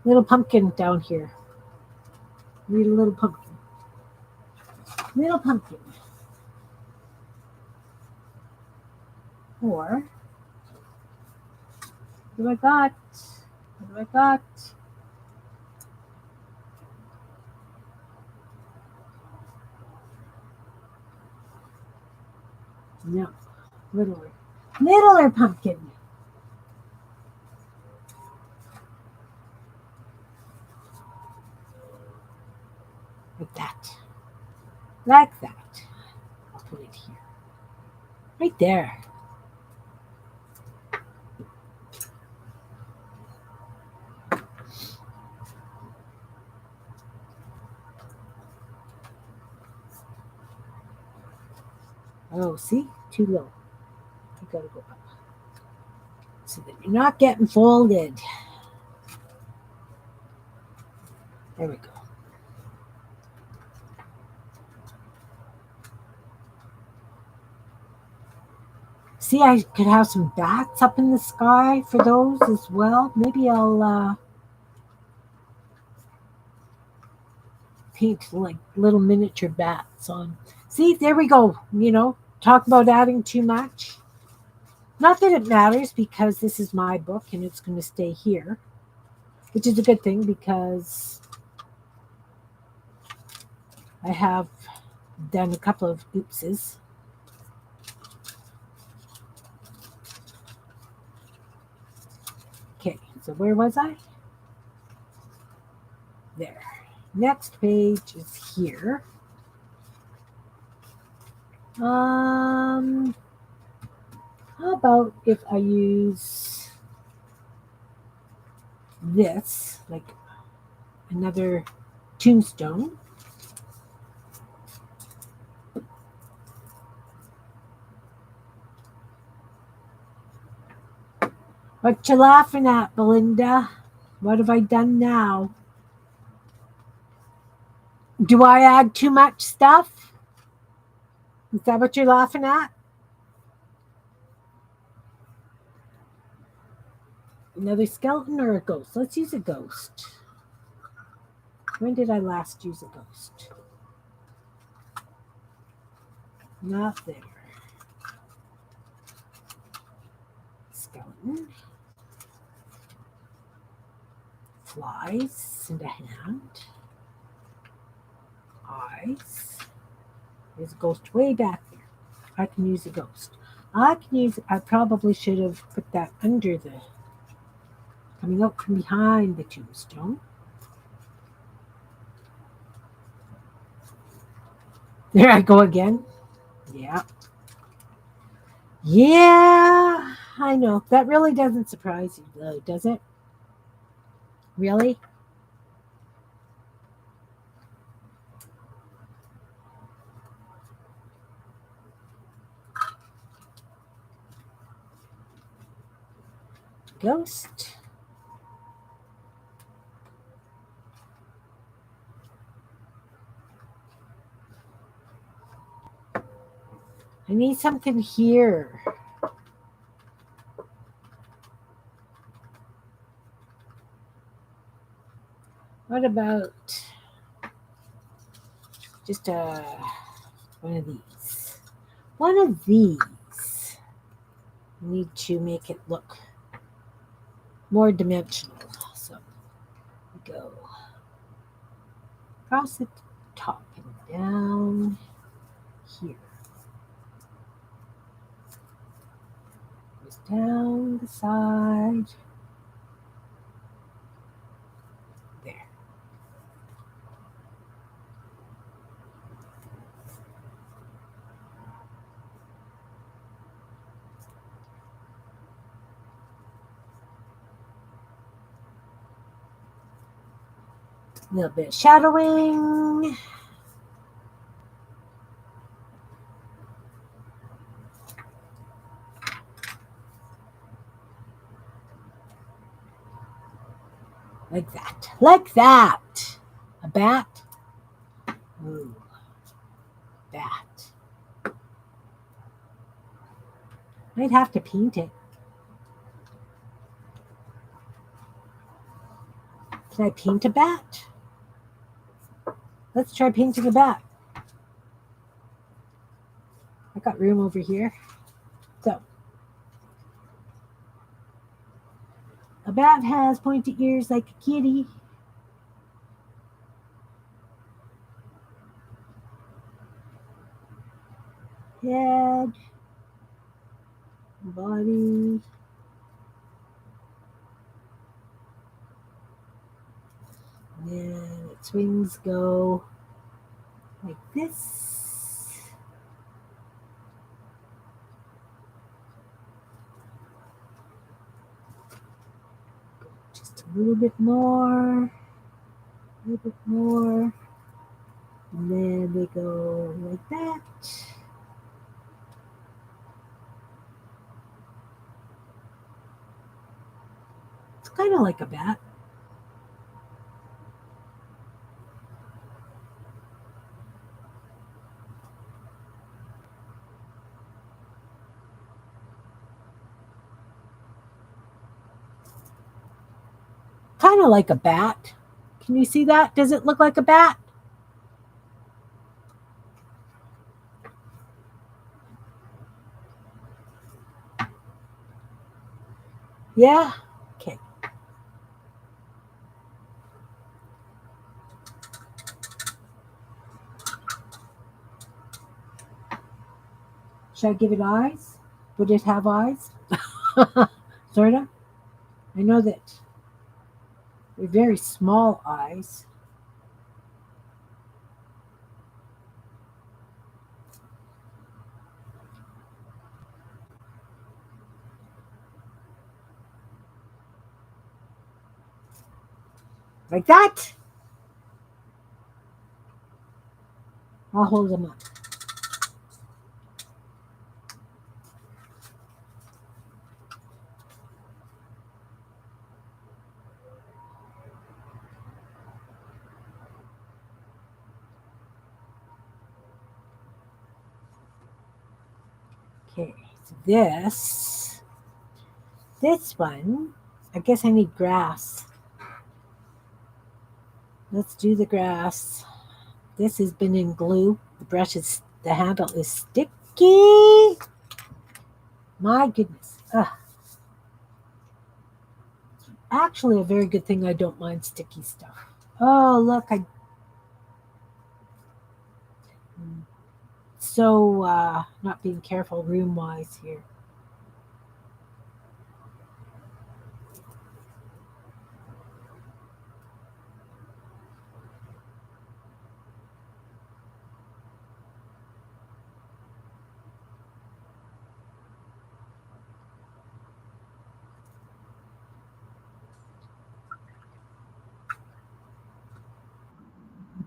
Little pumpkin down here. Need a little pumpkin. Little pumpkin. Or what do I got? What do I got? No, littler pumpkin. Like that. Like that. I'll put it here. Right there. Oh, see? Too low. You gotta go up. So that you're not getting folded. There we go. See, I could have some bats up in the sky for those as well. Maybe I'll paint like little miniature bats on. See, there we go. Talk about adding too much. Not that it matters because this is my book and it's going to stay here, which is a good thing because I have done a couple of oopses. Okay, so where was I? There. Next page is here. How about if I use this, like another tombstone? What you laughing at, Belinda? What have I done now? Do I add too much stuff? Is that what you're laughing at? Another skeleton or a ghost? Let's use a ghost. When did I last use a ghost? Not there. Skeleton. Flies and a hand. Eyes. There's a ghost way back there. I can use a ghost. I probably should have put that under the, coming out from behind the tombstone. There I go again. Yeah. Yeah, I know. That really doesn't surprise you, though, does it? Really? Ghost. I need something here. What about just one of these? One of these. I need to make it look more dimensional. So we go across the top and down here. Goes down the side. There. A little bit of shadowing. Like that. Like that. A bat. Ooh. Bat. Might have to paint it. Can I paint a bat? Let's try painting a bat. I got room over here. So, a bat has pointy ears like a kitty. Head. body. And then its wings go like this. Just a little bit more. A little bit more. And then they go like that. It's kind of like a bat. Kind of like a bat. Can you see that? Does it look like a bat? Yeah? Okay. Should I give it eyes? Would it have eyes? Sort of. I know that they're very small eyes. Like that. I'll hold them up. Okay, so this one, I guess I need grass. Let's do the grass. This has been in glue. The handle is sticky. My goodness. Actually, a very good thing I don't mind sticky stuff. Oh, look, not being careful room-wise here.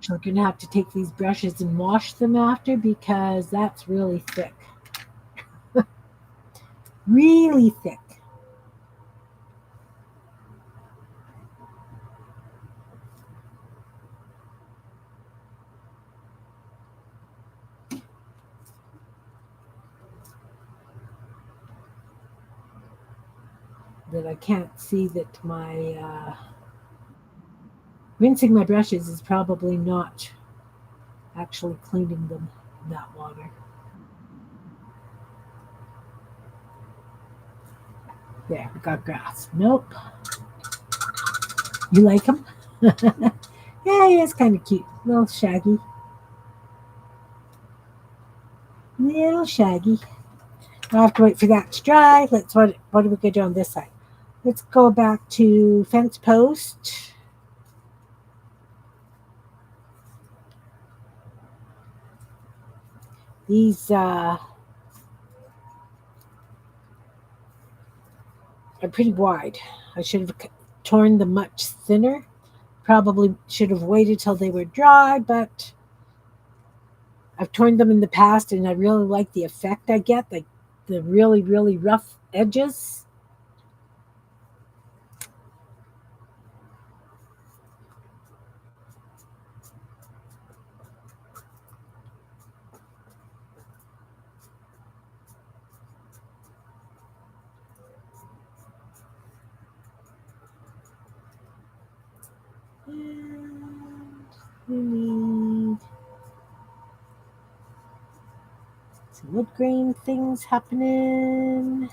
We're going to have to take these brushes and wash them after because that's really thick. Really thick. That I can't see that my rinsing my brushes is probably not actually cleaning them in that water. There, we got grass. Nope. You like him? Yeah, he is kind of cute. Little shaggy. Little shaggy. I'll have to wait for that to dry. What are we going to do on this side? Let's go back to fence post. These are pretty wide. I should have torn them much thinner. Probably should have waited till they were dry, but I've torn them in the past and I really like the effect I get, like the really, really rough edges. And we need some wood grain things happening.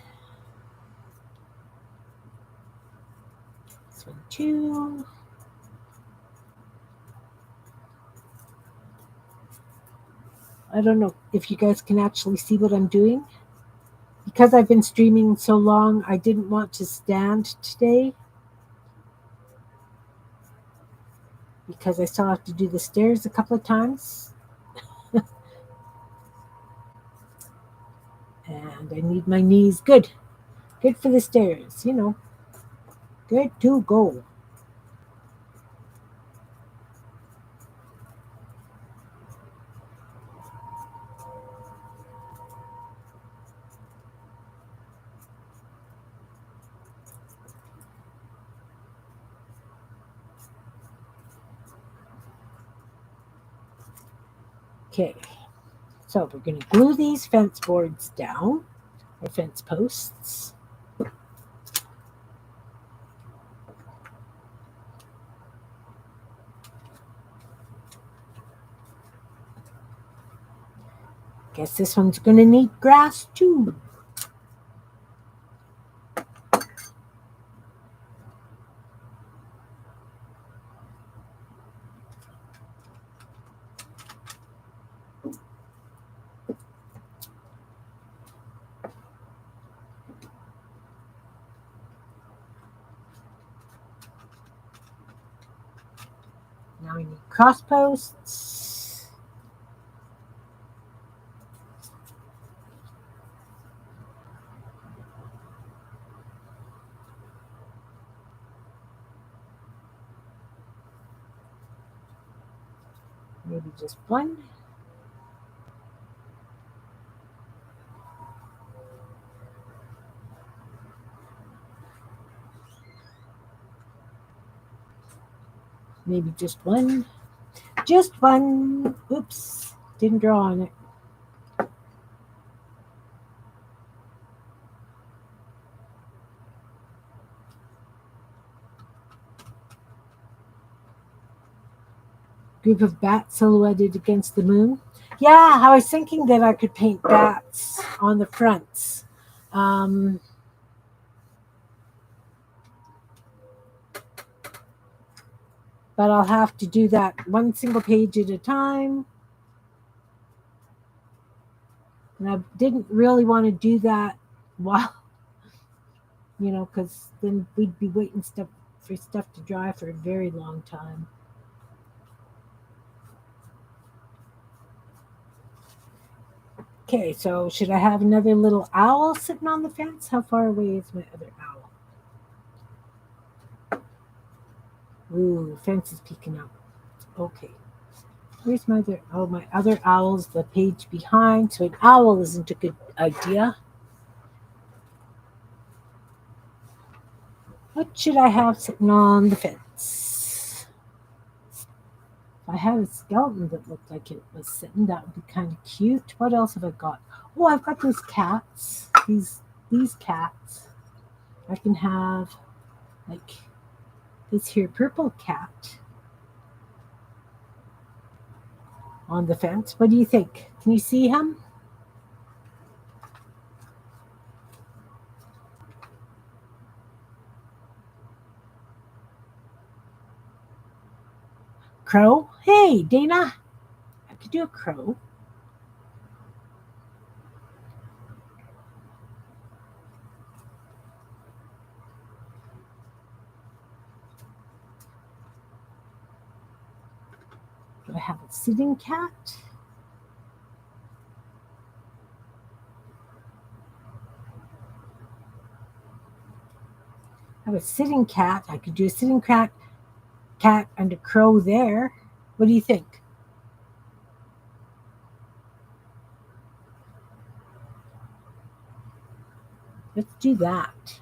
This one too. I don't know if you guys can actually see what I'm doing because I've been streaming so long, I didn't want to stand today because I still have to do the stairs a couple of times. And I need my knees good. Good for the stairs, Good to go. Okay, so we're going to glue these fence boards down, or fence posts. Guess this one's going to need grass too. Now we need cross posts. Maybe just one. Maybe just one. Just one. Oops, didn't draw on it. Group of bats silhouetted against the moon. Yeah, I was thinking that I could paint bats on the fronts. But I'll have to do that one single page at a time. And I didn't really want to do that while, because then we'd be waiting for stuff to dry for a very long time. Okay, so should I have another little owl sitting on the fence? How far away is my other owl? Ooh, fence is peeking out. Okay. Where's my other? Oh, my other owl's the page behind, so an owl isn't a good idea. What should I have sitting on the fence? If I had a skeleton that looked like it was sitting, that would be kind of cute. What else have I got? Oh, I've got those cats. These cats. I can have like this here purple cat on the fence. What do you think? Can you see him? Crow? Hey, Dana. I could do a crow. Do I have a sitting cat? I have a sitting cat. I could do a sitting cat and a crow there. What do you think? Let's do that.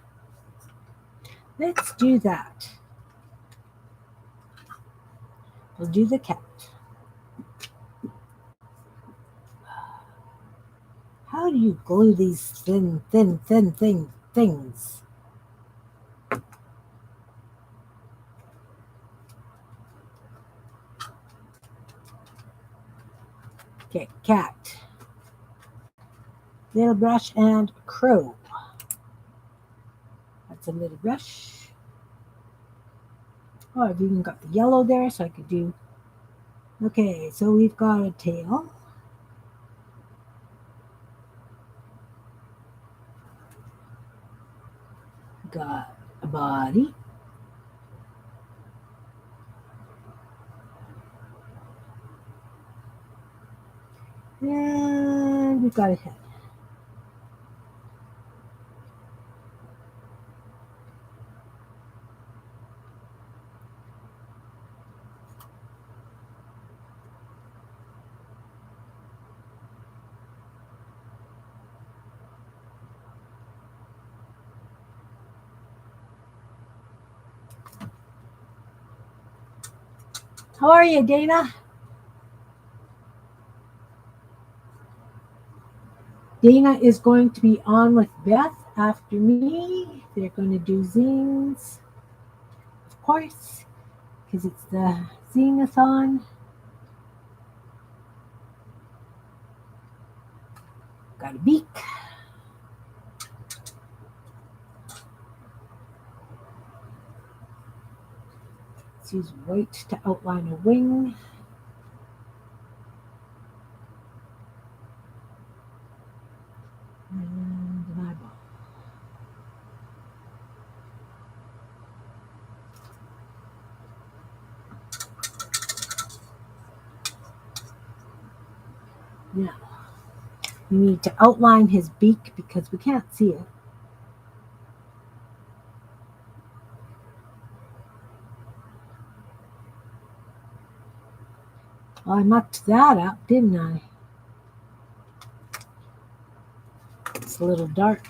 Let's do that. We'll do the cat. How do you glue these thin things? Okay, cat. Little brush and crow. That's a little brush. Oh, I've even got the yellow there, so I could do. Okay, so we've got a tail. got a body. And we've got a head. How are you, Dana? Dana is going to be on with Beth after me. They're going to do zines, of course, because it's the zine-a-thon. Got a beak. Let's use white to outline a wing. And an eyeball. Now, we need to outline his beak because we can't see it. Well, I mucked that up, didn't I? It's a little dark.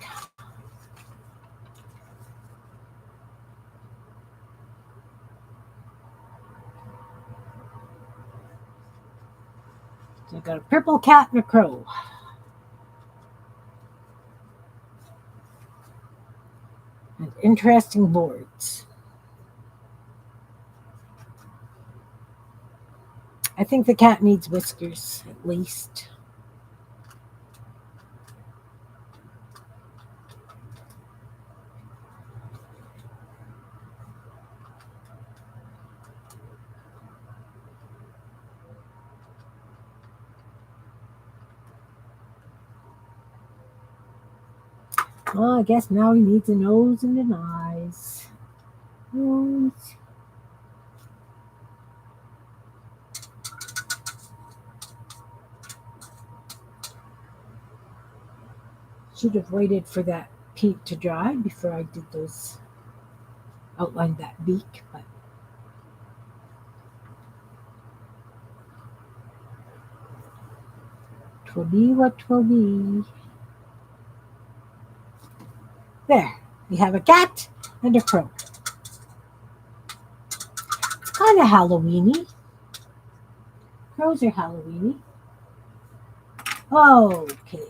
So I got a purple cat and a crow. And interesting boards. I think the cat needs whiskers, at least. Well, I guess now he needs a nose and an eyes. Nose. Should have waited for that paint to dry before I did those, outlined that beak, but twill be what twill be. There, we have a cat and a crow. It's kind of Halloweeny. Crows are Halloweeny. Okay.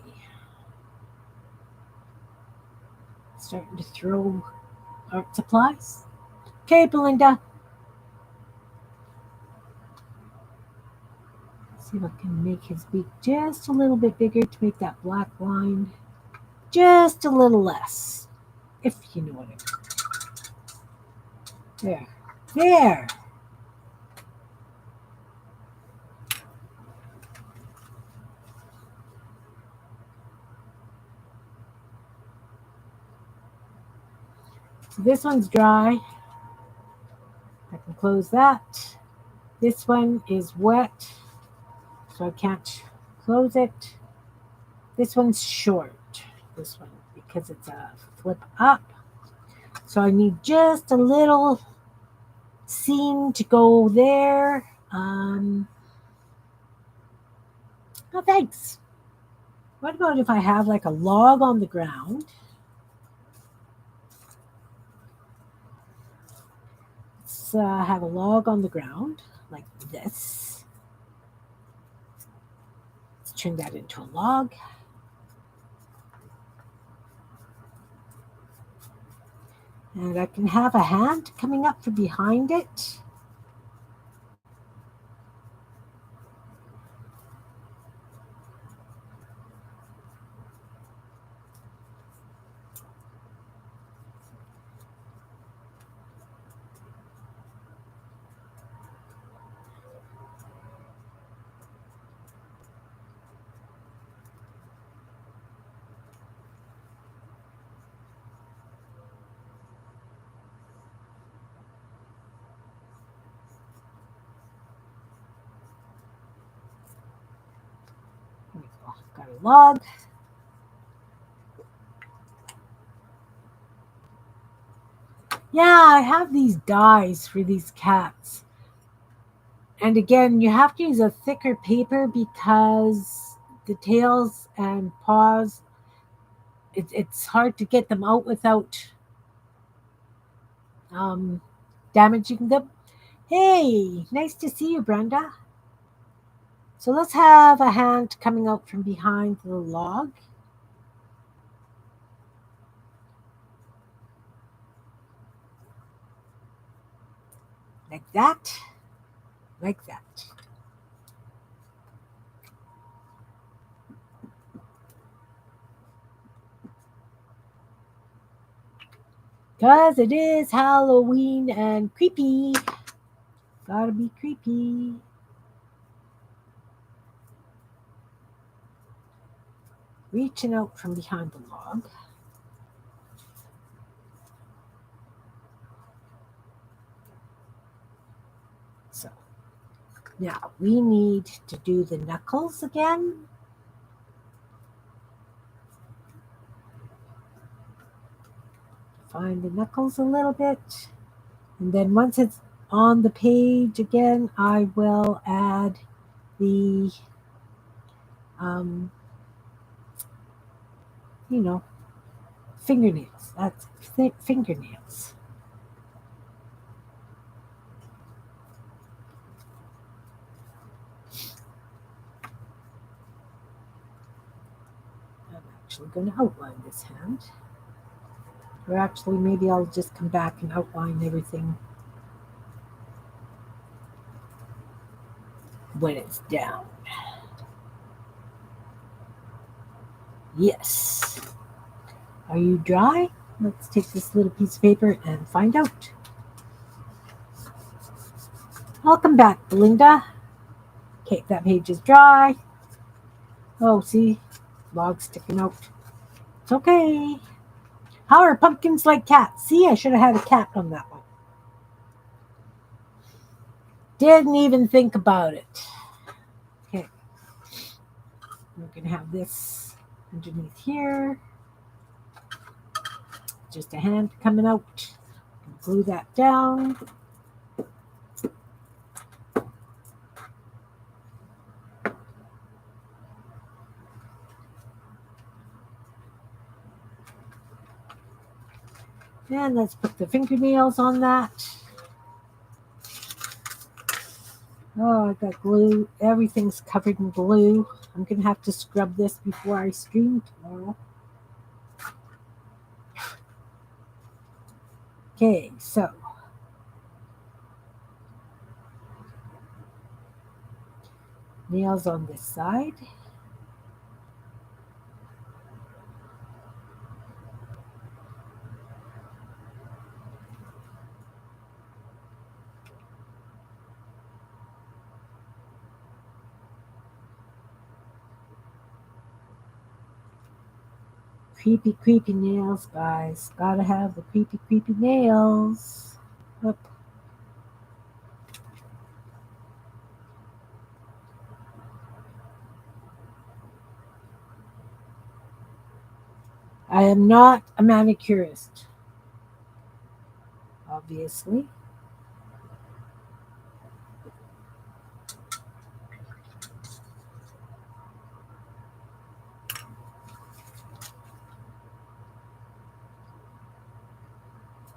Starting to throw art supplies. Okay, Belinda. See if I can make his beak just a little bit bigger to make that black line just a little less, if you know what I mean. There. There. So this one's dry. I can close that. This one is wet, so I can't close it. This one's short, this one, because it's a flip up. So I need just a little seam to go there. Oh, thanks. What about if I have like a log on the ground? Let's have a log on the ground like this. Let's turn that into a log. And I can have a hand coming up from behind it. log. Yeah, I have these dies for these cats. And again, you have to use a thicker paper because the tails and paws, it's hard to get them out without damaging them. Hey, nice to see you, Brenda. So let's have a hand coming out from behind the log. Like that. Like that. Because it is Halloween and creepy. Gotta be creepy. Reaching out from behind the log. So now we need to do the knuckles again. Find the knuckles a little bit. And then once it's on the page again, I will add the, fingernails. That's fingernails. I'm actually going to outline this hand. Or actually, maybe I'll just come back and outline everything when it's down. Yes. Are you dry? Let's take this little piece of paper and find out. Welcome back, Belinda. Okay, that page is dry. Oh, see? Log sticking out. It's okay. How are pumpkins like cats? See, I should have had a cat on that one. Didn't even think about it. Okay. We're going to have this underneath here. Just a hand coming out. Glue that down. And let's put the fingernails on that. Oh, I got glue. Everything's covered in glue. I'm going to have to scrub this before I stream tomorrow. Okay, so nails on this side. Creepy, creepy nails, guys. Gotta have the creepy, creepy nails. Oop. I am not a manicurist, obviously.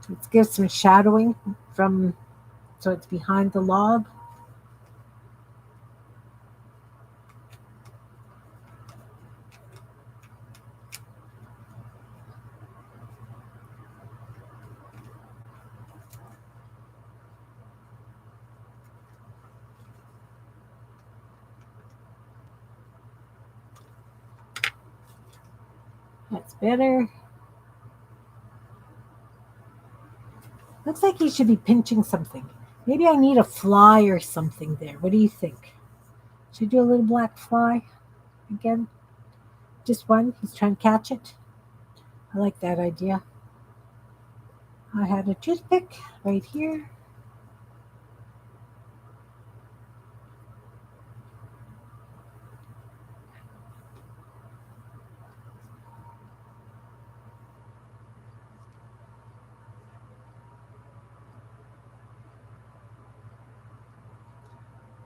Let's give some shadowing so it's behind the log. That's better. Looks like he should be pinching something. Maybe I need a fly or something there. What do you think? Should I do a little black fly again? Just one? He's trying to catch it. I like that idea. I had a toothpick right here.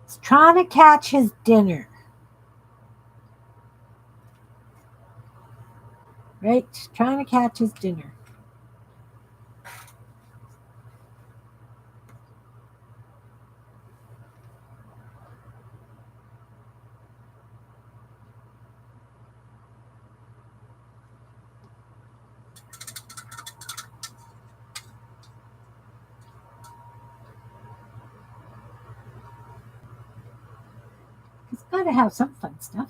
He's trying to catch his dinner. Right? Trying to catch his dinner. He's got to have some fun stuff.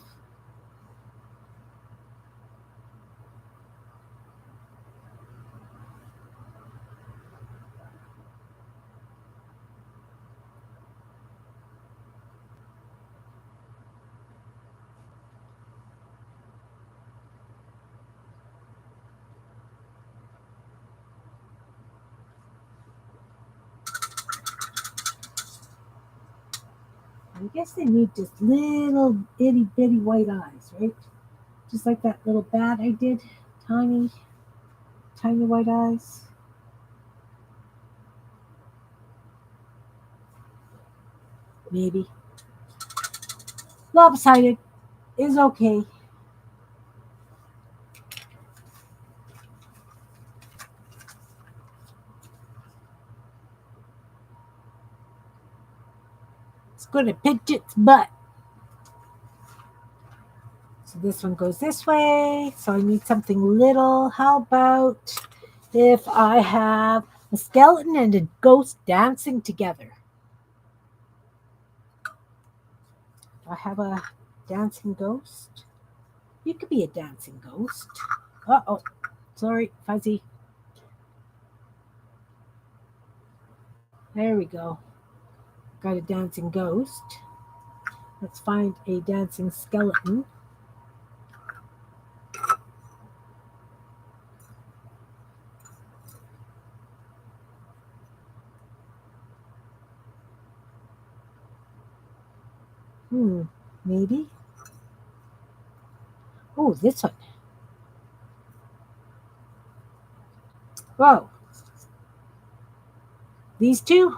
I guess they need just little itty bitty white eyes, right? Just like that little bat I did. Tiny, tiny white eyes. Maybe. Lopsided is okay. It's going to pinch its butt. So this one goes this way. So I need something little. How about if I have a skeleton and a ghost dancing together? Do I have a dancing ghost? You could be a dancing ghost. Uh-oh. Sorry, fuzzy. There we go. Got a dancing ghost. Let's find a dancing skeleton. Maybe. Oh, this one. Whoa. These two?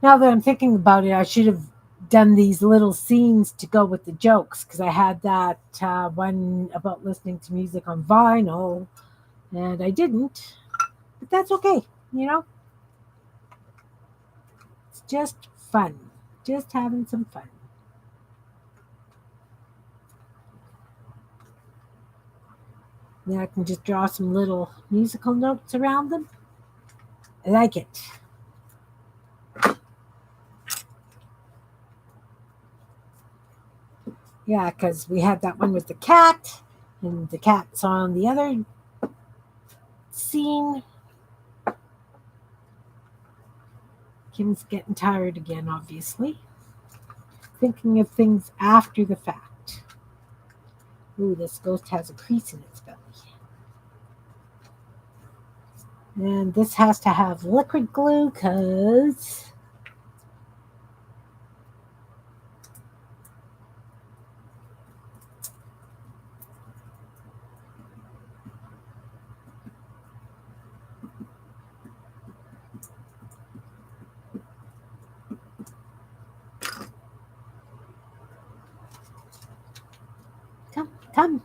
Now that I'm thinking about it, I should have done these little scenes to go with the jokes because I had that one about listening to music on vinyl and I didn't. But that's okay, you know? It's just fun. Just having some fun. Then I can just draw some little musical notes around them. I like it. Yeah, because we had that one with the cat, and the cat's on the other scene. Kim's getting tired again, obviously. Thinking of things after the fact. Ooh, this ghost has a crease in its belly. And this has to have liquid glue because come.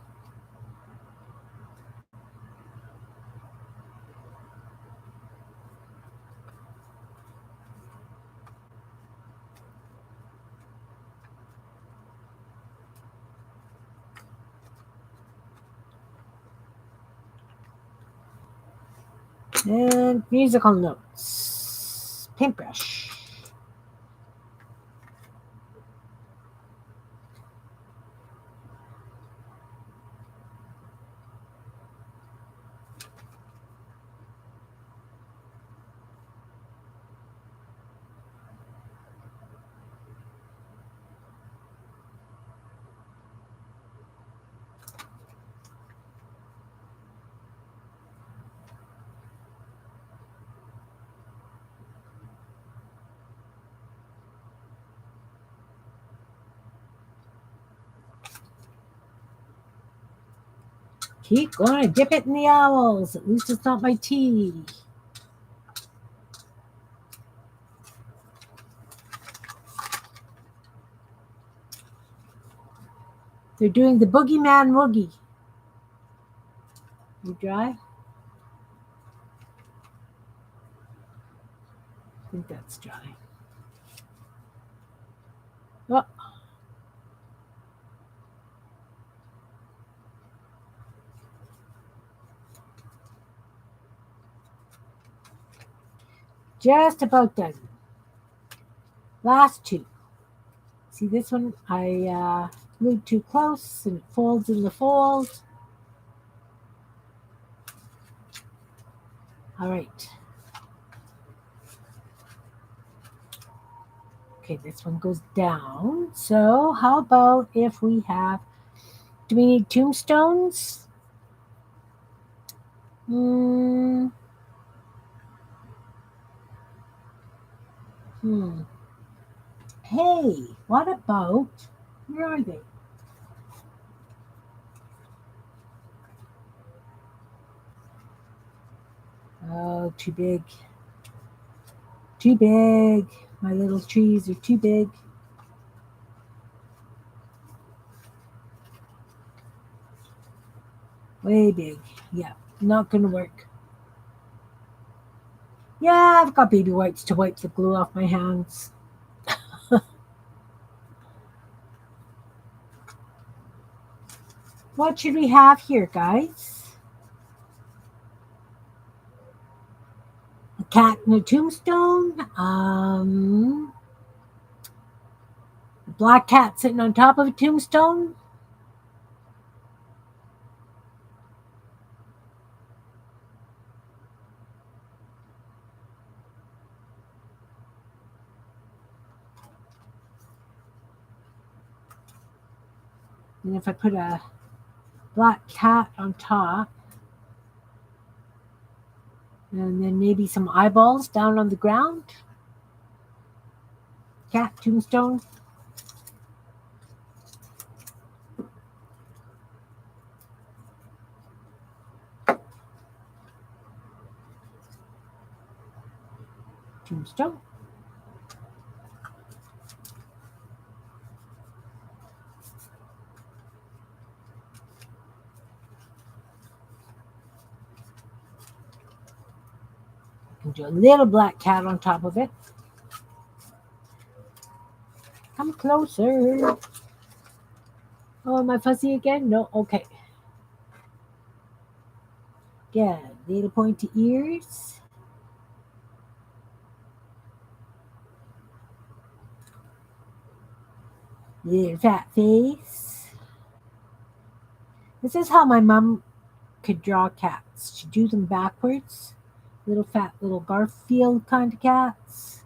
And musical notes. Paintbrush. Keep going. Dip it in the owls. At least it's not my tea. They're doing the boogeyman woogie. You dry? I think that's dry. Oh. Just about done. Last two. See this one? I glued too close and it folds in the fold. All right. Okay, this one goes down. So how about if we have, do we need tombstones? Hey, what about, where are they? Oh, too big. Too big. My little trees are too big. Way big. Yeah, not going to work. Yeah, I've got baby wipes to wipe the glue off my hands. What should we have here, guys? A cat and a tombstone. A black cat sitting on top of a tombstone. And if I put a black cat on top, and then maybe some eyeballs down on the ground. Cat, tombstone. Tombstone. I can do a little black cat on top of it. Come closer. Oh, am I fuzzy again? No, okay. Yeah, little pointy ears. Little fat face. This is how my mom could draw cats. She'd do them backwards. Little fat, little Garfield kind of cats.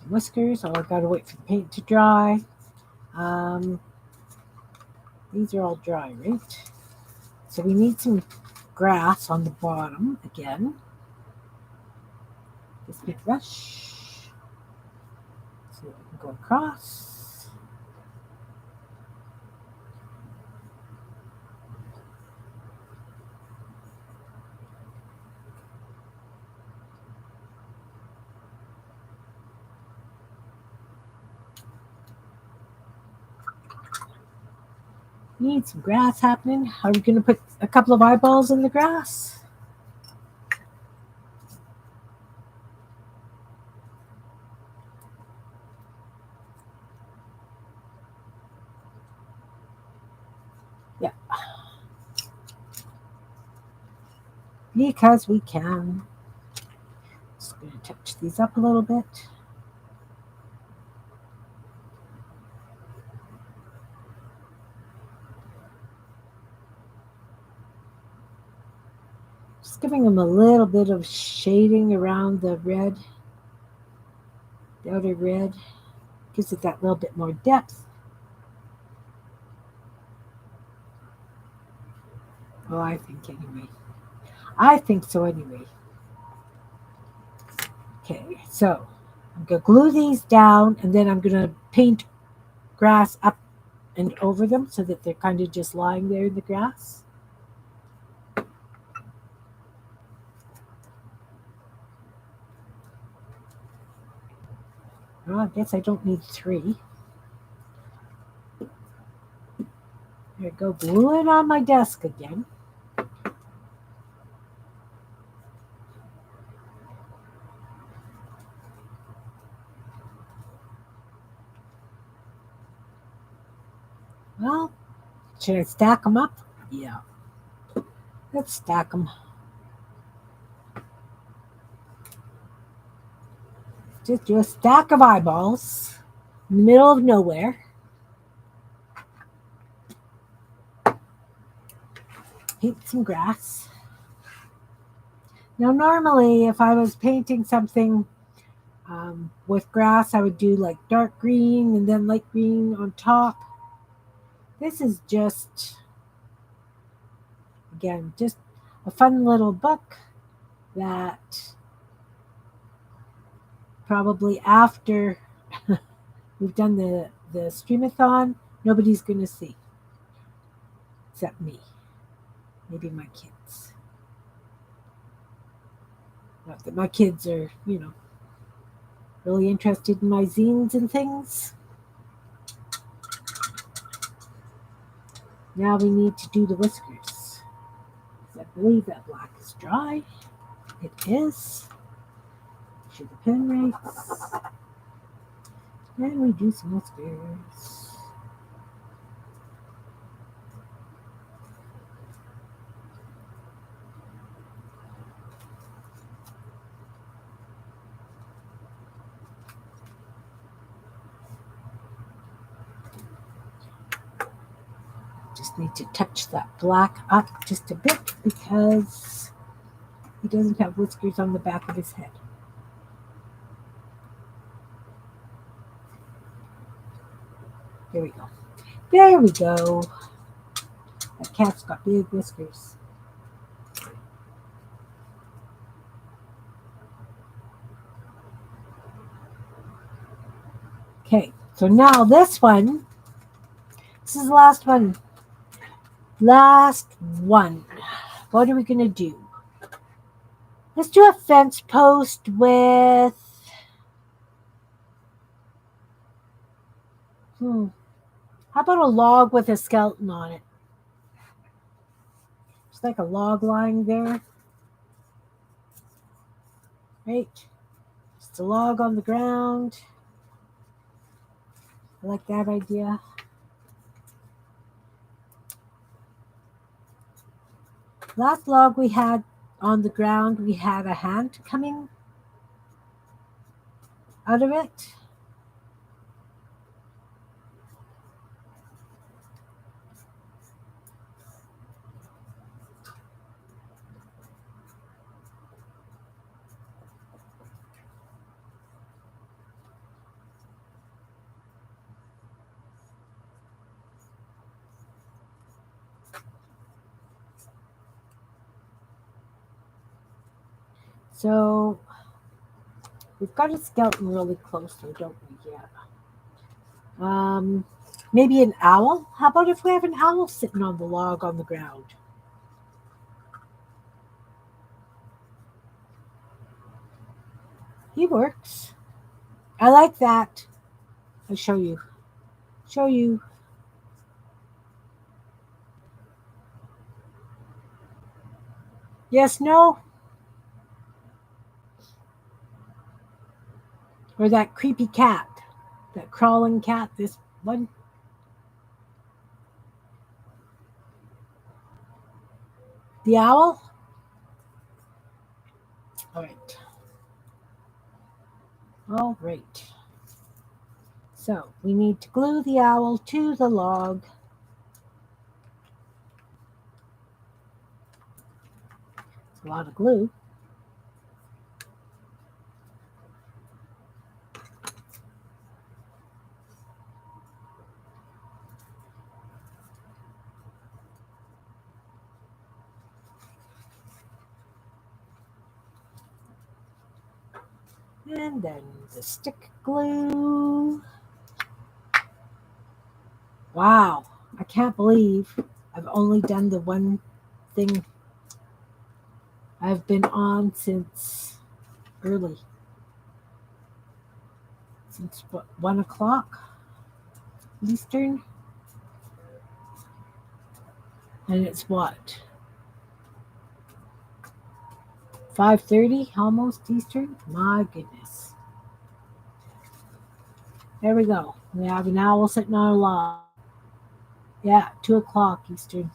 Whiskers. Oh, I gotta wait for the paint to dry. These are all dry, right? So we need some grass on the bottom again. This big brush. So we can go across. Need some grass happening. Are we going to put a couple of eyeballs in the grass? Yeah. because we can. Just going to touch these up a little bit. Just giving them a little bit of shading around the red, the outer red. Gives it that little bit more depth. Oh, I think anyway. I think so anyway. Okay, so I'm going to glue these down, and then I'm going to paint grass up and over them so that they're kind of just lying there in the grass. Well, I guess I don't need 3. There I go, glue it on my desk again. Well, should I stack them up? Yeah. Let's stack them. Just do a stack of eyeballs in the middle of nowhere. Paint some grass. Now, normally, if I was painting something with grass, I would do like dark green and then light green on top. This is just, again, just a fun little book that probably after we've done the streamathon, nobody's going to see except me. Maybe my kids. Not that my kids are, really interested in my zines and things. Now we need to do the whiskers. I believe that black is dry. It is. Should the pen right. And we do some whiskers. Just need to touch that black up just a bit because he doesn't have whiskers on the back of his head. There we go. There we go. That cat's got big whiskers. Okay, so now this is the last one. Last one. What are we going to do? Let's do a fence post with... How about a log with a skeleton on it? It's like a log lying there. Right? Just a log on the ground. I like that idea. Last log we had on the ground, we had a hand coming out of it. So we've got a skeleton really close there, don't we? Yeah. Maybe an owl? How about if we have an owl sitting on the log on the ground? He works. I like that. I'll show you. Yes, no? Or that creepy cat. That crawling cat, this one. The owl? All right. All right. So we need to glue the owl to the log. It's a lot of glue. And then the stick glue. Wow, I can't believe I've only done the one thing. I've been on since early, since 1 o'clock Eastern. And it's what? 5:30 almost Eastern? My goodness. There we go. We have an owl sitting on a log. Yeah, 2 o'clock Eastern.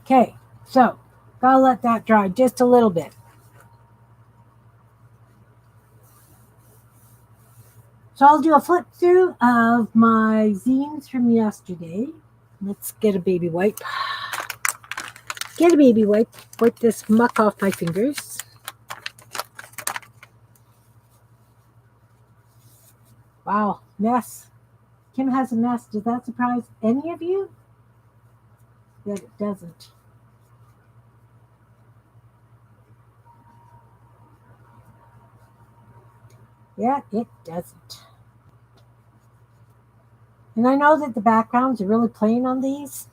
Okay, so gotta let that dry just a little bit. So I'll do a flip through of my zines from yesterday. Let's get a baby wipe. Get a baby wipe. Wipe this muck off my fingers. Wow, mess. Kim has a mess. Does that surprise any of you? That it doesn't. Yeah, it doesn't. And I know that the backgrounds are really playing on these.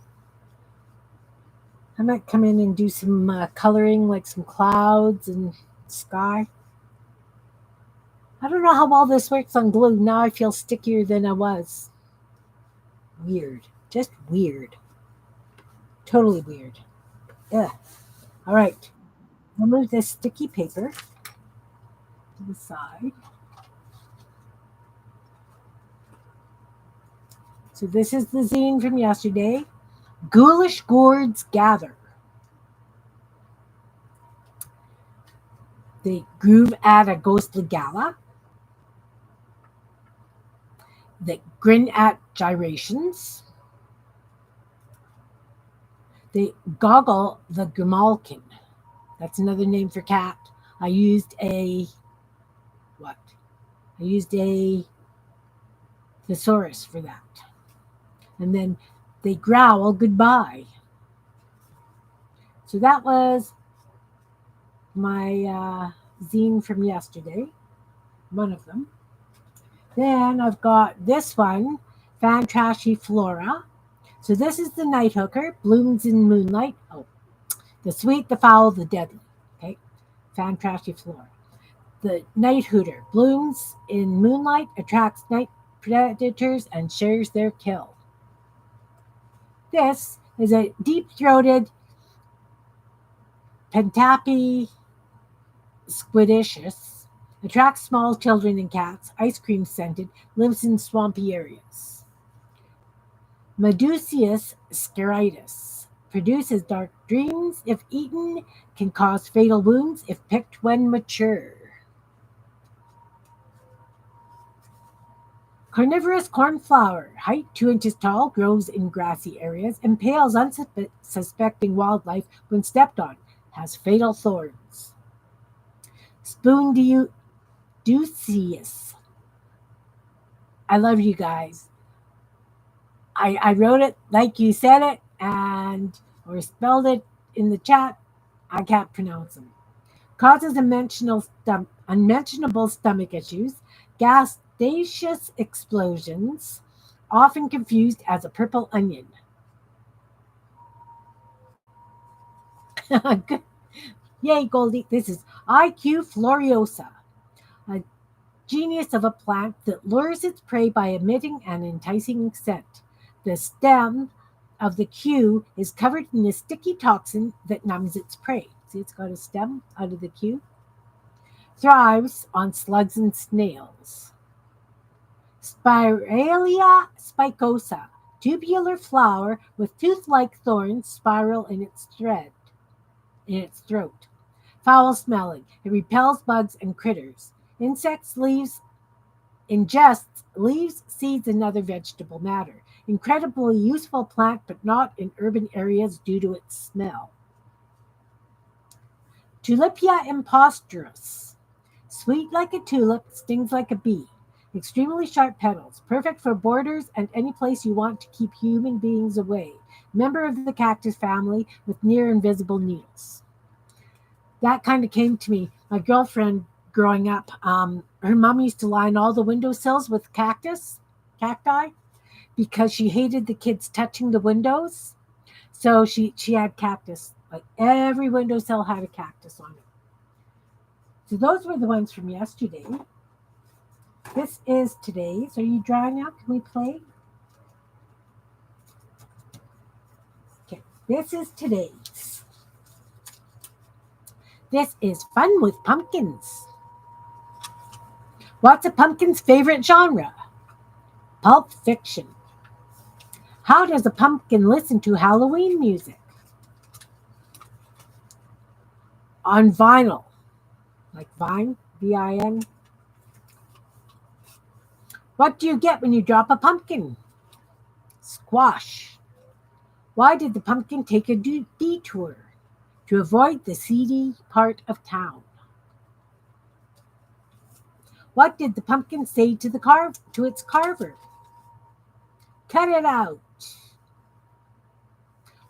I might come in and do some coloring, like some clouds and sky. I don't know how well this works on glue. Now I feel stickier than I was. Weird. Just weird. Totally weird. Ugh. All right. I'll move this sticky paper to the side. So this is the zine from yesterday. Ghoulish gourds gather. They groove at a ghostly gala. They grin at gyrations. They goggle the grimalkin. That's another name for cat. I used a what? I used a thesaurus for that. And then they growl goodbye. So that was my zine from yesterday, one of them. Then I've got this one, Fantrashy Flora. So this is the night hooker, blooms in moonlight. Oh, the sweet, the foul, the deadly. Okay, Fantrashy Flora. The night hooter, blooms in moonlight, attracts night predators, and shares their kill. This is a deep-throated Pentapi squidicious, attracts small children and cats, ice cream scented, lives in swampy areas. Medusius scaritis produces dark dreams if eaten, can cause fatal wounds if picked when mature. Carnivorous cornflower, height 2 inches tall, grows in grassy areas, impales unsuspecting wildlife when stepped on, has fatal thorns. Spoonduceus. I love you guys. I wrote it like you said it and or spelled it in the chat. I can't pronounce them. Causes unmentionable stomach issues, gaseous explosions, often confused as a purple onion. Good. Yay, Goldie. This is IQ Floriosa, a genius of a plant that lures its prey by emitting an enticing scent. The stem of the Q is covered in a sticky toxin that numbs its prey. See, it's got a stem out of the Q. Thrives on slugs and snails. Spiralia spicosa, tubular flower with tooth-like thorns spiral in its thread. in its throat. Foul smelling. It repels bugs and critters. Insects, leaves, ingests leaves, seeds, and other vegetable matter. Incredibly useful plant, but not in urban areas due to its smell. Tulipia imposterus. Sweet like a tulip, stings like a bee. Extremely sharp petals, perfect for borders and any place you want to keep human beings away. Member of the cactus family with near invisible needles. That kind of came to me. My girlfriend growing up, her mom used to line all the windowsills with cacti, because she hated the kids touching the windows. So she had cactus. Like every windowsill had a cactus on it. So those were the ones from yesterday. This is today's. Are you drawing now? Can we play? Okay, this is today's. This is Fun with Pumpkins. What's a pumpkin's favorite genre? Pulp fiction. How does a pumpkin listen to Halloween music? On vinyl. Like Vine, V-I-N. What do you get when you drop a pumpkin? Squash. Why did the pumpkin take a detour? To avoid the seedy part of town. What did the pumpkin say to its carver? Cut it out.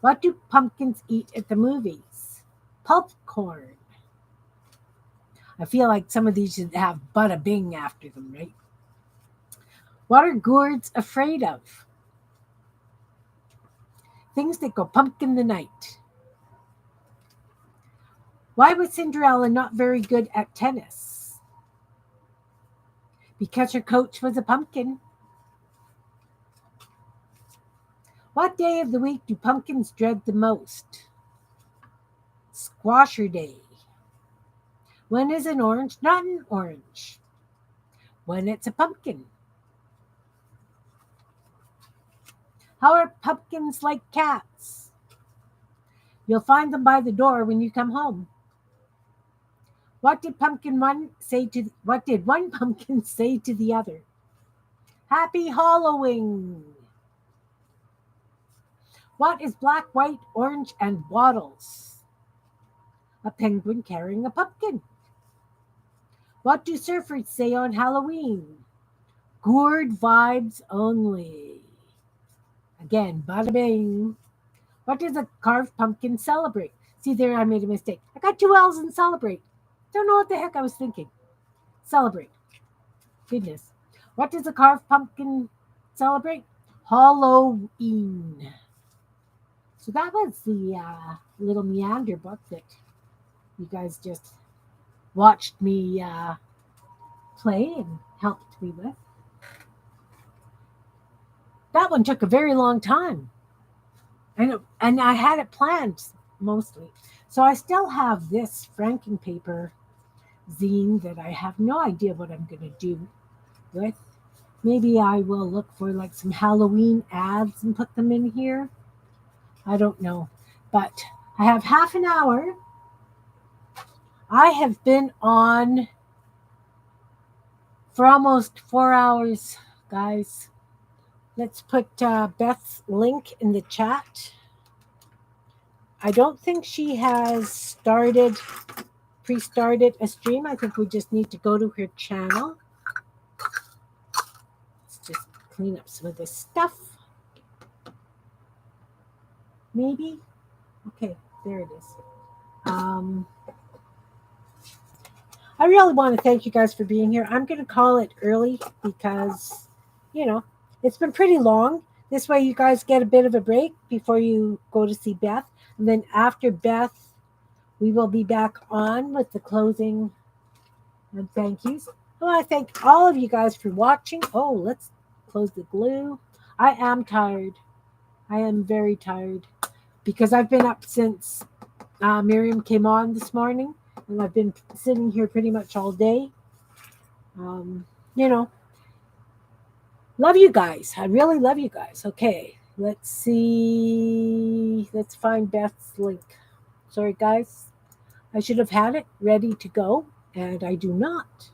What do pumpkins eat at the movies? Popcorn. I feel like some of these should have bada bing after them, right? What are gourds afraid of? Things that go pumpkin the night. Why was Cinderella not very good at tennis? Because her coach was a pumpkin. What day of the week do pumpkins dread the most? Squasher Day. When is an orange not an orange? When it's a pumpkin. How are pumpkins like cats? You'll find them by the door when you come home. What did one pumpkin say to the other? Happy Halloween. What is black, white, orange, and waddles? A penguin carrying a pumpkin. What do surfers say on Halloween? Gourd vibes only. Again, bada bing. What does a carved pumpkin celebrate? See there, I made a mistake. I got 2 L's in celebrate. Don't know what the heck I was thinking. Celebrate. Goodness. What does a carved pumpkin celebrate? Halloween. So that was the little Meander book that you guys just watched me play and helped me with. That one took a very long time. And I had it planned mostly. So I still have this franking paper zine that I have no idea what I'm going to do with. Maybe I will look for like some Halloween ads and put them in here. I don't know. But I have half an hour. I have been on for almost 4 hours, guys. Let's put Beth's link in the chat. I don't think she has pre-started a stream. I think we just need to go to her channel. Let's just clean up some of this stuff. Maybe? Okay, there it is. I really want to thank you guys for being here. I'm going to call it early because, it's been pretty long. This way you guys get a bit of a break before you go to see Beth. And then after Beth, we will be back on with the closing and thank yous. I want to thank all of you guys for watching. Oh, let's close the glue. I am tired. I am very tired because I've been up since Miriam came on this morning. And I've been sitting here pretty much all day. Love you guys. I really love you guys. Okay, let's see. Let's find Beth's link. Sorry, guys. I should have had it ready to go, and I do not.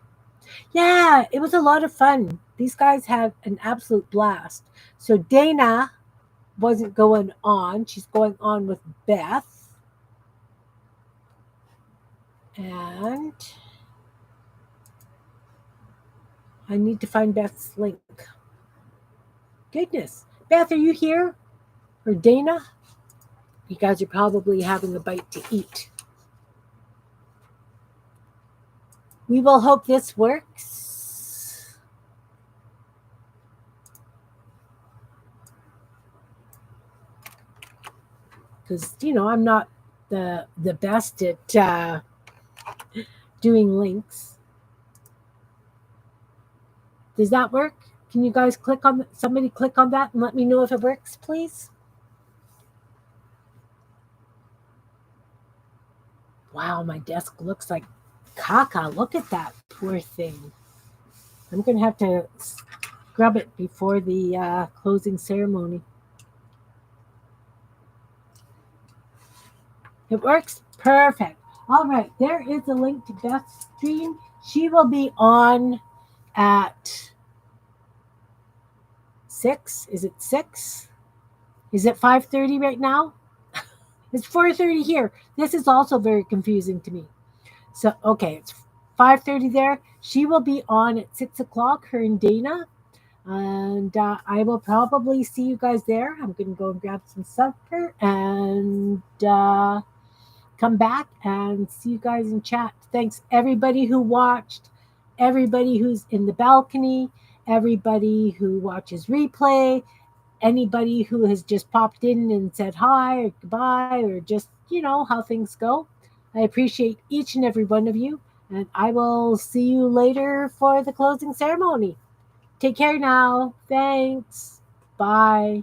Yeah, it was a lot of fun. These guys had an absolute blast. So Dana wasn't going on. She's going on with Beth. And I need to find Beth's link. Goodness. Beth, are you here? Or Dana? You guys are probably having a bite to eat. We will hope this works. Because, I'm not the best at doing links. Does that work? Can you guys somebody click on that and let me know if it works, please? Wow, my desk looks like caca. Look at that poor thing. I'm going to have to scrub it before the closing ceremony. It works? Perfect. All right, there is a link to Beth's stream. She will be on at 6. Is it 6? Is it 5:30 right now? It's 4:30 here. This is also very confusing to me. So, okay, it's 5:30 there. She will be on at 6 o'clock, her and Dana. And I will probably see you guys there. I'm going to go and grab some supper and come back and see you guys in chat. Thanks, everybody who watched, everybody who's in the balcony, everybody who watches replay, anybody who has just popped in and said hi or goodbye or just, how things go. I appreciate each and every one of you, and I will see you later for the closing ceremony. Take care now. Thanks. Bye.